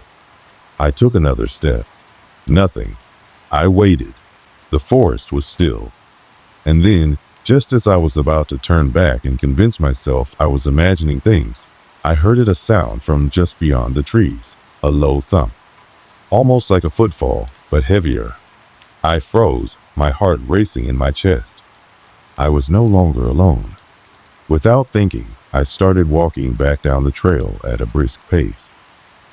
I took another step. Nothing. I waited. The forest was still. And then, just as I was about to turn back and convince myself I was imagining things, I heard a sound from just beyond the trees, a low thump. Almost like a footfall, but heavier. I froze, my heart racing in my chest. I was no longer alone. Without thinking, I started walking back down the trail at a brisk pace.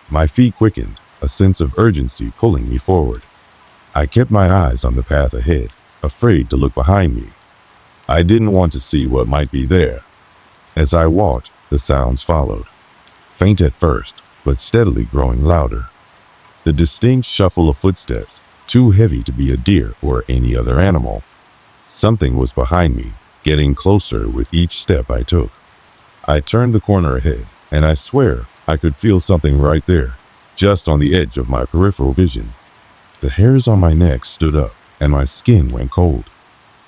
My feet quickened, a sense of urgency pulling me forward. I kept my eyes on the path ahead, afraid to look behind me. I didn't want to see what might be there. As I walked, the sounds followed. Faint at first, but steadily growing louder. The distinct shuffle of footsteps, too heavy to be a deer or any other animal. Something was behind me, getting closer with each step I took. I turned the corner ahead, and I swear I could feel something right there, just on the edge of my peripheral vision. The hairs on my neck stood up, and my skin went cold.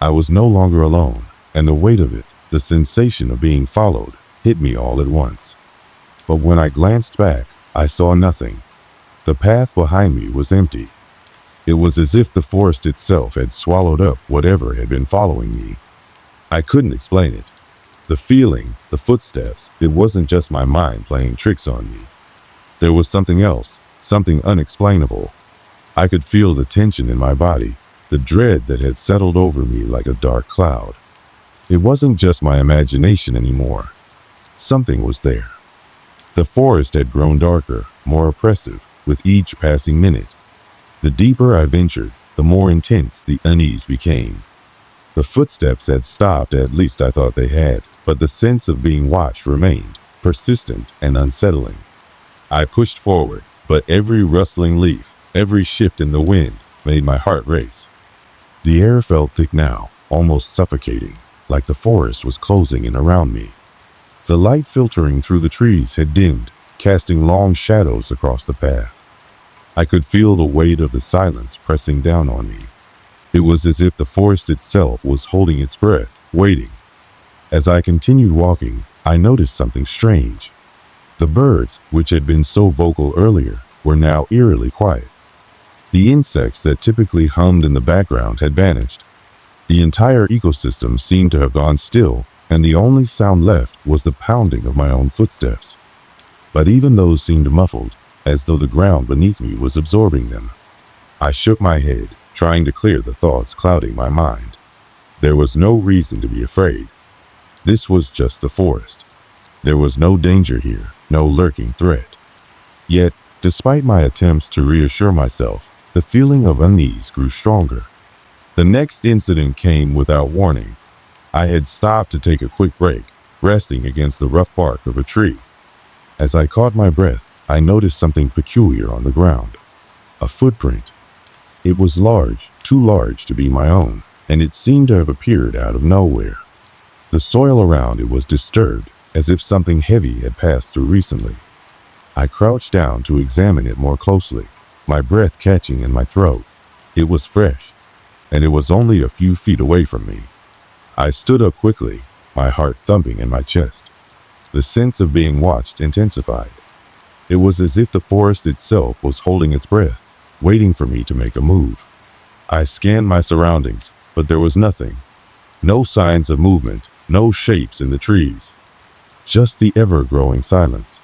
I was no longer alone, and the weight of it, the sensation of being followed, hit me all at once. But when I glanced back, I saw nothing. The path behind me was empty. It was as if the forest itself had swallowed up whatever had been following me. I couldn't explain it. The feeling, the footsteps, it wasn't just my mind playing tricks on me. There was something else, something unexplainable. I could feel the tension in my body, the dread that had settled over me like a dark cloud. It wasn't just my imagination anymore. Something was there. The forest had grown darker, more oppressive, with each passing minute. The deeper I ventured, the more intense the unease became. The footsteps had stopped, at least I thought they had, but the sense of being watched remained, persistent and unsettling. I pushed forward, but every rustling leaf, every shift in the wind, made my heart race. The air felt thick now, almost suffocating, like the forest was closing in around me. The light filtering through the trees had dimmed, casting long shadows across the path. I could feel the weight of the silence pressing down on me. It was as if the forest itself was holding its breath, waiting. As I continued walking, I noticed something strange. The birds, which had been so vocal earlier, were now eerily quiet. The insects that typically hummed in the background had vanished. The entire ecosystem seemed to have gone still, and the only sound left was the pounding of my own footsteps. But even those seemed muffled, as though the ground beneath me was absorbing them. I shook my head, trying to clear the thoughts clouding my mind. There was no reason to be afraid. This was just the forest. There was no danger here, no lurking threat. Yet, despite my attempts to reassure myself, the feeling of unease grew stronger. The next incident came without warning. I had stopped to take a quick break, resting against the rough bark of a tree. As I caught my breath, I noticed something peculiar on the ground. A footprint. It was large, too large to be my own, and it seemed to have appeared out of nowhere. The soil around it was disturbed, as if something heavy had passed through recently. I crouched down to examine it more closely, my breath catching in my throat. It was fresh, and it was only a few feet away from me. I stood up quickly, my heart thumping in my chest. The sense of being watched intensified. It was as if the forest itself was holding its breath, waiting for me to make a move. I scanned my surroundings, but there was nothing. No signs of movement, no shapes in the trees. Just the ever-growing silence.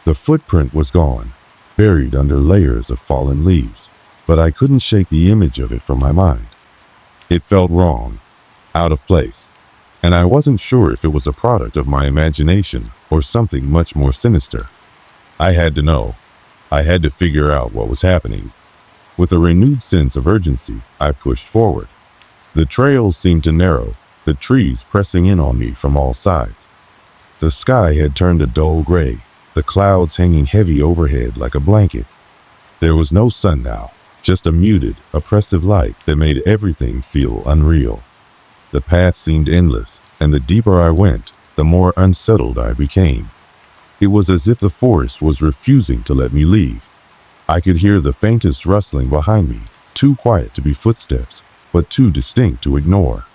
The footprint was gone, buried under layers of fallen leaves, but I couldn't shake the image of it from my mind. It felt wrong, out of place, and I wasn't sure if it was a product of my imagination or something much more sinister. I had to know. I had to figure out what was happening. With a renewed sense of urgency, I pushed forward. The trail seemed to narrow, the trees pressing in on me from all sides. The sky had turned a dull gray, the clouds hanging heavy overhead like a blanket. There was no sun now, just a muted, oppressive light that made everything feel unreal. The path seemed endless, and the deeper I went, the more unsettled I became. It was as if the forest was refusing to let me leave. I could hear the faintest rustling behind me, too quiet to be footsteps, but too distinct to ignore.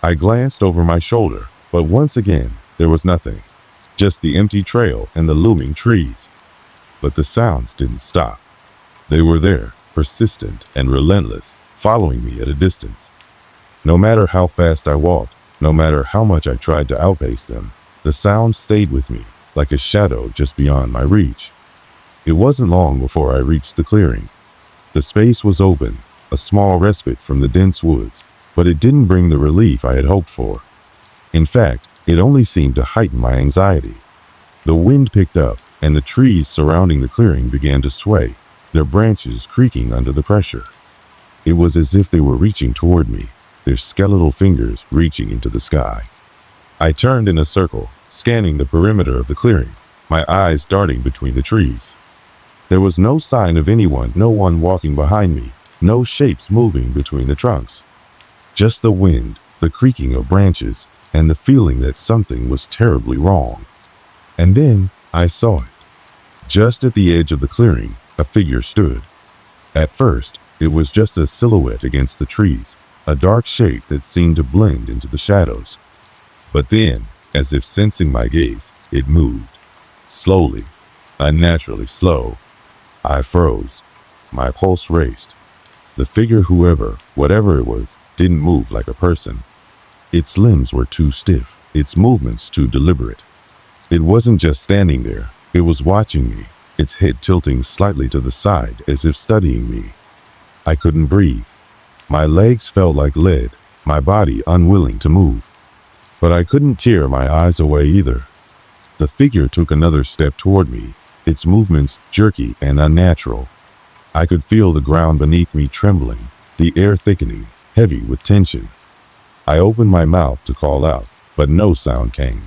I glanced over my shoulder, but once again, there was nothing. Just the empty trail and the looming trees. But the sounds didn't stop. They were there, persistent and relentless, following me at a distance. No matter how fast I walked, no matter how much I tried to outpace them, the sounds stayed with me, like a shadow just beyond my reach. It wasn't long before I reached the clearing. The space was open, a small respite from the dense woods, but it didn't bring the relief I had hoped for. In fact, it only seemed to heighten my anxiety. The wind picked up, and the trees surrounding the clearing began to sway, their branches creaking under the pressure. It was as if they were reaching toward me, their skeletal fingers reaching into the sky. I turned in a circle, scanning the perimeter of the clearing, my eyes darting between the trees. There was no sign of anyone, no one walking behind me, no shapes moving between the trunks. Just the wind, the creaking of branches, and the feeling that something was terribly wrong. And then I saw it. Just at the edge of the clearing, a figure stood. At first, it was just a silhouette against the trees, a dark shape that seemed to blend into the shadows. But then, as if sensing my gaze, it moved. Slowly, unnaturally slow. I froze. My pulse raced. The figure, whatever it was, didn't move like a person. Its limbs were too stiff, its movements too deliberate. It wasn't just standing there, it was watching me, its head tilting slightly to the side as if studying me. I couldn't breathe. My legs felt like lead, my body unwilling to move. But I couldn't tear my eyes away either. The figure took another step toward me, its movements jerky and unnatural. I could feel the ground beneath me trembling, the air thickening, heavy with tension. I opened my mouth to call out, but no sound came.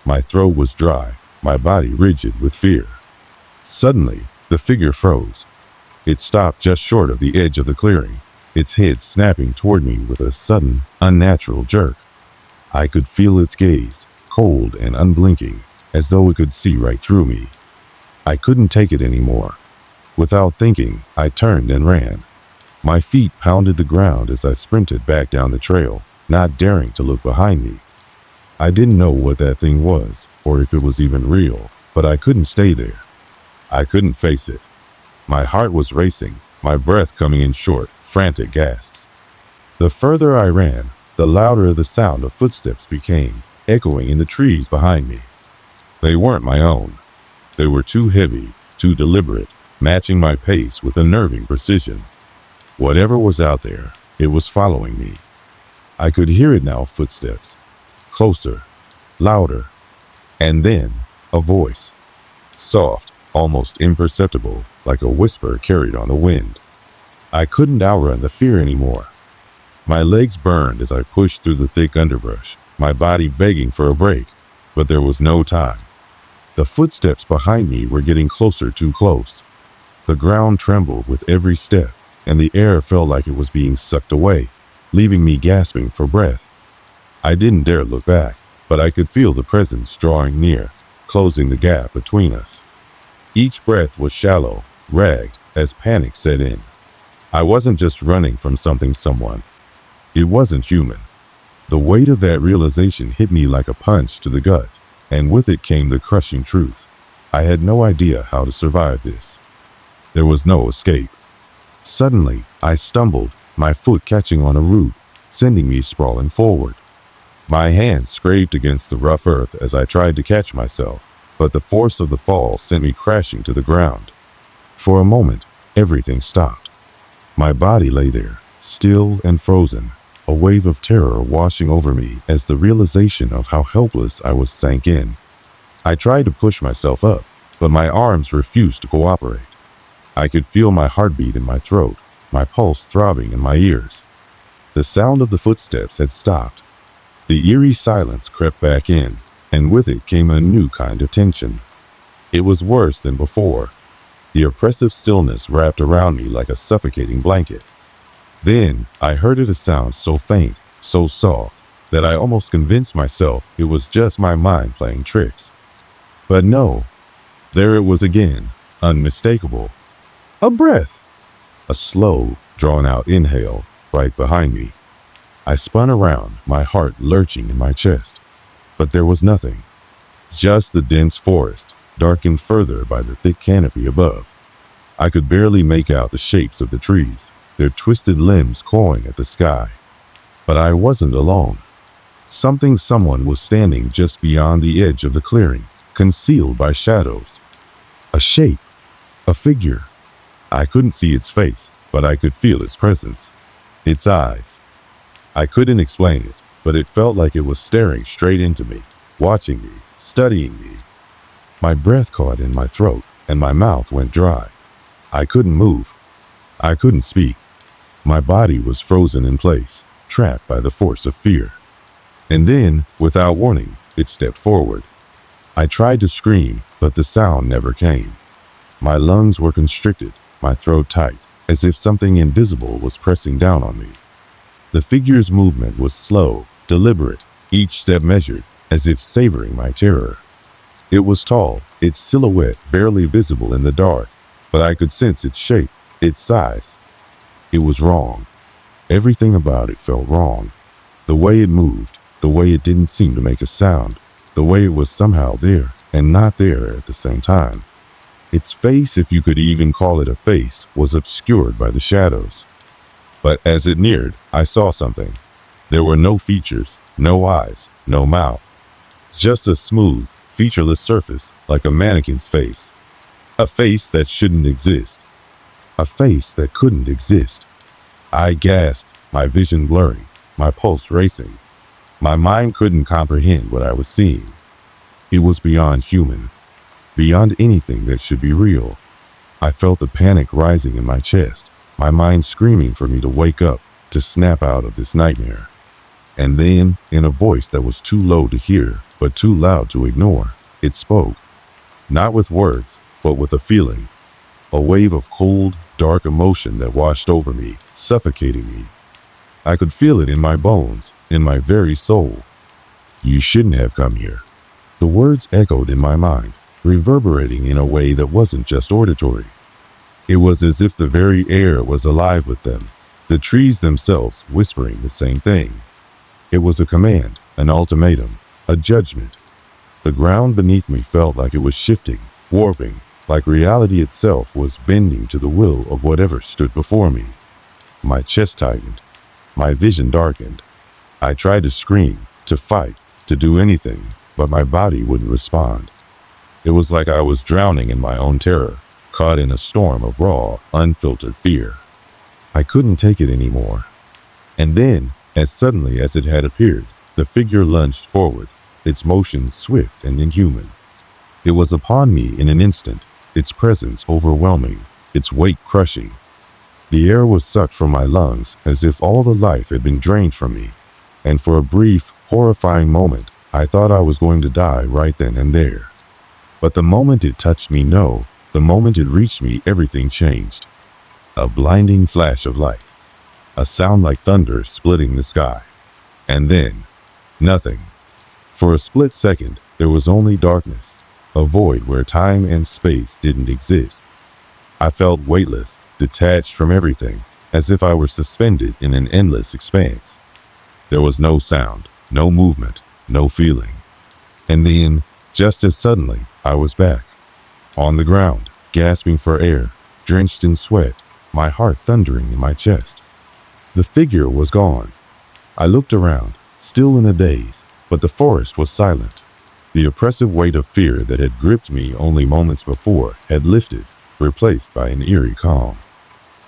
My throat was dry, my body rigid with fear. Suddenly, the figure froze. It stopped just short of the edge of the clearing, its head snapping toward me with a sudden, unnatural jerk. I could feel its gaze, cold and unblinking, as though it could see right through me. I couldn't take it anymore. Without thinking, I turned and ran. My feet pounded the ground as I sprinted back down the trail, not daring to look behind me. I didn't know what that thing was, or if it was even real, but I couldn't stay there. I couldn't face it. My heart was racing, my breath coming in short, frantic gasps. The further I ran, the louder the sound of footsteps became, echoing in the trees behind me. They weren't my own. They were too heavy, too deliberate, matching my pace with unnerving precision. Whatever was out there, it was following me. I could hear it now, footsteps. Closer, louder, and then a voice. Soft, almost imperceptible, like a whisper carried on the wind. I couldn't outrun the fear anymore. My legs burned as I pushed through the thick underbrush, my body begging for a break, but there was no time. The footsteps behind me were getting closer, too close. The ground trembled with every step, and the air felt like it was being sucked away, leaving me gasping for breath. I didn't dare look back, but I could feel the presence drawing near, closing the gap between us. Each breath was shallow, ragged, as panic set in. I wasn't just running from someone. It wasn't human. The weight of that realization hit me like a punch to the gut, and with it came the crushing truth. I had no idea how to survive this. There was no escape. Suddenly, I stumbled, my foot catching on a root, sending me sprawling forward. My hands scraped against the rough earth as I tried to catch myself, but the force of the fall sent me crashing to the ground. For a moment, everything stopped. My body lay there, still and frozen, a wave of terror washing over me as the realization of how helpless I was sank in. I tried to push myself up, but my arms refused to cooperate. I could feel my heartbeat in my throat, my pulse throbbing in my ears. The sound of the footsteps had stopped. The eerie silence crept back in, and with it came a new kind of tension. It was worse than before. The oppressive stillness wrapped around me like a suffocating blanket. Then I heard a sound so faint, so soft, that I almost convinced myself it was just my mind playing tricks. But no, there it was again, unmistakable. A breath. A slow, drawn-out inhale right behind me. I spun around, my heart lurching in my chest. But there was nothing. Just the dense forest, darkened further by the thick canopy above. I could barely make out the shapes of the trees, their twisted limbs clawing at the sky. But I wasn't alone. Someone was standing just beyond the edge of the clearing, concealed by shadows. A shape. A figure. I couldn't see its face, but I could feel its presence. Its eyes. I couldn't explain it, but it felt like it was staring straight into me, watching me, studying me. My breath caught in my throat, and my mouth went dry. I couldn't move. I couldn't speak. My body was frozen in place, trapped by the force of fear. And then, without warning, it stepped forward. I tried to scream, but the sound never came. My lungs were constricted, my throat tight, as if something invisible was pressing down on me. The figure's movement was slow, deliberate, each step measured, as if savoring my terror. It was tall, its silhouette barely visible in the dark, but I could sense its shape, its size. It was wrong. Everything about it felt wrong. The way it moved, the way it didn't seem to make a sound, the way it was somehow there and not there at the same time. Its face, if you could even call it a face, was obscured by the shadows. But as it neared, I saw something. There were no features, no eyes, no mouth. Just a smooth, featureless surface, like a mannequin's face. A face that shouldn't exist. A face that couldn't exist. I gasped, my vision blurring, my pulse racing. My mind couldn't comprehend what I was seeing. It was beyond human. Beyond anything that should be real. I felt the panic rising in my chest, my mind screaming for me to wake up, to snap out of this nightmare. And then, in a voice that was too low to hear, but too loud to ignore, it spoke. Not with words, but with a feeling. A wave of cold, dark emotion that washed over me, suffocating me. I could feel it in my bones, in my very soul. You shouldn't have come here. The words echoed in my mind, reverberating in a way that wasn't just auditory. It was as if the very air was alive with them, the trees themselves whispering the same thing. It was a command, an ultimatum, a judgment. The ground beneath me felt like it was shifting, warping, like reality itself was bending to the will of whatever stood before me. My chest tightened. My vision darkened. I tried to scream, to fight, to do anything, but my body wouldn't respond. It was like I was drowning in my own terror, caught in a storm of raw, unfiltered fear. I couldn't take it anymore. And then, as suddenly as it had appeared, the figure lunged forward, its motions swift and inhuman. It was upon me in an instant, its presence overwhelming, its weight crushing. The air was sucked from my lungs as if all the life had been drained from me. And for a brief, horrifying moment, I thought I was going to die right then and there. But the moment it touched me, no, the moment it reached me, everything changed. A blinding flash of light. A sound like thunder splitting the sky. And then, nothing. For a split second, there was only darkness, a void where time and space didn't exist. I felt weightless, detached from everything, as if I were suspended in an endless expanse. There was no sound, no movement, no feeling. And then, just as suddenly, I was back. On the ground, gasping for air, drenched in sweat, my heart thundering in my chest. The figure was gone. I looked around, still in a daze, but the forest was silent. The oppressive weight of fear that had gripped me only moments before had lifted, replaced by an eerie calm.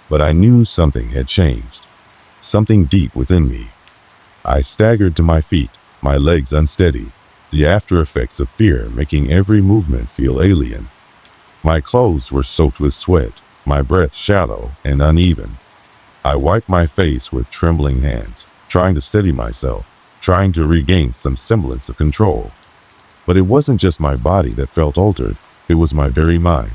But I knew something had changed. Something deep within me. I staggered to my feet, my legs unsteady, the after effects of fear making every movement feel alien. My clothes were soaked with sweat, my breath shallow and uneven. I wiped my face with trembling hands, trying to steady myself, trying to regain some semblance of control. But it wasn't just my body that felt altered, it was my very mind.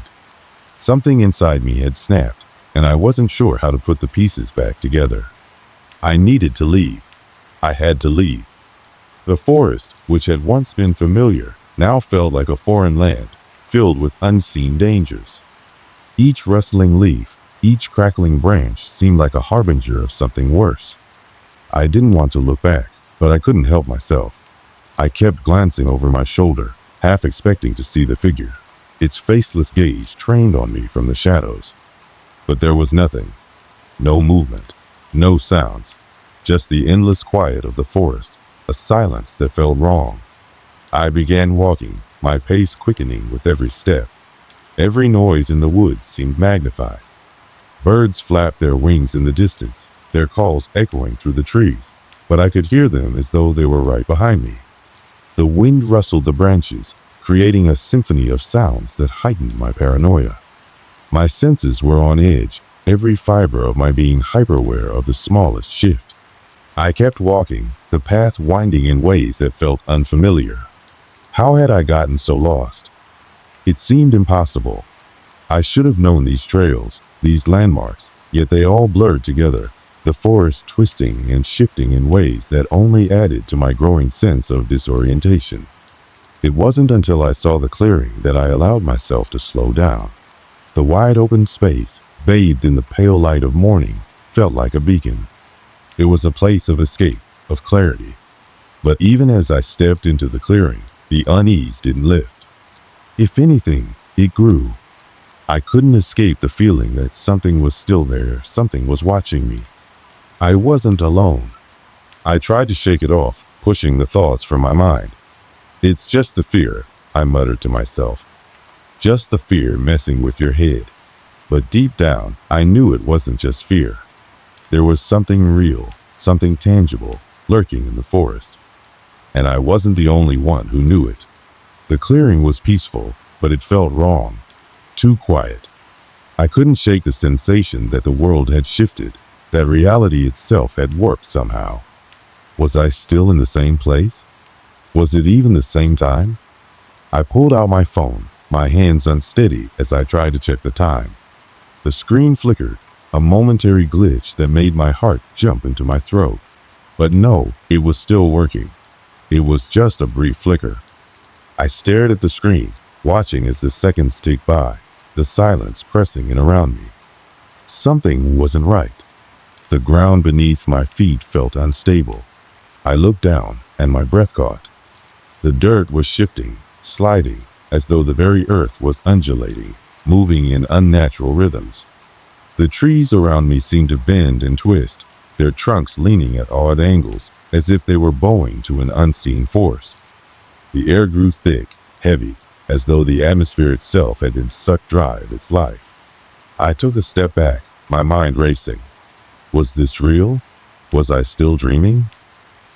Something inside me had snapped, and I wasn't sure how to put the pieces back together. I needed to leave. I had to leave. The forest, which had once been familiar, now felt like a foreign land, filled with unseen dangers. Each rustling leaf, each crackling branch seemed like a harbinger of something worse. I didn't want to look back, but I couldn't help myself. I kept glancing over my shoulder, half expecting to see the figure, its faceless gaze trained on me from the shadows. But there was nothing. No movement, no sounds, just the endless quiet of the forest, a silence that felt wrong. I began walking, my pace quickening with every step. Every noise in the woods seemed magnified. Birds flapped their wings in the distance, their calls echoing through the trees, but I could hear them as though they were right behind me. The wind rustled the branches, creating a symphony of sounds that heightened my paranoia. My senses were on edge, every fiber of my being hyper-aware of the smallest shift. I kept walking, the path winding in ways that felt unfamiliar. How had I gotten so lost? It seemed impossible. I should have known these trails, these landmarks, yet they all blurred together, the forest twisting and shifting in ways that only added to my growing sense of disorientation. It wasn't until I saw the clearing that I allowed myself to slow down. The wide open space, bathed in the pale light of morning, felt like a beacon. It was a place of escape, of clarity. But even as I stepped into the clearing, the unease didn't lift. If anything, it grew. I couldn't escape the feeling that something was still there, something was watching me. I wasn't alone. I tried to shake it off, pushing the thoughts from my mind. It's just the fear, I muttered to myself. Just the fear messing with your head. But deep down, I knew it wasn't just fear. There was something real, something tangible, lurking in the forest. And I wasn't the only one who knew it. The clearing was peaceful, but it felt wrong. Too quiet. I couldn't shake the sensation that the world had shifted, that reality itself had warped somehow. Was I still in the same place? Was it even the same time? I pulled out my phone, my hands unsteady as I tried to check the time. The screen flickered, a momentary glitch that made my heart jump into my throat. But no, it was still working. It was just a brief flicker. I stared at the screen, watching as the seconds ticked by, the silence pressing in around me. Something wasn't right. The ground beneath my feet felt unstable. I looked down, and my breath caught. The dirt was shifting, sliding, as though the very earth was undulating, moving in unnatural rhythms. The trees around me seemed to bend and twist, their trunks leaning at odd angles, as if they were bowing to an unseen force. The air grew thick, heavy, as though the atmosphere itself had been sucked dry of its life. I took a step back, my mind racing. Was this real? Was I still dreaming?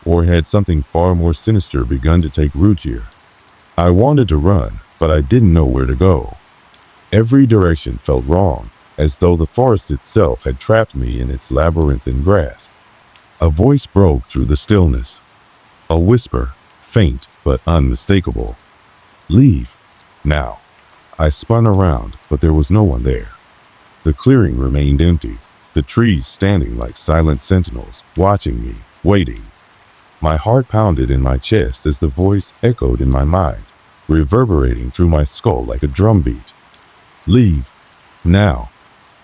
Or had something far more sinister begun to take root here? I wanted to run, but I didn't know where to go. Every direction felt wrong, as though the forest itself had trapped me in its labyrinthine grasp. A voice broke through the stillness. A whisper, faint but unmistakable. "Leave. Now." I spun around, but there was no one there. The clearing remained empty, the trees standing like silent sentinels, watching me, waiting. My heart pounded in my chest as the voice echoed in my mind, reverberating through my skull like a drumbeat. "Leave. Now."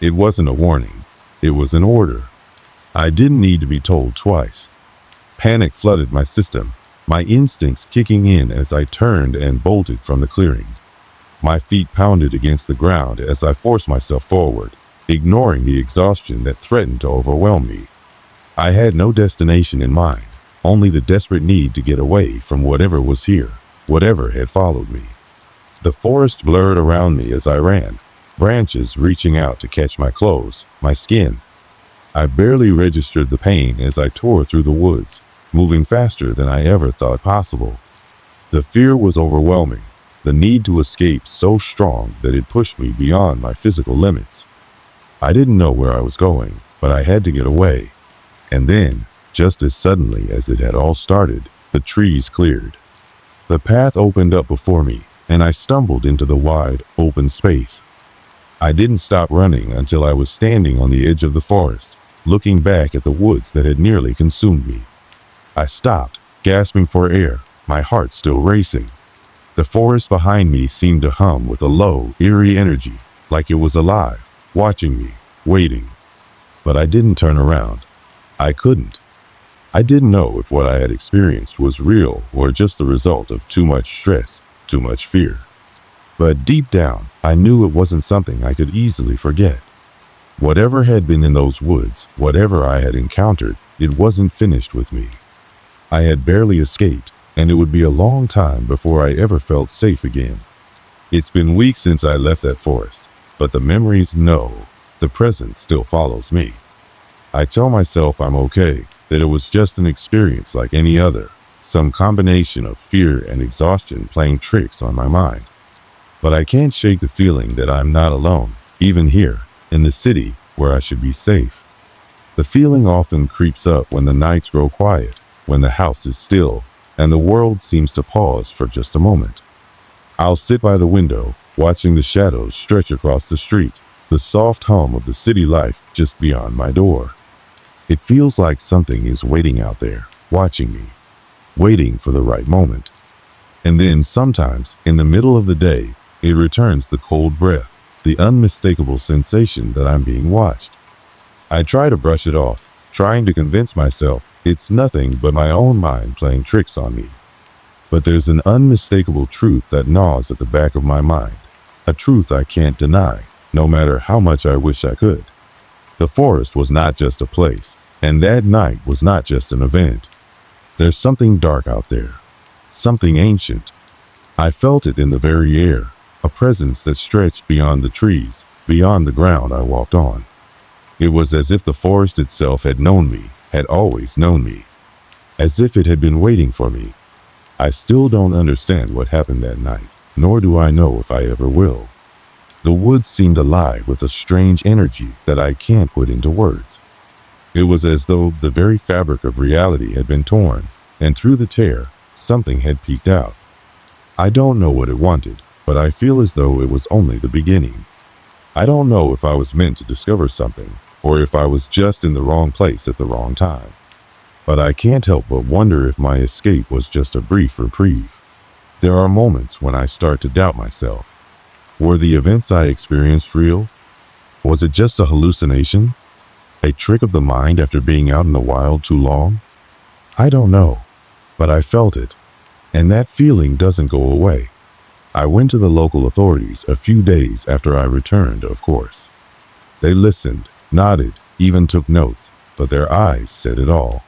It wasn't a warning. It was an order. I didn't need to be told twice. Panic flooded my system, my instincts kicking in as I turned and bolted from the clearing. My feet pounded against the ground as I forced myself forward, ignoring the exhaustion that threatened to overwhelm me. I had no destination in mind, only the desperate need to get away from whatever was here, whatever had followed me. The forest blurred around me as I ran, branches reaching out to catch my clothes, my skin. I barely registered the pain as I tore through the woods, moving faster than I ever thought possible. The fear was overwhelming, the need to escape so strong that it pushed me beyond my physical limits. I didn't know where I was going, but I had to get away. And then, just as suddenly as it had all started, the trees cleared. The path opened up before me, and I stumbled into the wide, open space. I didn't stop running until I was standing on the edge of the forest, looking back at the woods that had nearly consumed me. I stopped, gasping for air, my heart still racing. The forest behind me seemed to hum with a low, eerie energy, like it was alive, watching me, waiting. But I didn't turn around. I couldn't. I didn't know if what I had experienced was real or just the result of too much stress, too much fear. But deep down, I knew it wasn't something I could easily forget. Whatever had been in those woods, whatever I had encountered, it wasn't finished with me. I had barely escaped, and it would be a long time before I ever felt safe again. It's been weeks since I left that forest, but the memories, no, the present still follows me. I tell myself I'm okay, that it was just an experience like any other, some combination of fear and exhaustion playing tricks on my mind. But I can't shake the feeling that I'm not alone, even here, in the city where I should be safe. The feeling often creeps up when the nights grow quiet, when the house is still, and the world seems to pause for just a moment. I'll sit by the window, watching the shadows stretch across the street, the soft hum of the city life just beyond my door. It feels like something is waiting out there, watching me, waiting for the right moment. And then sometimes, in the middle of the day, it returns the cold breath, the unmistakable sensation that I'm being watched. I try to brush it off, trying to convince myself it's nothing but my own mind playing tricks on me. But there's an unmistakable truth that gnaws at the back of my mind, a truth I can't deny, no matter how much I wish I could. The forest was not just a place, and that night was not just an event. There's something dark out there, something ancient. I felt it in the very air, a presence that stretched beyond the trees, beyond the ground I walked on. It was as if the forest itself had known me, had always known me, as if it had been waiting for me. I still don't understand what happened that night, nor do I know if I ever will. The woods seemed alive with a strange energy that I can't put into words. It was as though the very fabric of reality had been torn, and through the tear, something had peeked out. I don't know what it wanted, but I feel as though it was only the beginning. I don't know if I was meant to discover something, or if I was just in the wrong place at the wrong time. But I can't help but wonder if my escape was just a brief reprieve. There are moments when I start to doubt myself. Were the events I experienced real? Was it just a hallucination? A trick of the mind after being out in the wild too long? I don't know, but I felt it, and that feeling doesn't go away. I went to the local authorities a few days after I returned, of course. They listened, nodded, even took notes, but their eyes said it all.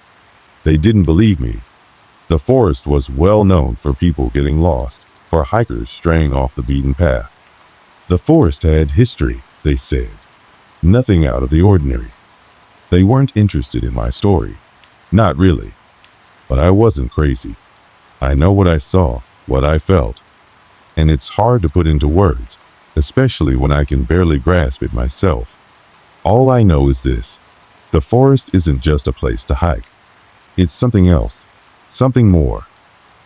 They didn't believe me. The forest was well known for people getting lost, for hikers straying off the beaten path. The forest had history, they said. Nothing out of the ordinary. They weren't interested in my story. Not really. But I wasn't crazy. I know what I saw, what I felt. And it's hard to put into words, especially when I can barely grasp it myself. All I know is this: the forest isn't just a place to hike. It's something else, something more.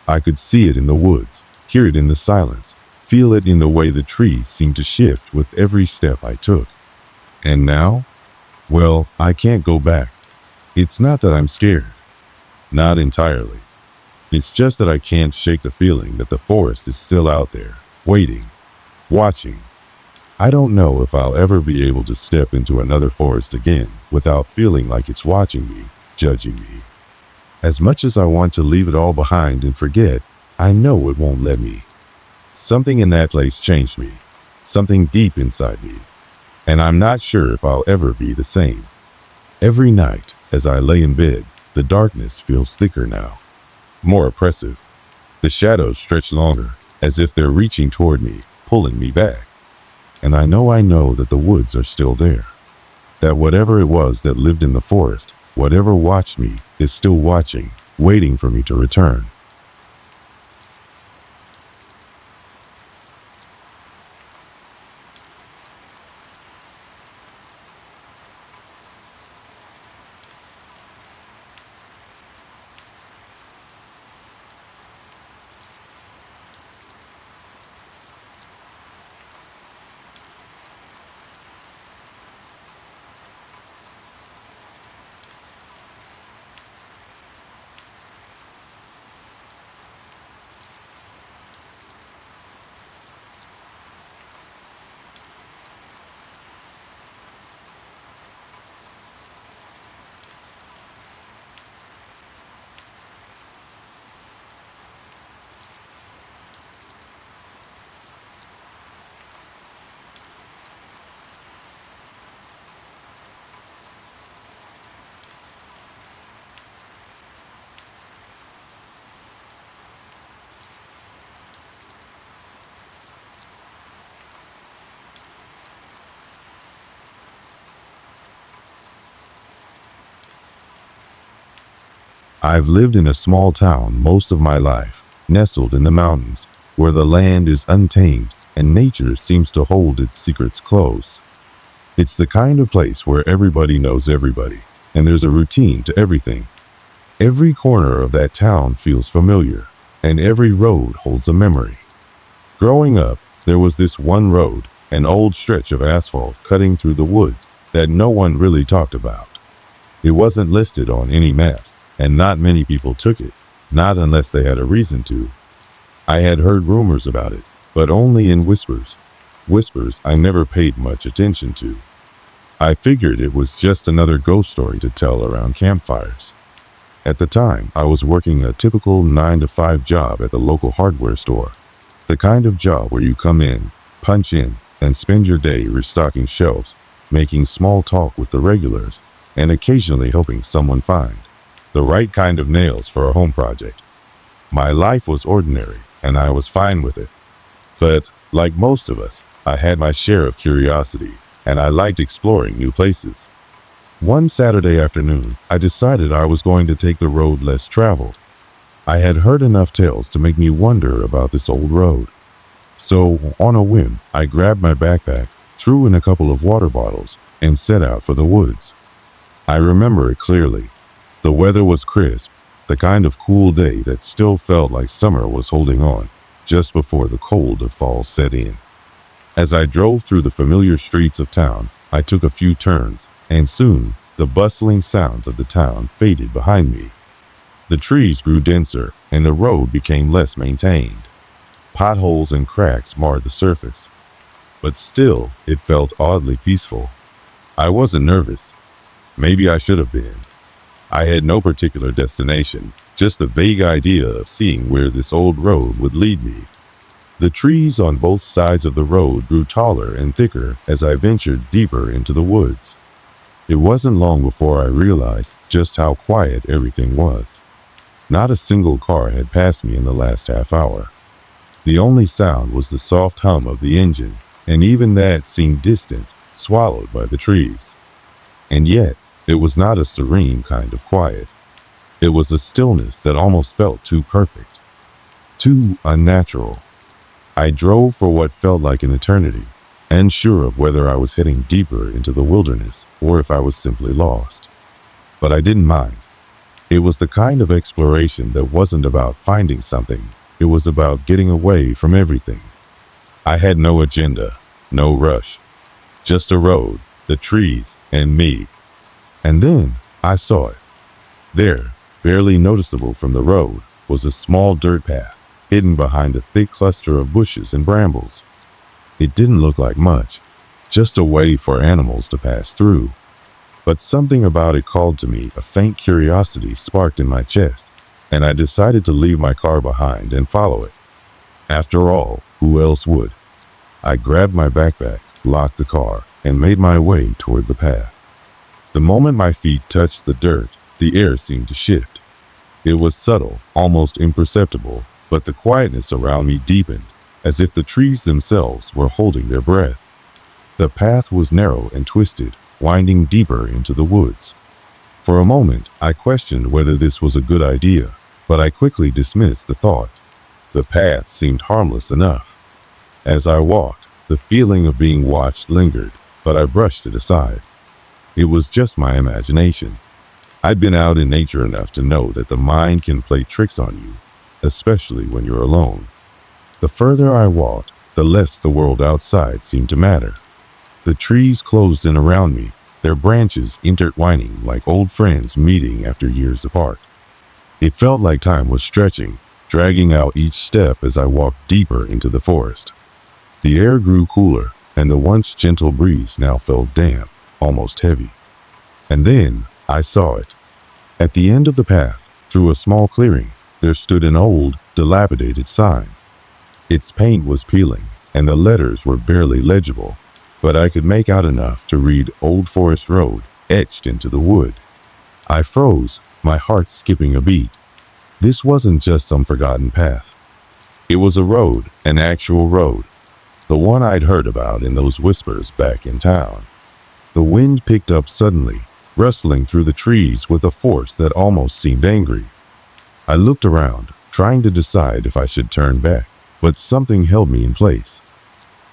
I could see it in the woods, hear it in the silence, feel it in the way the trees seemed to shift with every step I took. And now? Well, I can't go back. It's not that I'm scared. Not entirely. It's just that I can't shake the feeling that the forest is still out there, waiting, watching. I don't know if I'll ever be able to step into another forest again without feeling like it's watching me, judging me. As much as I want to leave it all behind and forget, I know it won't let me. Something in that place changed me, something deep inside me, and I'm not sure if I'll ever be the same. Every night, as I lay in bed, the darkness feels thicker now, more oppressive. The shadows stretch longer, as if they're reaching toward me, pulling me back. And I know that the woods are still there. That whatever it was that lived in the forest, whatever watched me, is still watching, waiting for me to return. I've lived in a small town most of my life, nestled in the mountains, where the land is untamed and nature seems to hold its secrets close. It's the kind of place where everybody knows everybody, and there's a routine to everything. Every corner of that town feels familiar, and every road holds a memory. Growing up, there was this one road, an old stretch of asphalt cutting through the woods that no one really talked about. It wasn't listed on any maps, and not many people took it, not unless they had a reason to. I had heard rumors about it, but only in whispers. Whispers I never paid much attention to. I figured it was just another ghost story to tell around campfires. At the time, I was working a typical 9-to-5 job at the local hardware store. The kind of job where you come in, punch in, and spend your day restocking shelves, making small talk with the regulars, and occasionally helping someone find the right kind of nails for a home project. My life was ordinary, and I was fine with it. But, like most of us, I had my share of curiosity, and I liked exploring new places. One Saturday afternoon, I decided I was going to take the road less traveled. I had heard enough tales to make me wonder about this old road. So, on a whim, I grabbed my backpack, threw in a couple of water bottles, and set out for the woods. I remember it clearly. The weather was crisp, the kind of cool day that still felt like summer was holding on, just before the cold of fall set in. As I drove through the familiar streets of town, I took a few turns, and soon, the bustling sounds of the town faded behind me. The trees grew denser, and the road became less maintained. Potholes and cracks marred the surface. But still, it felt oddly peaceful. I wasn't nervous. Maybe I should have been. I had no particular destination, just a vague idea of seeing where this old road would lead me. The trees on both sides of the road grew taller and thicker as I ventured deeper into the woods. It wasn't long before I realized just how quiet everything was. Not a single car had passed me in the last half hour. The only sound was the soft hum of the engine, and even that seemed distant, swallowed by the trees. And yet, it was not a serene kind of quiet. It was a stillness that almost felt too perfect, too unnatural. I drove for what felt like an eternity, unsure of whether I was heading deeper into the wilderness or if I was simply lost. But I didn't mind. It was the kind of exploration that wasn't about finding something. It was about getting away from everything. I had no agenda, no rush, just a road, the trees, and me. And then I saw it. There, barely noticeable from the road, was a small dirt path, hidden behind a thick cluster of bushes and brambles. It didn't look like much, just a way for animals to pass through. But something about it called to me. A faint curiosity sparked in my chest, and I decided to leave my car behind and follow it. After all, who else would? I grabbed my backpack, locked the car, and made my way toward the path. The moment my feet touched the dirt, the air seemed to shift. It was subtle, almost imperceptible, but the quietness around me deepened, as if the trees themselves were holding their breath. The path was narrow and twisted, winding deeper into the woods. For a moment, I questioned whether this was a good idea, but I quickly dismissed the thought. The path seemed harmless enough. As I walked, the feeling of being watched lingered, but I brushed it aside. It was just my imagination. I'd been out in nature enough to know that the mind can play tricks on you, especially when you're alone. The further I walked, the less the world outside seemed to matter. The trees closed in around me, their branches intertwining like old friends meeting after years apart. It felt like time was stretching, dragging out each step as I walked deeper into the forest. The air grew cooler, and the once gentle breeze now felt damp, almost heavy. And then I saw it. At the end of the path, through a small clearing, there stood an old, dilapidated sign. Its paint was peeling, and the letters were barely legible, but I could make out enough to read Old Forest Road, etched into the wood. I froze, my heart skipping a beat. This wasn't just some forgotten path. It was a road, an actual road, the one I'd heard about in those whispers back in town. The wind picked up suddenly, rustling through the trees with a force that almost seemed angry. I looked around, trying to decide if I should turn back, but something held me in place.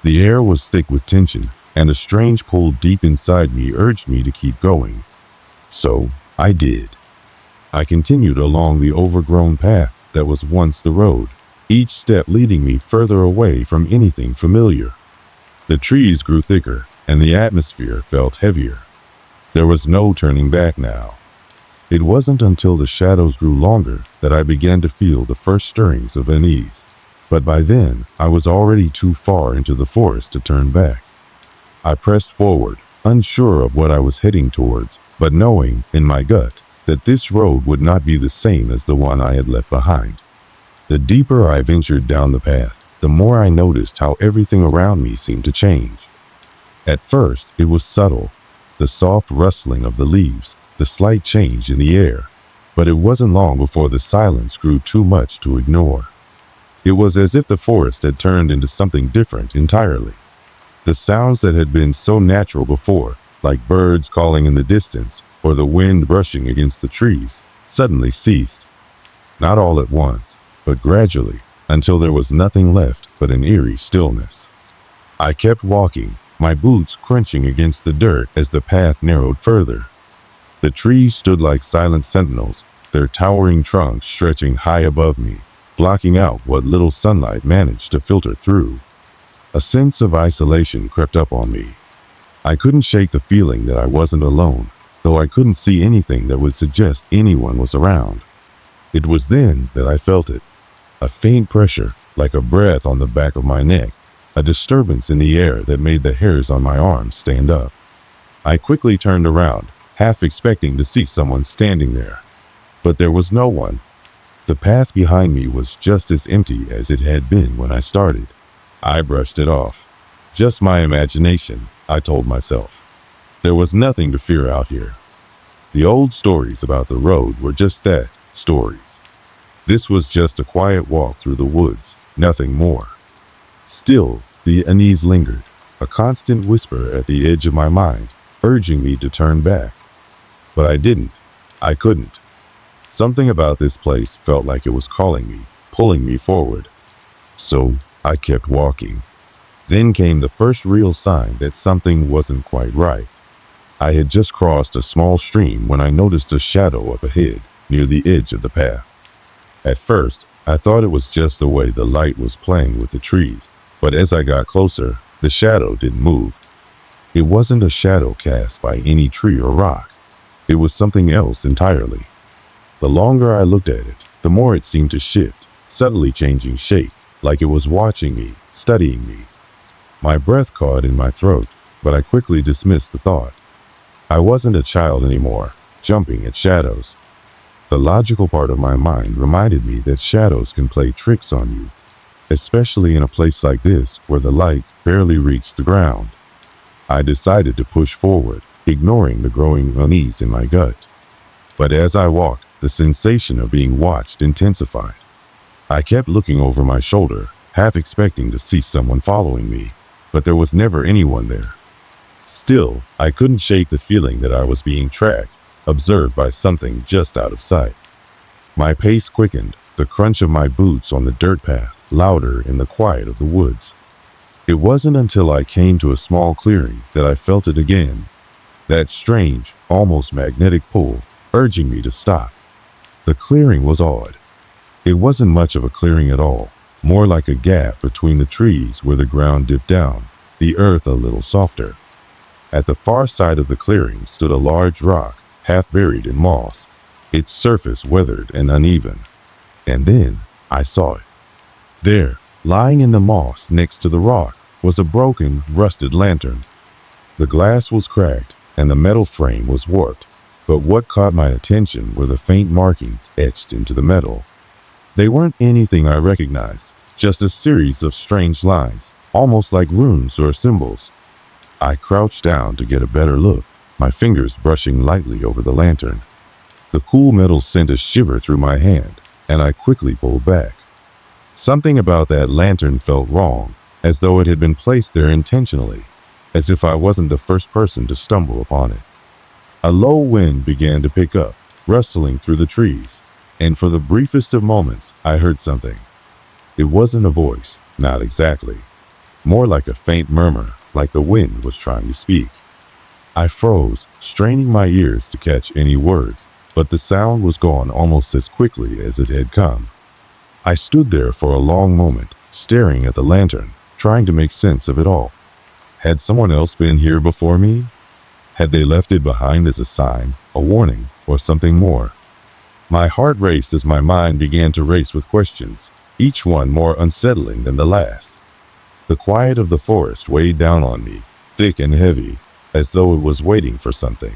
The air was thick with tension, and a strange pull deep inside me urged me to keep going. So I did. I continued along the overgrown path that was once the road, each step leading me further away from anything familiar. The trees grew thicker, and the atmosphere felt heavier. There was no turning back now. It wasn't until the shadows grew longer that I began to feel the first stirrings of unease, but by then I was already too far into the forest to turn back. I pressed forward, unsure of what I was heading towards, but knowing, in my gut, that this road would not be the same as the one I had left behind. The deeper I ventured down the path, the more I noticed how everything around me seemed to change. At first, it was subtle, the soft rustling of the leaves, the slight change in the air, but it wasn't long before the silence grew too much to ignore. It was as if the forest had turned into something different entirely. The sounds that had been so natural before, like birds calling in the distance or the wind brushing against the trees, suddenly ceased. Not all at once, but gradually, until there was nothing left but an eerie stillness. I kept walking, my boots crunching against the dirt as the path narrowed further. The trees stood like silent sentinels, their towering trunks stretching high above me, blocking out what little sunlight managed to filter through. A sense of isolation crept up on me. I couldn't shake the feeling that I wasn't alone, though I couldn't see anything that would suggest anyone was around. It was then that I felt it. A faint pressure, like a breath on the back of my neck, a disturbance in the air that made the hairs on my arms stand up. I quickly turned around, half expecting to see someone standing there. But there was no one. The path behind me was just as empty as it had been when I started. I brushed it off. Just my imagination, I told myself. There was nothing to fear out here. The old stories about the road were just that, stories. This was just a quiet walk through the woods, nothing more. Still, the unease lingered, a constant whisper at the edge of my mind, urging me to turn back. But I didn't. I couldn't. Something about this place felt like it was calling me, pulling me forward. So I kept walking. Then came the first real sign that something wasn't quite right. I had just crossed a small stream when I noticed a shadow up ahead, near the edge of the path. At first, I thought it was just the way the light was playing with the trees, but as I got closer, the shadow didn't move. It wasn't a shadow cast by any tree or rock. It was something else entirely. The longer I looked at it, the more it seemed to shift, subtly changing shape, like it was watching me, studying me. My breath caught in my throat, but I quickly dismissed the thought. I wasn't a child anymore, jumping at shadows. The logical part of my mind reminded me that shadows can play tricks on you, especially in a place like this where the light barely reached the ground. I decided to push forward, ignoring the growing unease in my gut. But as I walked, the sensation of being watched intensified. I kept looking over my shoulder, half expecting to see someone following me, but there was never anyone there. Still, I couldn't shake the feeling that I was being tracked, observed by something just out of sight. My pace quickened, the crunch of my boots on the dirt path louder in the quiet of the woods. It wasn't until I came to a small clearing that I felt it again, that strange, almost magnetic pull, urging me to stop. The clearing was odd. It wasn't much of a clearing at all, more like a gap between the trees where the ground dipped down, the earth a little softer. At the far side of the clearing stood a large rock, half buried in moss, its surface weathered and uneven. And then I saw it. There, lying in the moss next to the rock, was a broken, rusted lantern. The glass was cracked and the metal frame was warped, but what caught my attention were the faint markings etched into the metal. They weren't anything I recognized, just a series of strange lines, almost like runes or symbols. I crouched down to get a better look, my fingers brushing lightly over the lantern. The cool metal sent a shiver through my hand, and I quickly pulled back. Something about that lantern felt wrong, as though it had been placed there intentionally, as if I wasn't the first person to stumble upon it. A low wind began to pick up, rustling through the trees, and for the briefest of moments, I heard something. It wasn't a voice, not exactly. More like a faint murmur, like the wind was trying to speak. I froze, straining my ears to catch any words, but the sound was gone almost as quickly as it had come. I stood there for a long moment, staring at the lantern, trying to make sense of it all. Had someone else been here before me? Had they left it behind as a sign, a warning, or something more? My heart raced as my mind began to race with questions, each one more unsettling than the last. The quiet of the forest weighed down on me, thick and heavy, as though it was waiting for something.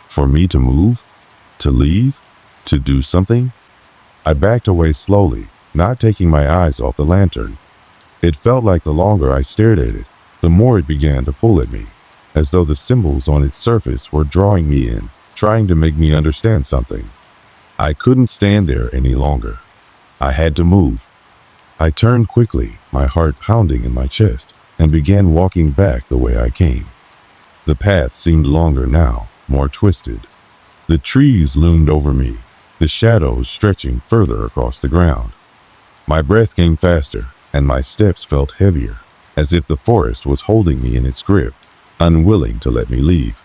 For me to move? To leave? To do something? I backed away slowly, not taking my eyes off the lantern. It felt like the longer I stared at it, the more it began to pull at me, as though the symbols on its surface were drawing me in, trying to make me understand something. I couldn't stand there any longer. I had to move. I turned quickly, my heart pounding in my chest, and began walking back the way I came. The path seemed longer now, more twisted. The trees loomed over me, the shadows stretching further across the ground. My breath came faster, and my steps felt heavier, as if the forest was holding me in its grip, unwilling to let me leave.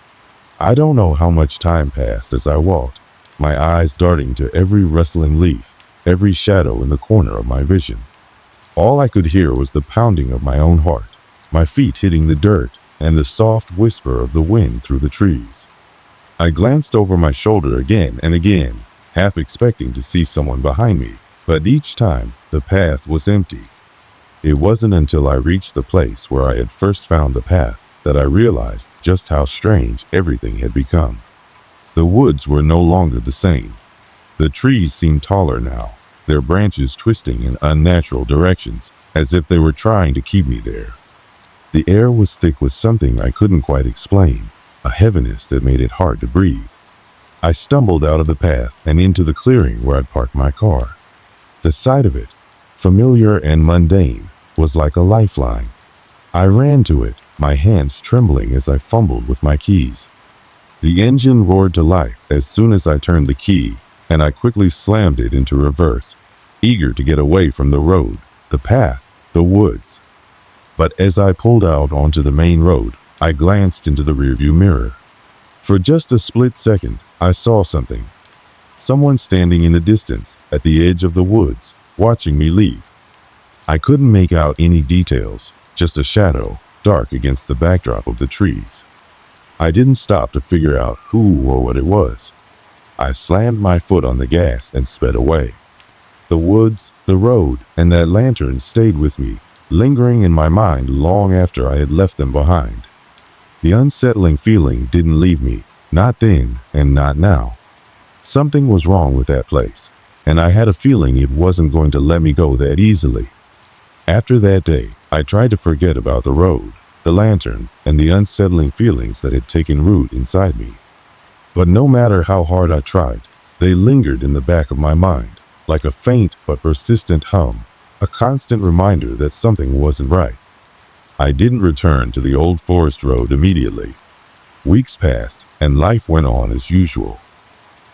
I don't know how much time passed as I walked, my eyes darting to every rustling leaf, every shadow in the corner of my vision. All I could hear was the pounding of my own heart, my feet hitting the dirt, and the soft whisper of the wind through the trees. I glanced over my shoulder again and again, half expecting to see someone behind me, but each time the path was empty. It wasn't until I reached the place where I had first found the path that I realized just how strange everything had become. The woods were no longer the same. The trees seemed taller now, their branches twisting in unnatural directions, as if they were trying to keep me there. The air was thick with something I couldn't quite explain, a heaviness that made it hard to breathe. I stumbled out of the path and into the clearing where I'd parked my car. The sight of it, familiar and mundane, was like a lifeline. I ran to it, my hands trembling as I fumbled with my keys. The engine roared to life as soon as I turned the key, and I quickly slammed it into reverse, eager to get away from the road, the path, the woods. But as I pulled out onto the main road, I glanced into the rearview mirror. For just a split second, I saw something. Someone standing in the distance, at the edge of the woods, watching me leave. I couldn't make out any details, just a shadow, dark against the backdrop of the trees. I didn't stop to figure out who or what it was. I slammed my foot on the gas and sped away. The woods, the road, and that lantern stayed with me, lingering in my mind long after I had left them behind. The unsettling feeling didn't leave me, not then and not now. Something was wrong with that place, and I had a feeling it wasn't going to let me go that easily. After that day, I tried to forget about the road, the lantern, and the unsettling feelings that had taken root inside me. But no matter how hard I tried, they lingered in the back of my mind, like a faint but persistent hum, a constant reminder that something wasn't right. I didn't return to the old forest road immediately. Weeks passed, and life went on as usual.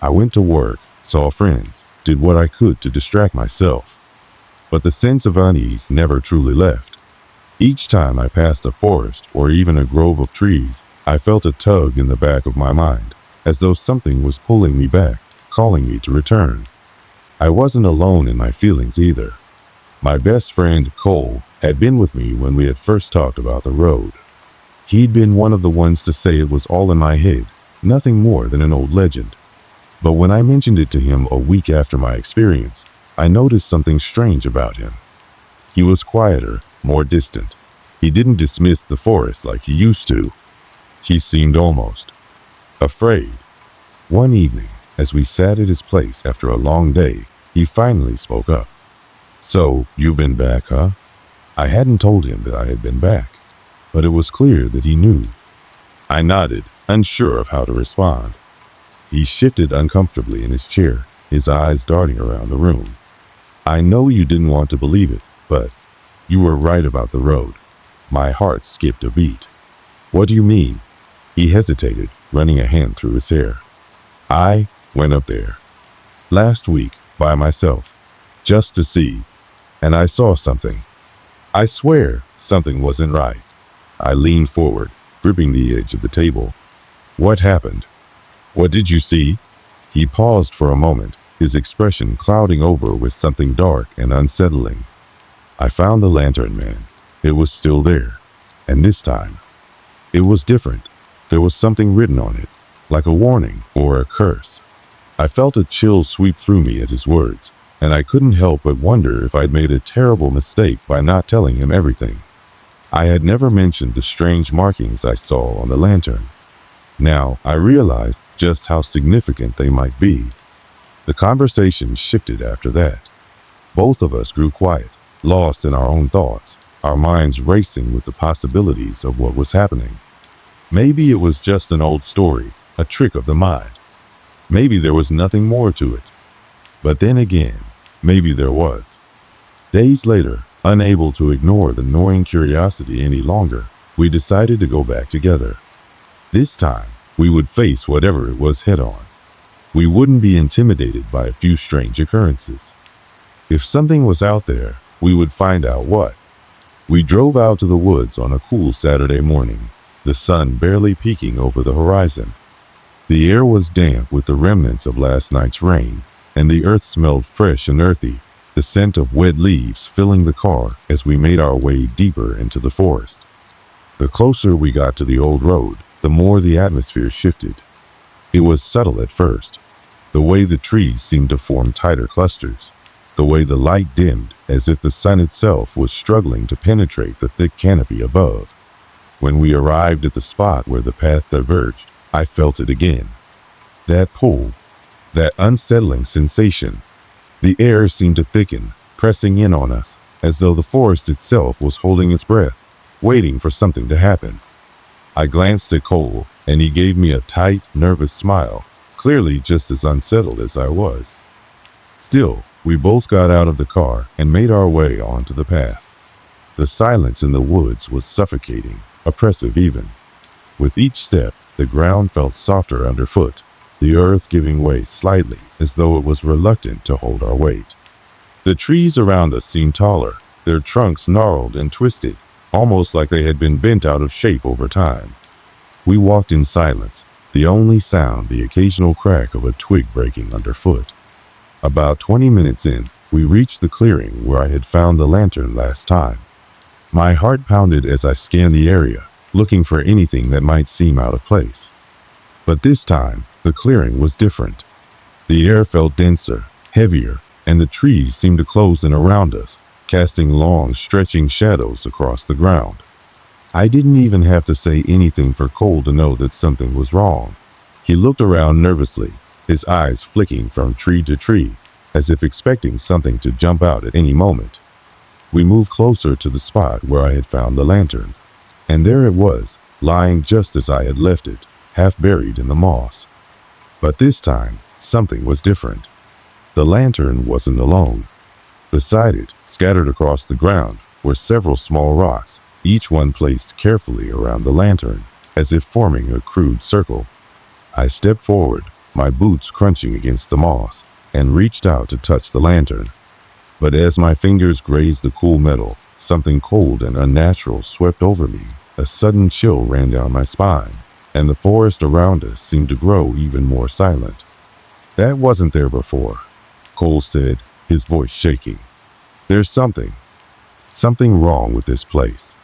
I went to work, saw friends, did what I could to distract myself. But the sense of unease never truly left. Each time I passed a forest or even a grove of trees, I felt a tug in the back of my mind, as though something was pulling me back, calling me to return. I wasn't alone in my feelings either. My best friend, Cole, had been with me when we had first talked about the road. He'd been one of the ones to say it was all in my head, nothing more than an old legend. But when I mentioned it to him a week after my experience, I noticed something strange about him. He was quieter, more distant. He didn't dismiss the forest like he used to. He seemed almost afraid. One evening, as we sat at his place after a long day, he finally spoke up. "So, you've been back, huh?" I hadn't told him that I had been back, but it was clear that he knew. I nodded, unsure of how to respond. He shifted uncomfortably in his chair, his eyes darting around the room. "I know you didn't want to believe it, but you were right about the road." My heart skipped a beat. "What do you mean?" He hesitated, running a hand through his hair. "I went up there last week by myself, just to see, and I saw something. I swear something wasn't right." I leaned forward, gripping the edge of the table. "What happened? What did you see?" He paused for a moment, his expression clouding over with something dark and unsettling. "I found the lantern, man. It was still there. And this time, it was different. There was something written on it, like a warning or a curse." I felt a chill sweep through me at his words, and I couldn't help but wonder if I'd made a terrible mistake by not telling him everything. I had never mentioned the strange markings I saw on the lantern. Now I realized just how significant they might be. The conversation shifted after that. Both of us grew quiet, lost in our own thoughts, our minds racing with the possibilities of what was happening. Maybe it was just an old story, a trick of the mind. Maybe there was nothing more to it. But then again, maybe there was. Days later, unable to ignore the gnawing curiosity any longer, we decided to go back together. This time, we would face whatever it was head on. We wouldn't be intimidated by a few strange occurrences. If something was out there, we would find out what. We drove out to the woods on a cool Saturday morning, the sun barely peeking over the horizon. The air was damp with the remnants of last night's rain, and the earth smelled fresh and earthy, the scent of wet leaves filling the car as we made our way deeper into the forest. The closer we got to the old road, the more the atmosphere shifted. It was subtle at first, the way the trees seemed to form tighter clusters, the way the light dimmed as if the sun itself was struggling to penetrate the thick canopy above. When we arrived at the spot where the path diverged, I felt it again. That pull, that unsettling sensation. The air seemed to thicken, pressing in on us, as though the forest itself was holding its breath, waiting for something to happen. I glanced at Cole, and he gave me a tight, nervous smile, clearly just as unsettled as I was. Still, we both got out of the car and made our way onto the path. The silence in the woods was suffocating, oppressive even. With each step, the ground felt softer underfoot, the earth giving way slightly as though it was reluctant to hold our weight. The trees around us seemed taller, their trunks gnarled and twisted, almost like they had been bent out of shape over time. We walked in silence, the only sound the occasional crack of a twig breaking underfoot. About 20 minutes in, we reached the clearing where I had found the lantern last time. My heart pounded as I scanned the area, looking for anything that might seem out of place. But this time, the clearing was different. The air felt denser, heavier, and the trees seemed to close in around us, casting long, stretching shadows across the ground. I didn't even have to say anything for Cole to know that something was wrong. He looked around nervously, his eyes flicking from tree to tree, as if expecting something to jump out at any moment. We moved closer to the spot where I had found the lantern, and there it was, lying just as I had left it, half buried in the moss. But this time, something was different. The lantern wasn't alone. Beside it, scattered across the ground, were several small rocks, each one placed carefully around the lantern, as if forming a crude circle. I stepped forward, my boots crunching against the moss, and reached out to touch the lantern. But as my fingers grazed the cool metal, something cold and unnatural swept over me. A sudden chill ran down my spine, and the forest around us seemed to grow even more silent. "That wasn't there before," Cole said, his voice shaking. "There's something wrong with this place."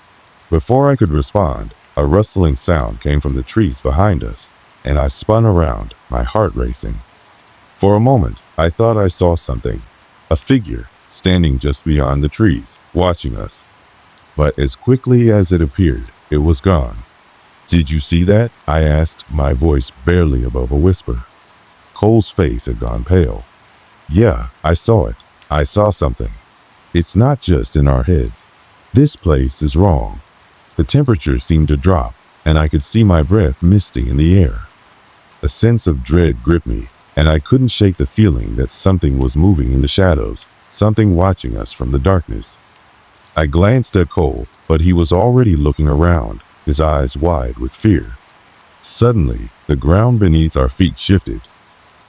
Before I could respond, a rustling sound came from the trees behind us, and I spun around, my heart racing. For a moment, I thought I saw something, a figure standing just beyond the trees, watching us. But as quickly as it appeared, it was gone. "Did you see that?" I asked, my voice barely above a whisper. Cole's face had gone pale. "Yeah, I saw it. I saw something. It's not just in our heads. This place is wrong." The temperature seemed to drop, and I could see my breath misting in the air. A sense of dread gripped me, and I couldn't shake the feeling that something was moving in the shadows, something watching us from the darkness. I glanced at Cole, but he was already looking around, his eyes wide with fear. Suddenly, the ground beneath our feet shifted.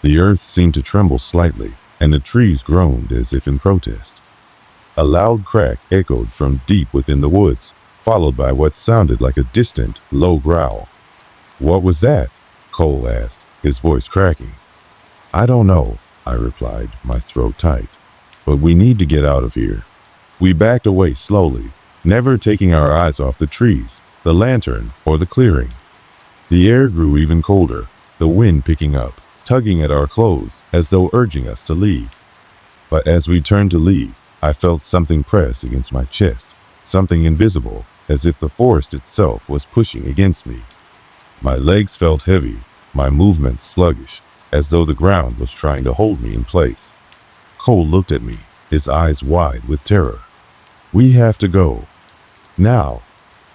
The earth seemed to tremble slightly, and the trees groaned as if in protest. A loud crack echoed from deep within the woods, followed by what sounded like a distant, low growl. "What was that?" Cole asked, his voice cracking. "I don't know," I replied, my throat tight. "But we need to get out of here." We backed away slowly, never taking our eyes off the trees, the lantern, or the clearing. The air grew even colder, the wind picking up, tugging at our clothes as though urging us to leave. But as we turned to leave, I felt something press against my chest, something invisible, as if the forest itself was pushing against me. My legs felt heavy, my movements sluggish, as though the ground was trying to hold me in place. Cole looked at me, his eyes wide with terror. "We have to go. Now."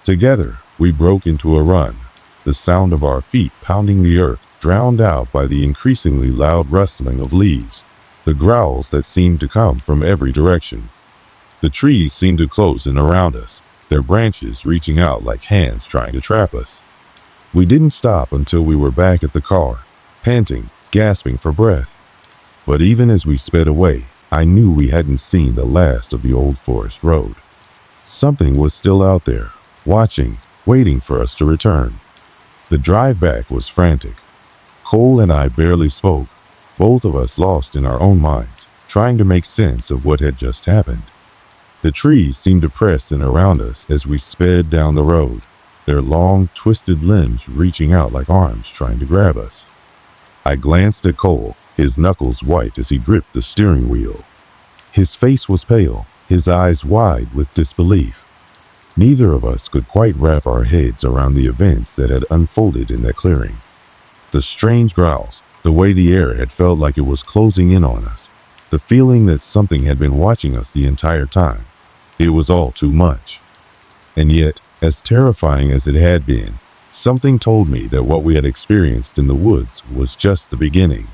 Together, we broke into a run, the sound of our feet pounding the earth drowned out by the increasingly loud rustling of leaves, the growls that seemed to come from every direction. The trees seemed to close in around us, their branches reaching out like hands trying to trap us. We didn't stop until we were back at the car, panting, gasping for breath. But even as we sped away, I knew we hadn't seen the last of the old forest road. Something was still out there, watching, waiting for us to return. The drive back was frantic. Cole and I barely spoke, both of us lost in our own minds, trying to make sense of what had just happened. The trees seemed to press in around us as we sped down the road, their long, twisted limbs reaching out like arms trying to grab us. I glanced at Cole, his knuckles white as he gripped the steering wheel. His face was pale, his eyes wide with disbelief. Neither of us could quite wrap our heads around the events that had unfolded in that clearing. The strange growls, the way the air had felt like it was closing in on us, the feeling that something had been watching us the entire time. It was all too much. And yet, as terrifying as it had been, something told me that what we had experienced in the woods was just the beginning.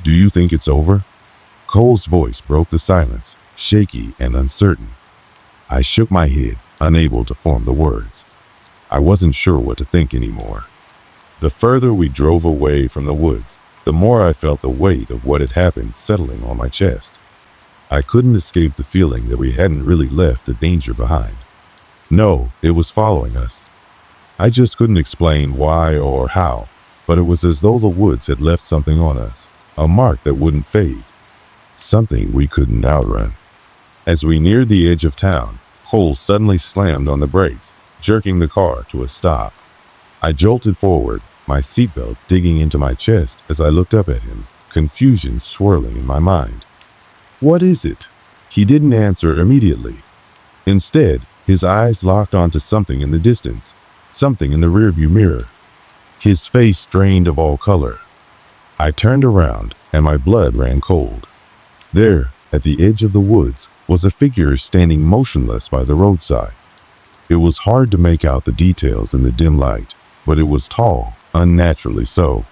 "Do you think it's over?" Cole's voice broke the silence, shaky and uncertain. I shook my head, unable to form the words. I wasn't sure what to think anymore. The further we drove away from the woods, the more I felt the weight of what had happened settling on my chest. I couldn't escape the feeling that we hadn't really left the danger behind. No, it was following us. I just couldn't explain why or how, but it was as though the woods had left something on us, a mark that wouldn't fade, something we couldn't outrun. As we neared the edge of town, Cole suddenly slammed on the brakes, jerking the car to a stop. I jolted forward, my seatbelt digging into my chest as I looked up at him, confusion swirling in my mind. "What is it?" He didn't answer immediately. Instead, his eyes locked onto something in the distance, something in the rearview mirror. His face drained of all color. I turned around and my blood ran cold. There, at the edge of the woods, was a figure standing motionless by the roadside. It was hard to make out the details in the dim light, but it was tall, unnaturally so.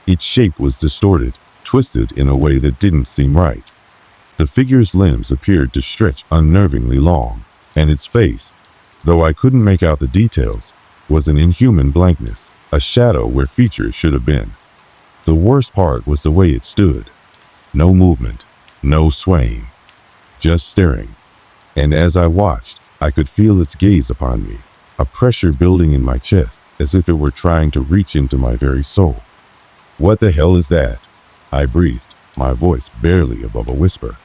Its shape was distorted, twisted in a way that didn't seem right. The figure's limbs appeared to stretch unnervingly long, and its face, though I couldn't make out the details, was an inhuman blankness, a shadow where features should have been. The worst part was the way it stood. No movement, no swaying, just staring. And as I watched, I could feel its gaze upon me, a pressure building in my chest, as if it were trying to reach into my very soul. "What the hell is that?" I breathed, my voice barely above a whisper.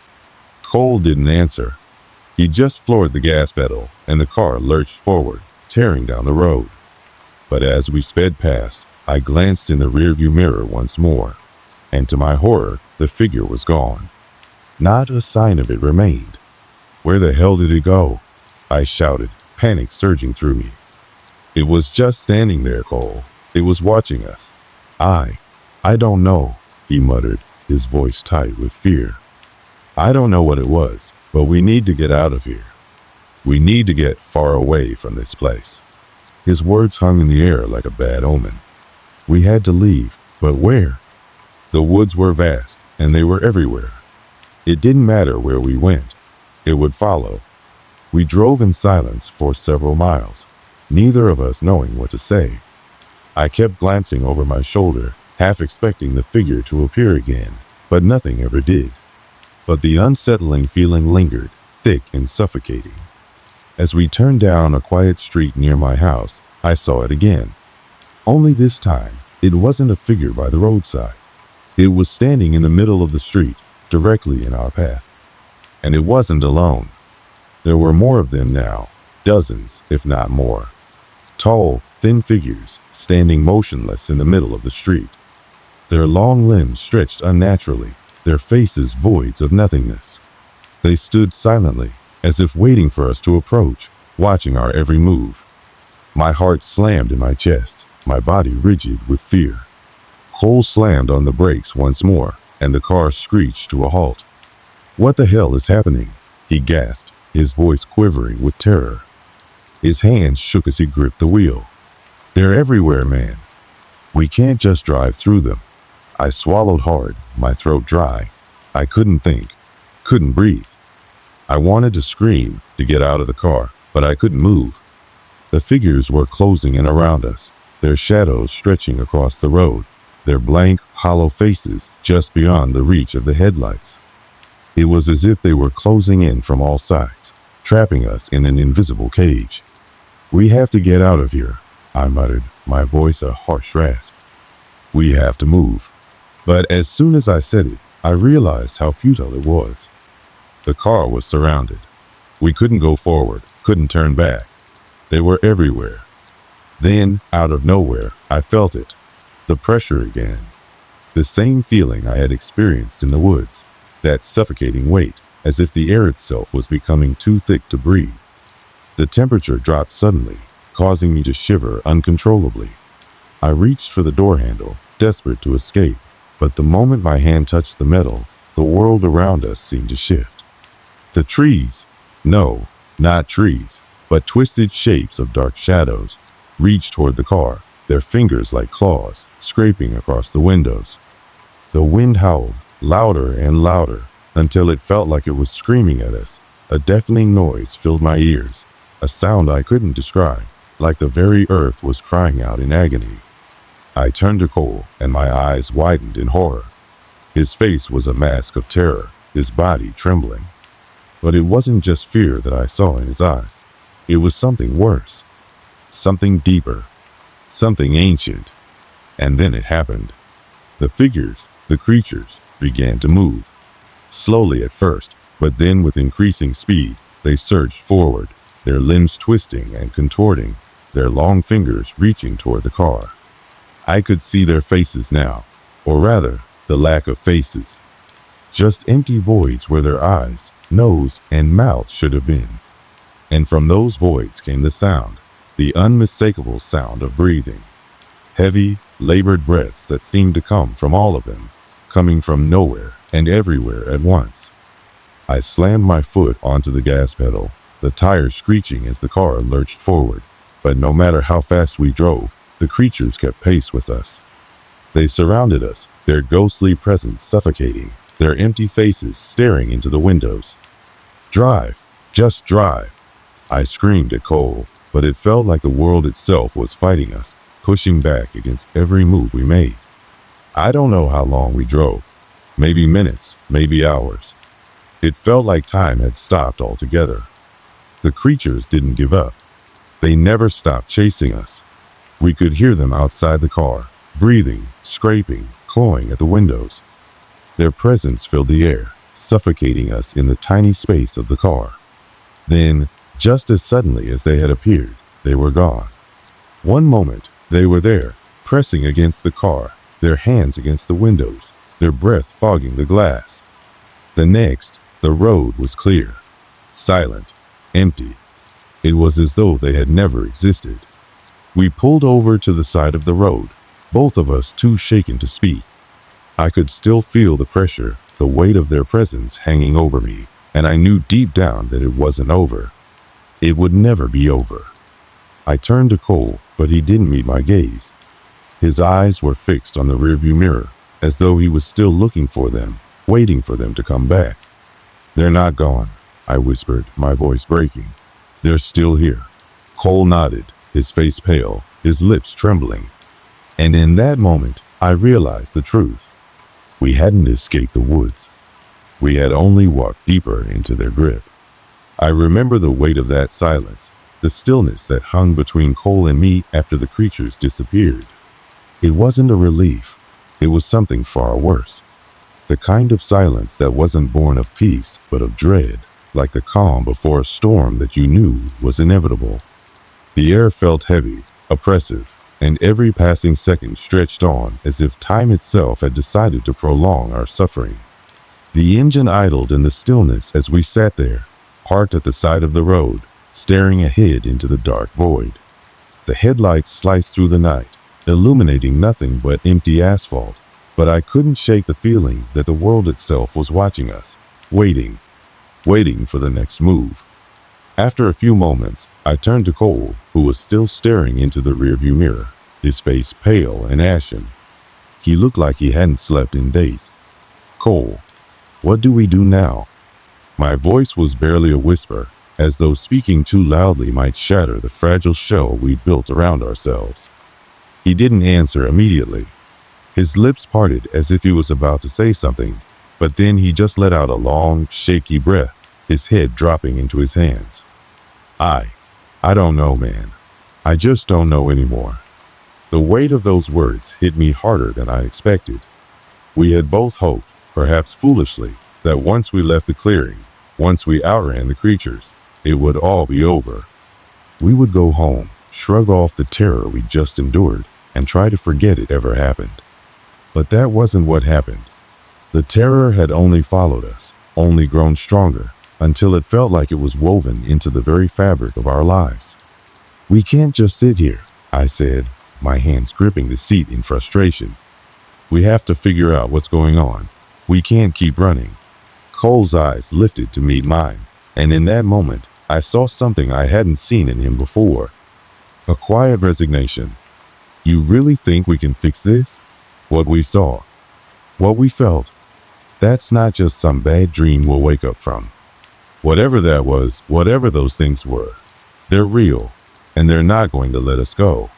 Cole didn't answer. He just floored the gas pedal, and the car lurched forward, tearing down the road. But as we sped past, I glanced in the rearview mirror once more, and to my horror, the figure was gone. Not a sign of it remained. "Where the hell did it go?" I shouted, panic surging through me. "It was just standing there, Cole. It was watching us." I don't know," he muttered, his voice tight with fear. "I don't know what it was, but we need to get out of here. We need to get far away from this place." His words hung in the air like a bad omen. We had to leave, but where? The woods were vast, and they were everywhere. It didn't matter where we went. It would follow. We drove in silence for several miles, neither of us knowing what to say. I kept glancing over my shoulder, half expecting the figure to appear again, but nothing ever did. But the unsettling feeling lingered, thick and suffocating. As we turned down a quiet street near my house, I saw it again. Only this time, it wasn't a figure by the roadside. It was standing in the middle of the street, directly in our path. And it wasn't alone. There were more of them now, dozens, if not more. Tall, thin figures, standing motionless in the middle of the street. Their long limbs stretched unnaturally, their faces voids of nothingness. They stood silently, as if waiting for us to approach, watching our every move. My heart slammed in my chest, my body rigid with fear. Cole slammed on the brakes once more, and the car screeched to a halt. "What the hell is happening?" he gasped, his voice quivering with terror. His hands shook as he gripped the wheel. "They're everywhere, man. We can't just drive through them." I swallowed hard, my throat dry. I couldn't think, couldn't breathe. I wanted to scream, to get out of the car, but I couldn't move. The figures were closing in around us, their shadows stretching across the road, their blank, hollow faces just beyond the reach of the headlights. It was as if they were closing in from all sides, trapping us in an invisible cage. "We have to get out of here," I muttered, my voice a harsh rasp. "We have to move." But as soon as I said it, I realized how futile it was. The car was surrounded. We couldn't go forward, couldn't turn back. They were everywhere. Then, out of nowhere, I felt it. The pressure again. The same feeling I had experienced in the woods. That suffocating weight, as if the air itself was becoming too thick to breathe. The temperature dropped suddenly, causing me to shiver uncontrollably. I reached for the door handle, desperate to escape, but the moment my hand touched the metal, the world around us seemed to shift. The trees, no, not trees, but twisted shapes of dark shadows, reached toward the car, their fingers like claws, scraping across the windows. The wind howled, louder and louder, until it felt like it was screaming at us. A deafening noise filled my ears, a sound I couldn't describe, like the very earth was crying out in agony. I turned to Cole, and my eyes widened in horror. His face was a mask of terror, his body trembling. But it wasn't just fear that I saw in his eyes. It was something worse, something deeper, something ancient. And then it happened. The figures, the creatures, began to move. Slowly at first, but then with increasing speed, they surged forward, their limbs twisting and contorting, their long fingers reaching toward the car. I could see their faces now, or rather, the lack of faces. Just empty voids where their eyes, nose, and mouth should have been. And from those voids came the sound, the unmistakable sound of breathing. Heavy, labored breaths that seemed to come from all of them, coming from nowhere and everywhere at once. I slammed my foot onto the gas pedal, the tires screeching as the car lurched forward. But no matter how fast we drove, the creatures kept pace with us. They surrounded us, their ghostly presence suffocating, their empty faces staring into the windows. "Drive! Just drive!" I screamed at Cole, but it felt like the world itself was fighting us, pushing back against every move we made. I don't know how long we drove. Maybe minutes, maybe hours. It felt like time had stopped altogether. The creatures didn't give up. They never stopped chasing us. We could hear them outside the car, breathing, scraping, clawing at the windows. Their presence filled the air, suffocating us in the tiny space of the car. Then, just as suddenly as they had appeared, they were gone. One moment, they were there, pressing against the car, their hands against the windows, their breath fogging the glass. The next, the road was clear, silent, empty. It was as though they had never existed. We pulled over to the side of the road, both of us too shaken to speak. I could still feel the pressure, the weight of their presence hanging over me, and I knew deep down that it wasn't over. It would never be over. I turned to Cole, but he didn't meet my gaze. His eyes were fixed on the rearview mirror, as though he was still looking for them, waiting for them to come back. "They're not gone," I whispered, my voice breaking. "They're still here." Cole nodded, his face pale, his lips trembling. And in that moment, I realized the truth. We hadn't escaped the woods. We had only walked deeper into their grip. I remember the weight of that silence, the stillness that hung between Cole and me after the creatures disappeared. It wasn't a relief. It was something far worse. The kind of silence that wasn't born of peace, but of dread, like the calm before a storm that you knew was inevitable. The air felt heavy, oppressive, and every passing second stretched on as if time itself had decided to prolong our suffering. The engine idled in the stillness as we sat there, parked at the side of the road, staring ahead into the dark void. The headlights sliced through the night, illuminating nothing but empty asphalt, but I couldn't shake the feeling that the world itself was watching us, waiting for the next move. After a few moments, I turned to Cole, who was still staring into the rearview mirror, his face pale and ashen. He looked like he hadn't slept in days. "Cole, what do we do now?" My voice was barely a whisper, as though speaking too loudly might shatter the fragile shell we'd built around ourselves. He didn't answer immediately. His lips parted as if he was about to say something, but then he just let out a long, shaky breath, his head dropping into his hands. I don't know, man. I just don't know anymore." The weight of those words hit me harder than I expected. We had both hoped, perhaps foolishly, that once we left the clearing, once we outran the creatures, it would all be over. We would go home, shrug off the terror we just endured, and try to forget it ever happened. But that wasn't what happened. The terror had only followed us, only grown stronger, until it felt like it was woven into the very fabric of our lives. "We can't just sit here," I said, my hands gripping the seat in frustration. "We have to figure out what's going on. We can't keep running." Cole's eyes lifted to meet mine, and in that moment, I saw something I hadn't seen in him before. A quiet resignation. "You really think we can fix this?" What we saw, what we felt, that's not just some bad dream we'll wake up from. Whatever that was, whatever those things were, they're real, and they're not going to let us go.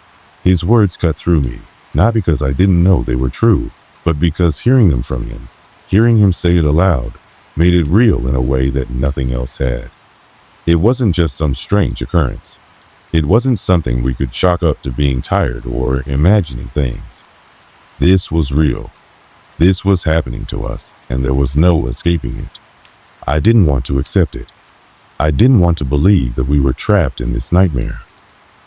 His words cut through me, not because I didn't know they were true, but because hearing them from him, hearing him say it aloud, made it real in a way that nothing else had. It wasn't just some strange occurrence. It wasn't something we could chalk up to being tired or imagining things. This was real. This was happening to us, and there was no escaping it. I didn't want to accept it. I didn't want to believe that we were trapped in this nightmare.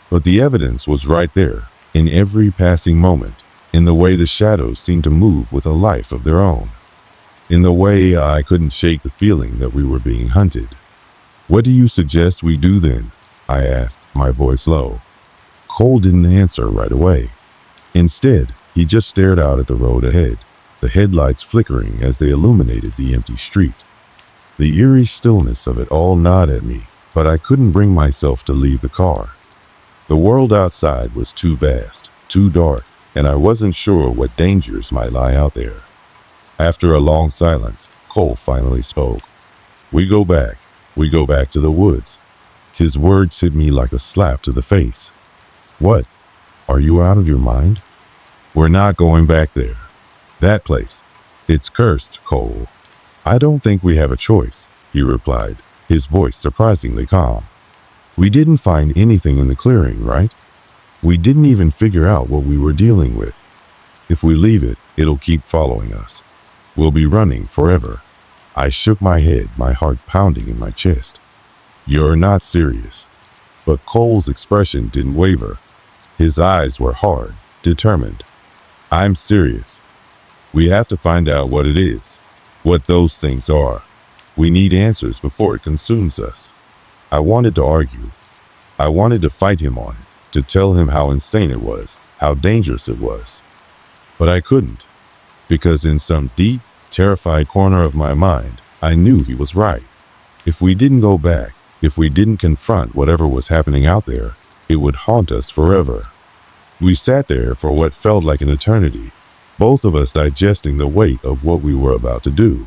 But the evidence was right there, in every passing moment, in the way the shadows seemed to move with a life of their own. In the way I couldn't shake the feeling that we were being hunted. "What do you suggest we do then?" I asked, my voice low. Cole didn't answer right away. Instead, he just stared out at the road ahead, the headlights flickering as they illuminated the empty street. The eerie stillness of it all gnawed at me, but I couldn't bring myself to leave the car. The world outside was too vast, too dark, and I wasn't sure what dangers might lie out there. After a long silence, Cole finally spoke. We go back to the woods." His words hit me like a slap to the face. "What? Are you out of your mind?" "We're not going back there. That place. It's cursed, Cole." "I don't think we have a choice," he replied, his voice surprisingly calm. "We didn't find anything in the clearing, right? We didn't even figure out what we were dealing with. If we leave it, it'll keep following us. We'll be running forever." I shook my head, my heart pounding in my chest. "You're not serious." But Cole's expression didn't waver. His eyes were hard, determined. "I'm serious. We have to find out what it is, what those things are. We need answers before it consumes us." I wanted to argue. I wanted to fight him on it, to tell him how insane it was, how dangerous it was. But I couldn't, because in some deep, terrified corner of my mind, I knew he was right. If we didn't go back, if we didn't confront whatever was happening out there, it would haunt us forever. We sat there for what felt like an eternity, both of us digesting the weight of what we were about to do.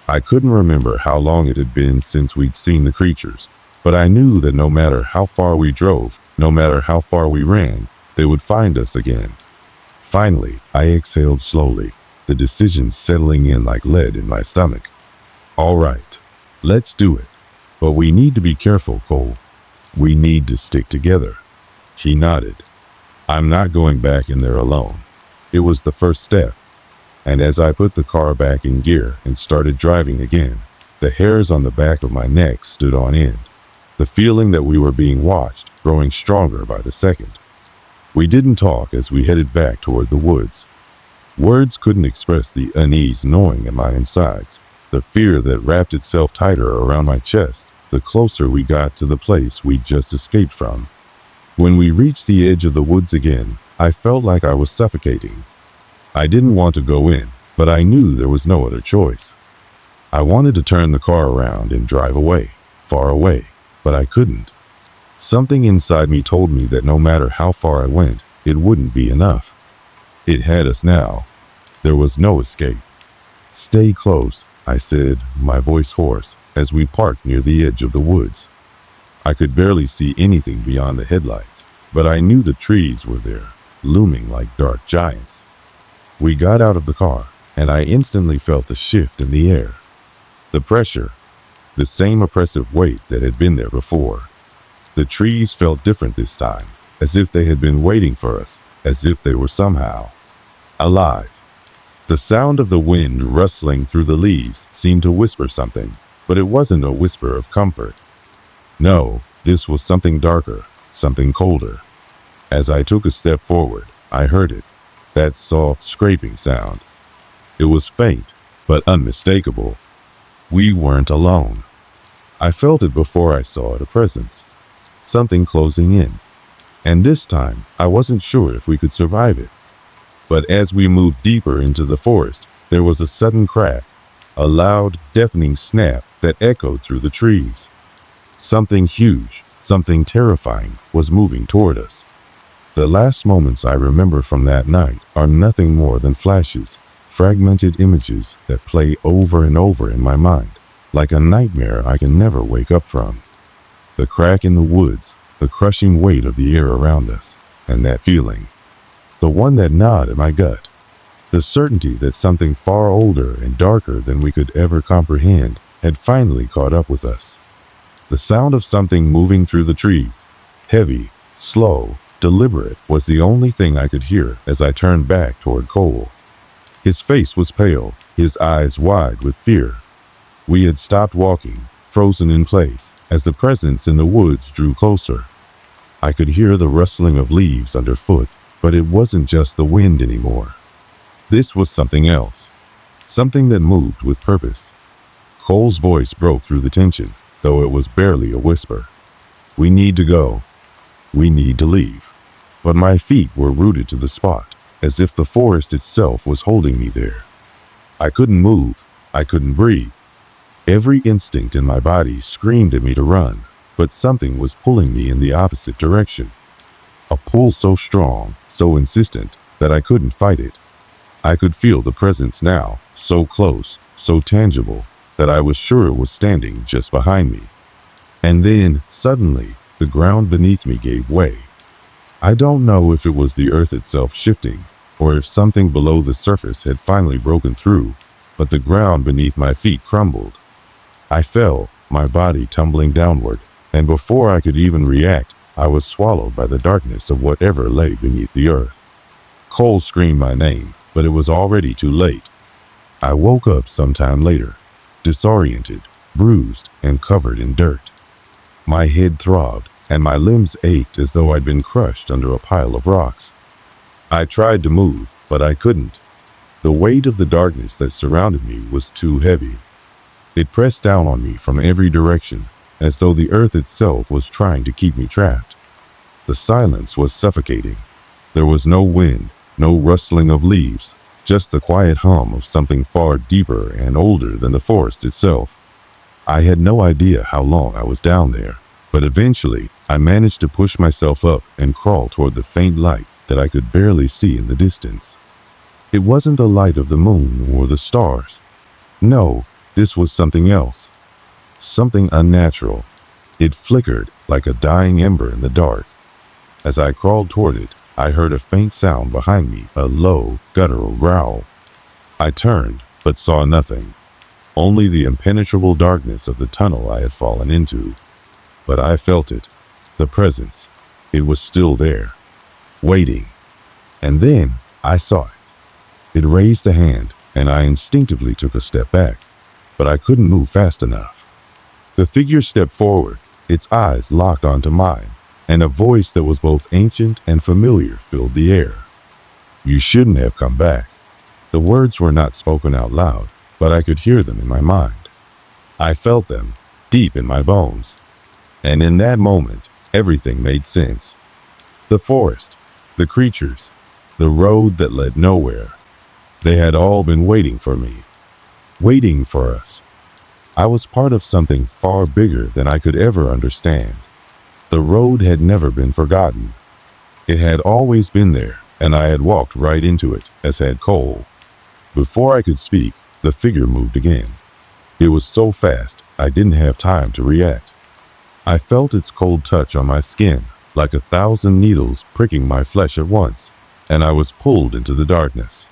I couldn't remember how long it had been since we'd seen the creatures, but I knew that no matter how far we drove, no matter how far we ran, they would find us again. Finally, I exhaled slowly, the decision settling in like lead in my stomach. "All right, let's do it. But we need to be careful, Cole. We need to stick together." He nodded. "I'm not going back in there alone." It was the first step. And as I put the car back in gear and started driving again, the hairs on the back of my neck stood on end. The feeling that we were being watched growing stronger by the second. We didn't talk as we headed back toward the woods. Words couldn't express the unease gnawing at my insides, the fear that wrapped itself tighter around my chest the closer we got to the place we'd just escaped from. When we reached the edge of the woods again, I felt like I was suffocating. I didn't want to go in, but I knew there was no other choice. I wanted to turn the car around and drive away, far away, but I couldn't. Something inside me told me that no matter how far I went, it wouldn't be enough. It had us now. There was no escape. "Stay close," I said, my voice hoarse, as we parked near the edge of the woods. I could barely see anything beyond the headlights, but I knew the trees were there, looming like dark giants. We got out of the car, and I instantly felt the shift in the air. The pressure, the same oppressive weight that had been there before. The trees felt different this time, as if they had been waiting for us, as if they were somehow alive. The sound of the wind rustling through the leaves seemed to whisper something, but it wasn't a whisper of comfort. No, this was something darker, something colder. As I took a step forward, I heard it, that soft scraping sound. It was faint, but unmistakable. We weren't alone. I felt it before I saw it, a presence, something closing in. And this time, I wasn't sure if we could survive it. But as we moved deeper into the forest, there was a sudden crack, a loud, deafening snap that echoed through the trees. Something huge, something terrifying, was moving toward us. The last moments I remember from that night are nothing more than flashes, fragmented images that play over and over in my mind, like a nightmare I can never wake up from. The crack in the woods, the crushing weight of the air around us, and that feeling, the one that gnawed at my gut, the certainty that something far older and darker than we could ever comprehend had finally caught up with us. The sound of something moving through the trees, heavy, slow, deliberate, was the only thing I could hear as I turned back toward Cole. His face was pale, his eyes wide with fear. We had stopped walking, frozen in place, as the presence in the woods drew closer. I could hear the rustling of leaves underfoot, but it wasn't just the wind anymore. This was something else, something that moved with purpose. Cole's voice broke through the tension, though it was barely a whisper. "We need to go. We need to leave." But my feet were rooted to the spot, as if the forest itself was holding me there. I couldn't move. I couldn't breathe. Every instinct in my body screamed at me to run, but something was pulling me in the opposite direction. A pull so strong, so insistent, that I couldn't fight it. I could feel the presence now, so close, so tangible, that I was sure it was standing just behind me. And then, suddenly, the ground beneath me gave way. I don't know if it was the earth itself shifting, or if something below the surface had finally broken through, but the ground beneath my feet crumbled. I fell, my body tumbling downward, and before I could even react, I was swallowed by the darkness of whatever lay beneath the earth. Cole screamed my name, but it was already too late. I woke up sometime later, disoriented, bruised, and covered in dirt. My head throbbed, and my limbs ached as though I'd been crushed under a pile of rocks. I tried to move, but I couldn't. The weight of the darkness that surrounded me was too heavy. It pressed down on me from every direction, as though the earth itself was trying to keep me trapped. The silence was suffocating. There was no wind, no rustling of leaves, just the quiet hum of something far deeper and older than the forest itself. I had no idea how long I was down there, but eventually I managed to push myself up and crawl toward the faint light that I could barely see in the distance. It wasn't the light of the moon or the stars. No, this was something else. Something unnatural. It flickered like a dying ember in the dark. As I crawled toward it, I heard a faint sound behind me, a low, guttural growl. I turned, but saw nothing. Only the impenetrable darkness of the tunnel I had fallen into. But I felt it. The presence. It was still there. Waiting. And then I saw it. It raised a hand, and I instinctively took a step back, but I couldn't move fast enough. The figure stepped forward, its eyes locked onto mine, and a voice that was both ancient and familiar filled the air. "You shouldn't have come back." The words were not spoken out loud, but I could hear them in my mind. I felt them, deep in my bones. And in that moment, everything made sense. The forest, the creatures, the road that led nowhere. They had all been waiting for me. Waiting for us. I was part of something far bigger than I could ever understand. The road had never been forgotten. It had always been there, and I had walked right into it, as had Cole. Before I could speak, the figure moved again. It was so fast, I didn't have time to react. I felt its cold touch on my skin, like 1,000 needles pricking my flesh at once, and I was pulled into the darkness.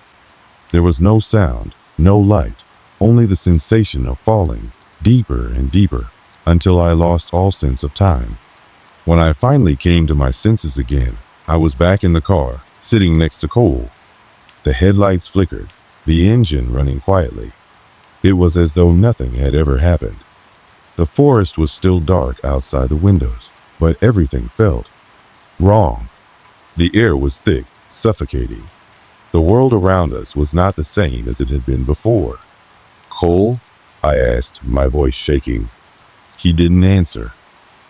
There was no sound, no light, only the sensation of falling, deeper and deeper, until I lost all sense of time. When I finally came to my senses again, I was back in the car, sitting next to Cole. The headlights flickered, the engine running quietly. It was as though nothing had ever happened. The forest was still dark outside the windows, but everything felt wrong. The air was thick, suffocating. The world around us was not the same as it had been before. "Cole?" I asked, my voice shaking. He didn't answer.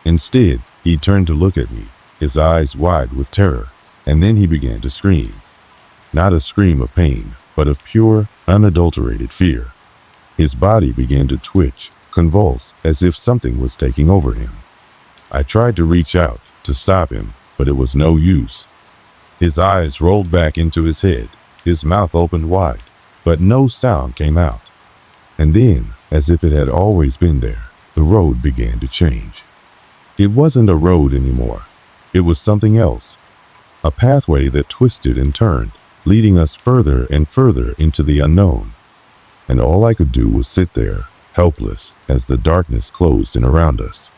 Instead, he turned to look at me, his eyes wide with terror, and then he began to scream. Not a scream of pain, but of pure, unadulterated fear. His body began to twitch, convulse, as if something was taking over him. I tried to reach out, to stop him, but it was no use. His eyes rolled back into his head, his mouth opened wide, but no sound came out. And then, as if it had always been there, the road began to change. It wasn't a road anymore. It was something else. A pathway that twisted and turned, leading us further and further into the unknown. And all I could do was sit there, helpless, as the darkness closed in around us.